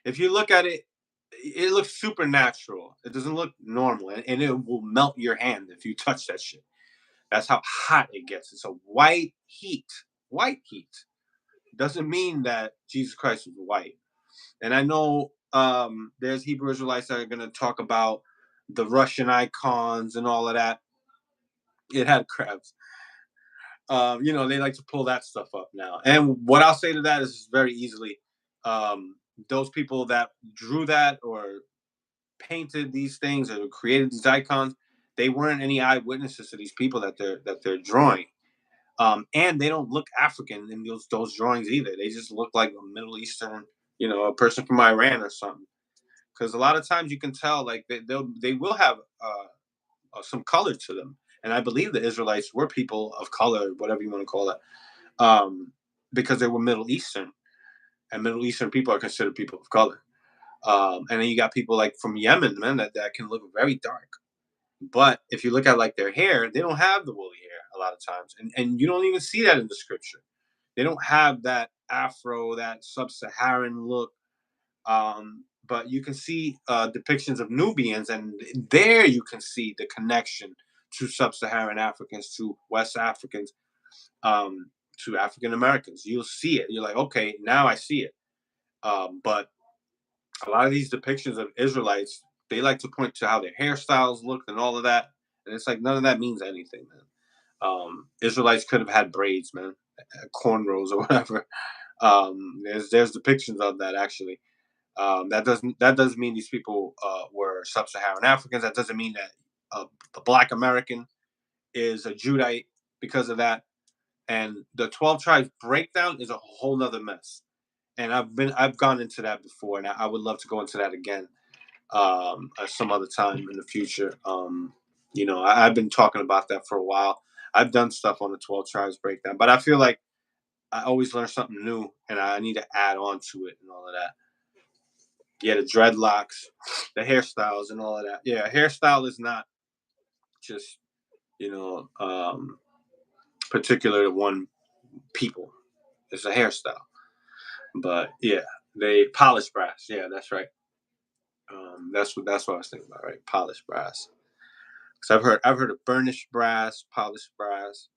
if you look at it, it looks supernatural. It doesn't look normal, and it will melt your hand if you touch that shit. That's how hot it gets. It's a white heat. White heat doesn't mean that Jesus Christ was white. And I know there's Hebrew Israelites that are going to talk about the Russian icons and all of that. It had crabs. They like to pull that stuff up now. And what I'll say to that is very easily, those people that drew that or painted these things or created these icons, they weren't any eyewitnesses to these people that they're drawing. And they don't look African in those drawings either. They just look like a Middle Eastern, a person from Iran or something. Because a lot of times you can tell, like they will have some color to them, and I believe the Israelites were people of color, whatever you want to call it, because they were Middle Eastern, and Middle Eastern people are considered people of color. And then you got people like from Yemen, man, that can look very dark. But if you look at like their hair, they don't have the woolly hair a lot of times, and you don't even see that in the scripture. They don't have that Afro, that sub-Saharan look. But you can see depictions of Nubians, and there you can see the connection to sub-Saharan Africans, to West Africans, to African Americans. You'll see it. You're like, okay, now I see it. But a lot of these depictions of Israelites, they like to point to how their hairstyles looked and all of that, and it's like none of that means anything, man. Israelites could have had braids, man, cornrows or whatever. There's depictions of that actually. That doesn't mean these people were sub-Saharan Africans. That doesn't mean that a Black American is a Judite because of that. And the 12 tribes breakdown is a whole nother mess. And I've gone into that before, and I would love to go into that again some other time in the future. I've been talking about that for a while. I've done stuff on the 12 tribes breakdown, but I feel like I always learn something new, and I need to add on to it and all of that. Yeah, the dreadlocks, the hairstyles, and all of that. Yeah, hairstyle is not just particular to one people. It's a hairstyle, but yeah, they polish brass. Yeah, that's right. That's what I was thinking about, right? Polished brass. Because I've heard of burnished brass, polished brass,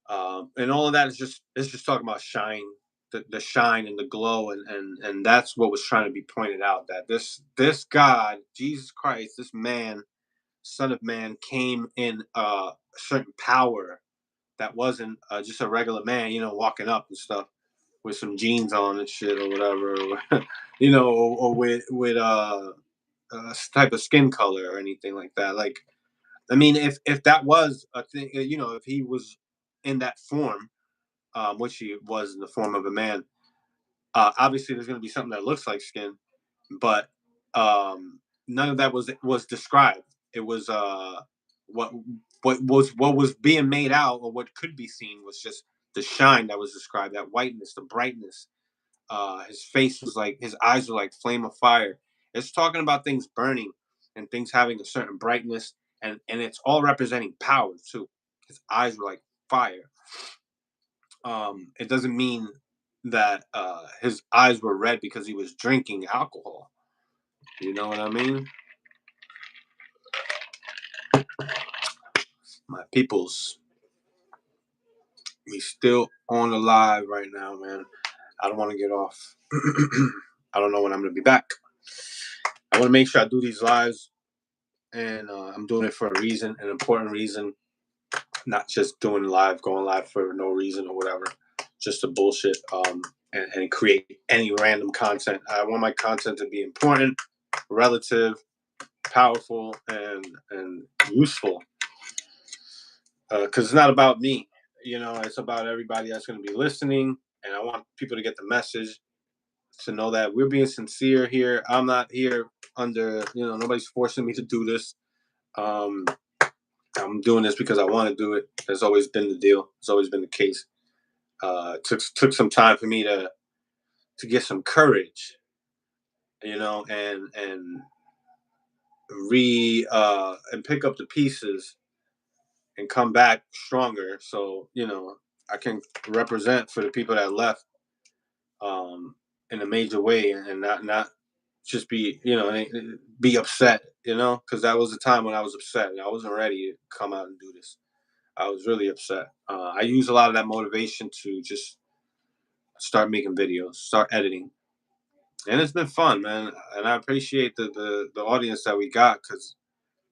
and all of that is just talking about shine, the shine and the glow, and that's what was trying to be pointed out, that this God, Jesus Christ, this man, Son of Man, came in a certain power that wasn't just a regular man, walking up and stuff with some jeans on and shit or whatever, or with a type of skin color or anything like that. Like, I mean, if that was a thing, if he was in that form, which he was in the form of a man, obviously there's going to be something that looks like skin, but none of that was described. It was what what was being made out, or what could be seen, was just the shine that was described, that whiteness, the brightness. His face was like, his eyes were like flame of fire. It's talking about things burning and things having a certain brightness, and it's all representing power too. His eyes were like fire. It doesn't mean that his eyes were red because he was drinking alcohol. You know what I mean? My peoples, we still on the live right now, man. I don't want to get off. I don't know when I'm going to be back. I want to make sure I do these lives, and I'm doing it for a reason, an important reason, not just going live for no reason or whatever, just to bullshit and create any random content. I want my content to be important, relative, powerful, and useful, because it's not about me. It's about everybody that's going to be listening, and I want people to get the message, to know that we're being sincere here. I'm not here under, nobody's forcing me to do this. I'm doing this because I want to do it. That's always been the deal. It's always been the case. Took some time for me to get some courage, and and pick up the pieces and come back stronger. So, I can represent for the people that left in a major way, and not just be, be upset, because that was the time when I was upset and I wasn't ready to come out and do this. I was really upset. I use a lot of that motivation to just start making videos, start editing. And it's been fun, man. And I appreciate the audience that we got, because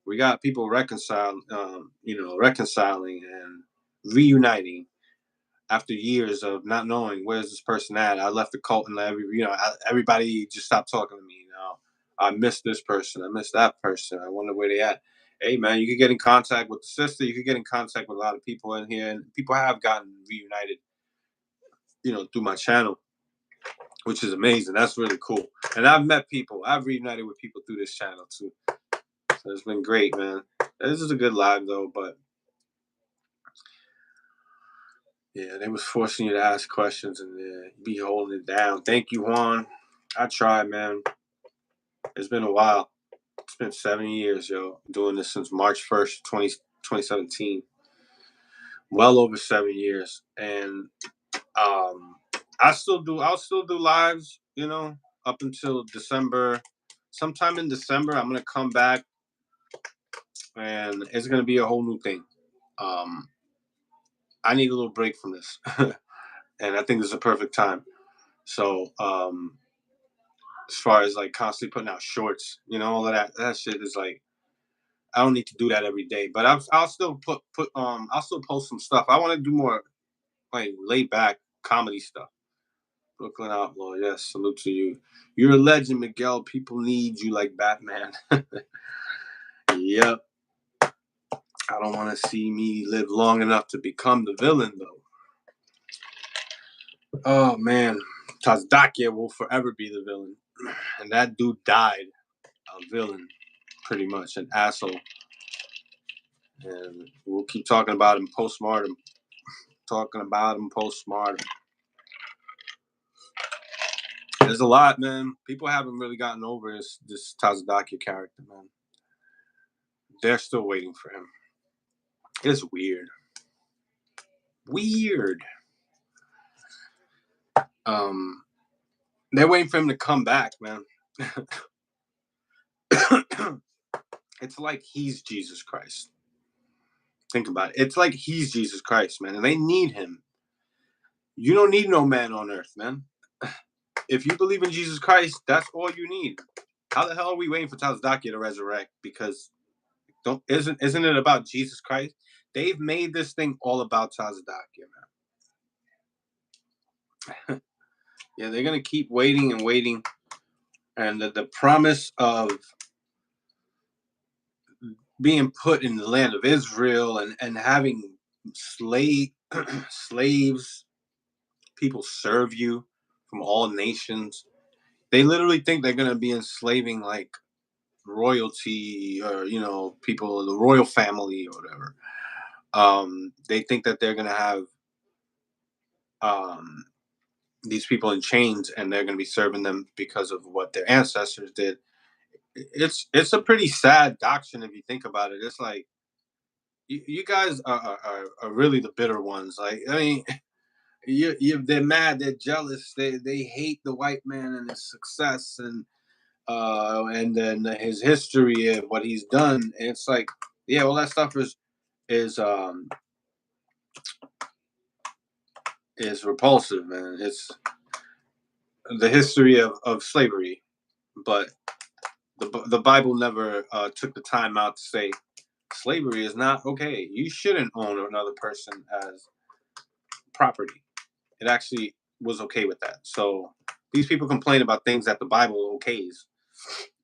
we got people reconciling and reuniting after years of not knowing where's this person at. I left the cult, and everybody just stopped talking to me. I miss this person. I miss that person. I wonder where they at. Hey, man, you could get in contact with the sister. You could get in contact with a lot of people in here, and people have gotten reunited, through my channel, which is amazing. That's really cool. And I've met people. I've reunited with people through this channel too. So it's been great, man. This is a good live though, but yeah, they was forcing you to ask questions and be holding it down. Thank you, Juan. I tried, man. It's been a while. It's been 7 years, yo. I'm doing this since March 1st, 2017. Well over 7 years. And I'll still do lives, up until December. Sometime in December, I'm gonna come back, and it's gonna be a whole new thing. I need a little break from this, and I think this is a perfect time. So, as far as like constantly putting out shorts, all of that shit is like, I don't need to do that every day. But I'll still I'll still post some stuff. I want to do more like laid back comedy stuff. Brooklyn Outlaw, yes, salute to you. You're a legend, Miguel. People need you like Batman. Yep. I don't want to see me live long enough to become the villain, though. Oh, man. Tazdakia will forever be the villain. And that dude died a villain, pretty much, an asshole. And we'll keep talking about him post-mortem. There's a lot, man. People haven't really gotten over this Tazdakia character, man. They're still waiting for him. It's weird. They're waiting for him to come back, man. It's like he's Jesus Christ. Think about it. It's like he's Jesus Christ, man, and they need him. You don't need no man on earth, man. If you believe in Jesus Christ, that's all you need. How the hell are we waiting for Tazdakia to resurrect? Because isn't it about Jesus Christ? They've made this thing all about Tazdakia, man. Yeah, they're gonna keep waiting and waiting, and the promise of being put in the land of Israel and having slaves, people serve you from all nations. They literally think they're gonna be enslaving like royalty, or people, the royal family or whatever. They think that they're gonna have um, these people in chains, and they're gonna be serving them because of what their ancestors did. It's a pretty sad doctrine if you think about it. It's like you guys are really the bitter ones. Like, I mean, they're mad, they're jealous, they hate the white man and his success, and then his history and what he's done. And it's like, yeah, all that stuff is is repulsive, man. It's the history of slavery, but the Bible never took the time out to say slavery is not okay. You shouldn't own another person as property. It actually was okay with that. So these people complain about things that the Bible okays.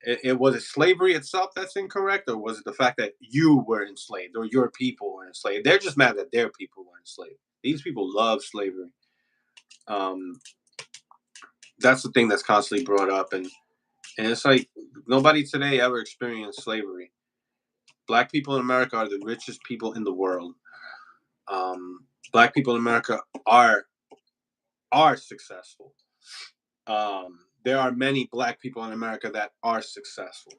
It was it slavery itself that's incorrect, or was it the fact that you were enslaved or your people were enslaved? They're just mad that their people were enslaved. These people love slavery. Um, that's the thing that's constantly brought up, and it's like nobody today ever experienced slavery. Black people in America are the richest people in the world. Black people in America are successful. There are many black people in America that are successful,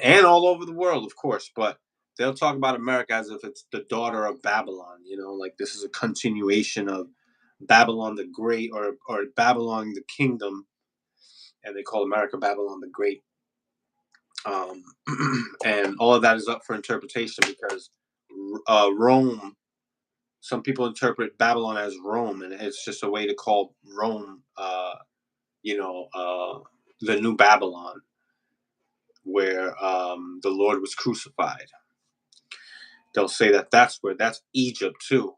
and all over the world, of course. But they'll talk about America as if it's the daughter of Babylon. Like this is a continuation of Babylon the Great, or Babylon the Kingdom, and they call America Babylon the Great. And all of that is up for interpretation because Rome. Some people interpret Babylon as Rome, and it's just a way to call Rome, the new Babylon, where the Lord was crucified. They'll say that's Egypt too.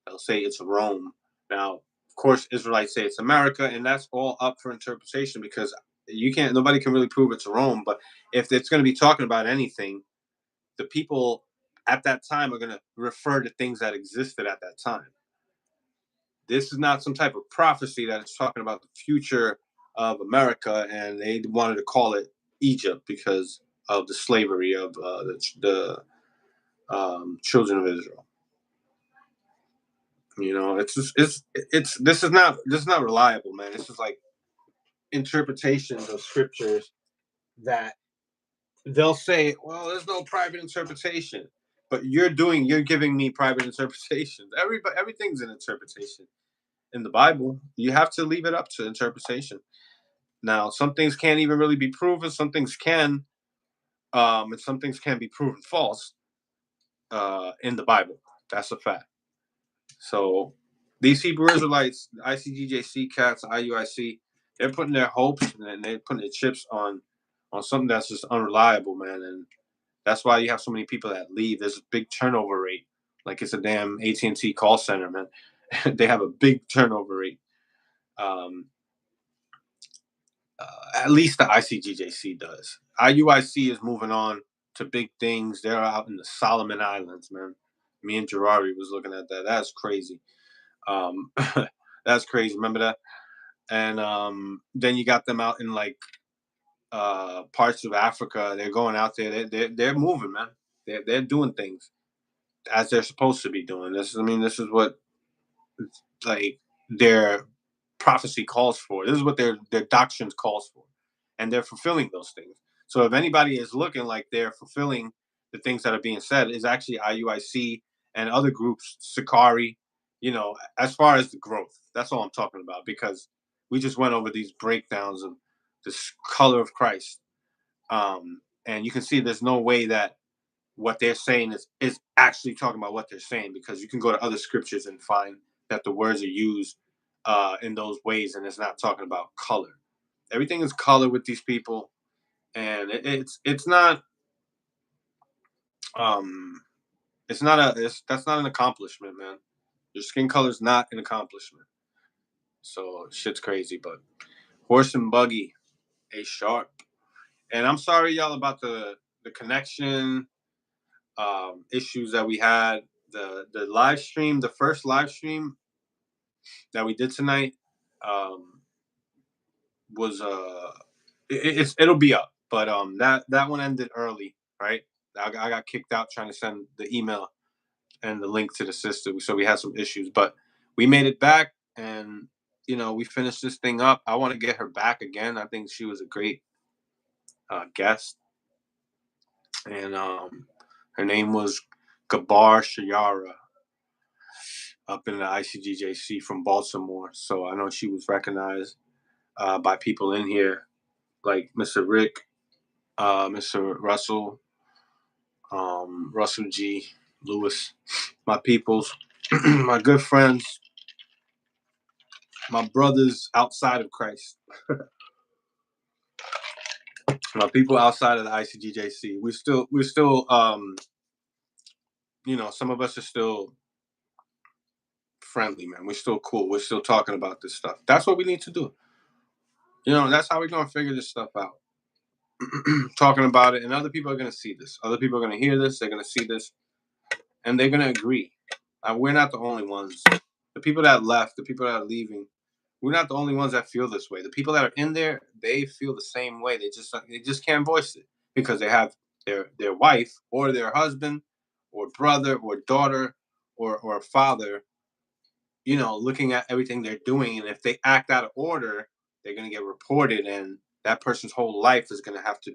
They'll say it's Rome. Now, of course, Israelites say it's America, and that's all up for interpretation because nobody can really prove it's Rome. But if it's going to be talking about anything, the people at that time are going to refer to things that existed at that time. This is not some type of prophecy that is talking about the future of America, and they wanted to call it Egypt because of the slavery of the children of Israel. This is not reliable, man. This is like interpretations of scriptures that they'll say, well, there's no private interpretation, but you're giving me private interpretations. Everything's an interpretation in the Bible. You have to leave it up to interpretation. Now, some things can't even really be proven. Some things can, and some things can be proven false in the Bible. That's a fact. So these Hebrew Israelites, the Icgjc cats, IUIC, they're putting their hopes and they're putting their chips on something that's just unreliable, man. And that's why you have so many people that leave. There's a big turnover rate. Like it's a damn AT&T call center, man. They have a big turnover rate. At least the Icgjc does. IUIC is moving on to big things. They're out in the Solomon Islands, man. Me and Gerari was looking at that. That's crazy. That's crazy. Remember that? And then you got them out in like parts of Africa. They're going out there. They're moving, man. They're doing things as they're supposed to be doing. This is what like their prophecy calls for. This is what their doctrines calls for, and they're fulfilling those things. So if anybody is looking like they're fulfilling the things that are being said, is actually IUIC and other groups, Sakari. As far as the growth, that's all I'm talking about because we just went over these breakdowns of this color of Christ, and you can see there's no way that what they're saying is actually talking about what they're saying because you can go to other scriptures and find that the words are used in those ways, and it's not talking about color. Everything is color with these people, and it's not that's not an accomplishment, man. Your skin color is not an accomplishment. So shit's crazy, but horse and buggy, a sharp. And I'm sorry, y'all, about the connection issues that we had. The live stream, the first live stream that we did tonight, was it'll be up. But that one ended early, right? I got kicked out trying to send the email and the link to the sister, so we had some issues, but we made it back, and we finished this thing up. I want to get her back again. I think she was a great guest, and her name was Gabar Shayara, up in the Icgjc from Baltimore. So I know she was recognized by people in here like Mr. Rick, Mr. Russell, Russell G. Lewis, my peoples, my good friends, my brothers outside of Christ, my people outside of the Icgjc. We're still, some of us are still friendly, man. We're still cool. We're still talking about this stuff. That's what we need to do. That's how we're gonna figure this stuff out. Talking about it, and other people are gonna see this. Other people are gonna hear this. They're gonna see this, and they're gonna agree. We're not the only ones. The people that left, the people that are leaving, we're not the only ones that feel this way. The people that are in there, they feel the same way. They just can't voice it because they have their wife or their husband or brother or daughter or father, looking at everything they're doing, and if they act out of order, they're gonna get reported, and that person's whole life is gonna have to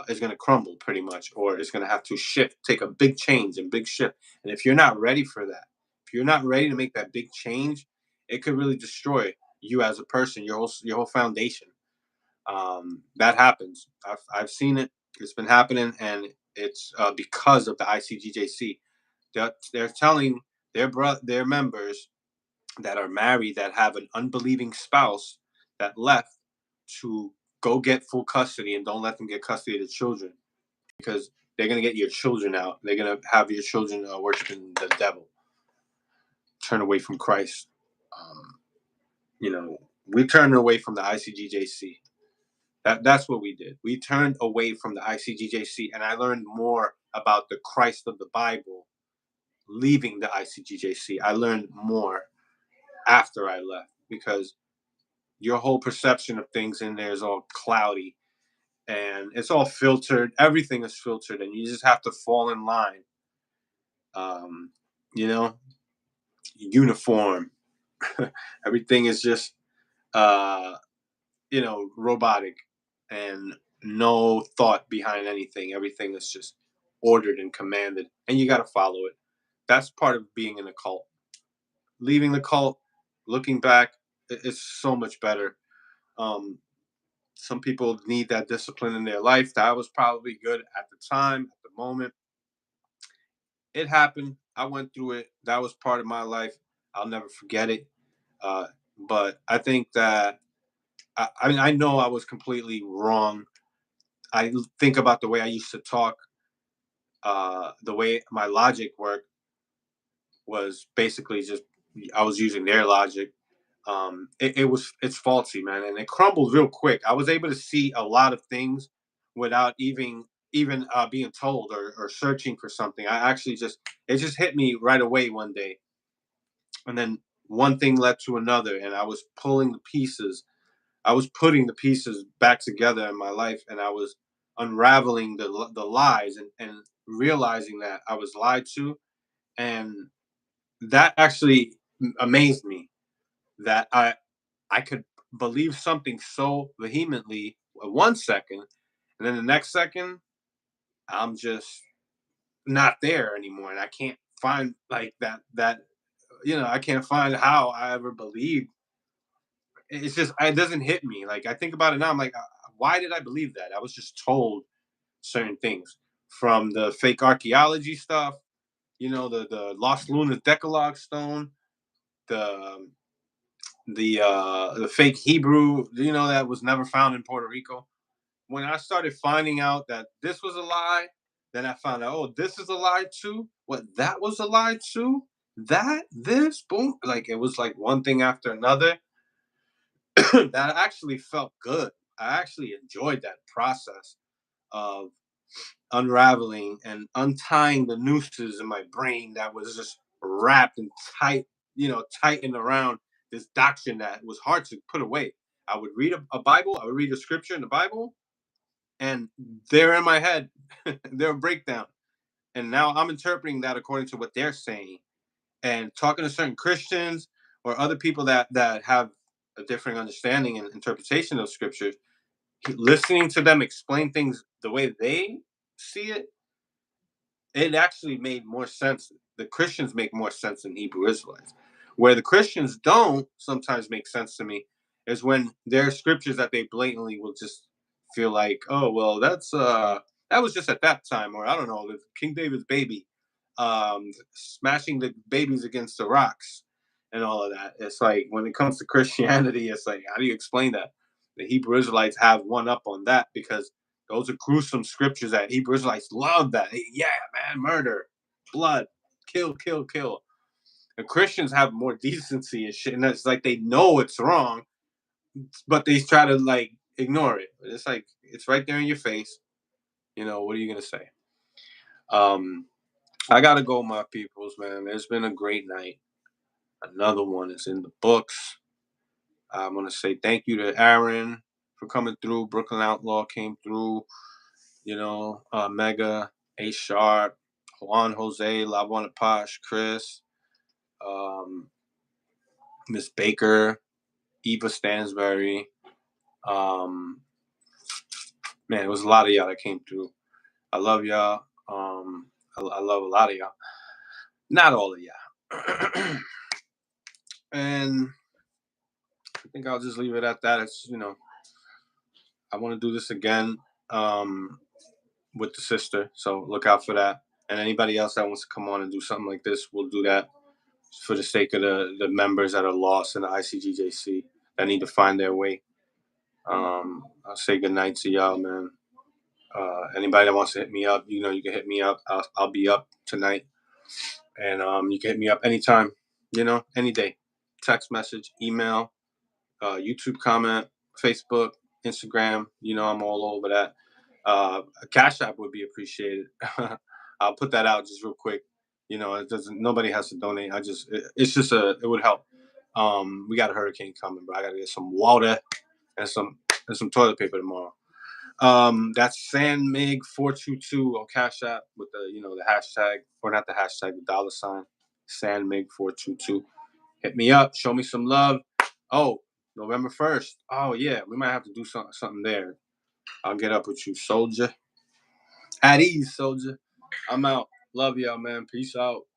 is going to crumble pretty much, or it's going to have to shift, take a big change and big shift. And if you're not ready for that, if you're not ready to make that big change, it could really destroy you as a person, your whole foundation. That happens. I've seen it. It's been happening, and it's because of the Icgjc. They're telling their members that are married that have an unbelieving spouse that left to go get full custody, and don't let them get custody of the children, because they're going to get your children out. They're going to have your children worshiping the devil, turn away from Christ. We turned away from the Icgjc. That's what we did. We turned away from the Icgjc, and I learned more about the Christ of the Bible leaving the Icgjc. I learned more after I left, because your whole perception of things in there is all cloudy, and it's all filtered. Everything is filtered, and you just have to fall in line. You know, uniform. Everything is just, robotic, and no thought behind anything. Everything is just ordered and commanded, and you got to follow it. That's part of being in a cult. Leaving the cult, looking back, it's so much better. Some people need that discipline in their life. That was probably good at the time, at the moment. It happened. I went through it. That was part of my life. I'll never forget it. Uh, but I think that, I know I was completely wrong. I think about the way I used to talk. The way my logic worked was basically just, I was using their logic. It's faulty, man, and it crumbled real quick. I was able to see a lot of things without even being told, or searching for something. It just hit me right away one day, and then one thing led to another, and I was pulling the pieces. I was putting the pieces back together in my life, and I was unraveling the lies, and realizing that I was lied to, and that actually amazed me, that I could believe something so vehemently 1 second, and then the next second I'm just not there anymore, and I can't find, like, that I can't find how I ever believed. It's just, it doesn't hit me. Like, I think about it now, I'm like, why did I believe that? I was just told certain things, from the fake archaeology stuff, the Lost Lunar Decalogue stone, the the fake Hebrew, that was never found in Puerto Rico. When I started finding out that this was a lie, then I found out, oh, this is a lie too. What, that was a lie too? This, boom. Like, it was like one thing after another. That actually felt good. I actually enjoyed that process of unraveling and untying the nooses in my brain that was just wrapped and tight, tightened around this doctrine that was hard to put away. I would read a Bible, I would read a scripture in the Bible, and they're in my head. They're a breakdown. And now I'm interpreting that according to what they're saying. And talking to certain Christians or other people that have a different understanding and interpretation of scriptures, listening to them explain things the way they see it, it actually made more sense. The Christians make more sense than Hebrew Israelites. Where the Christians don't sometimes make sense to me is when there are scriptures that they blatantly will just feel like, oh well, that was just at that time, or I don't know, King David's baby, smashing the babies against the rocks and all of that. It's like when it comes to Christianity, it's like, how do you explain that? The Hebrew Israelites have one up on that because those are gruesome scriptures that Hebrew Israelites love. That, yeah, man, murder, blood, kill, kill, kill. And Christians have more decency and shit, and it's like they know it's wrong, but they try to like ignore it. It's like it's right there in your face. You know, what are you gonna say? I gotta go, my peoples, man. It's been a great night. Another one is in the books. I want to say thank you to Aaron for coming through. Brooklyn Outlaw came through. You know, Mega, A Sharp, Juan Jose, La Posh, Chris, Miss Baker, Eva Stansberry. Man, it was a lot of y'all that came through. I love y'all. I love a lot of y'all. Not all of y'all. And I think I'll just leave it at that. It's, you know, I want to do this again with the sister. So look out for that. And anybody else that wants to come on and do something like this, we'll do that for the sake of the members that are lost in the ICGJC that need to find their way. I'll say good night to y'all, man. Anybody that wants to hit me up, you know, you can hit me up. I'll be up tonight. And you can hit me up anytime, you know, any day. Text message, email, YouTube comment, Facebook, Instagram. You know, I'm all over that. A Cashapp would be appreciated. I'll put that out just real quick. You know, it doesn't. Nobody has to donate. It's just it would help. We got a hurricane coming, but I gotta get some water and some toilet paper tomorrow. That's San Mig 422 on Cash App with the hashtag, or not the hashtag, the $sign San Mig 422. Hit me up, show me some love. Oh, November 1st. Oh yeah, we might have to do something there. I'll get up with you, soldier. At ease, soldier. I'm out. Love y'all, man. Peace out.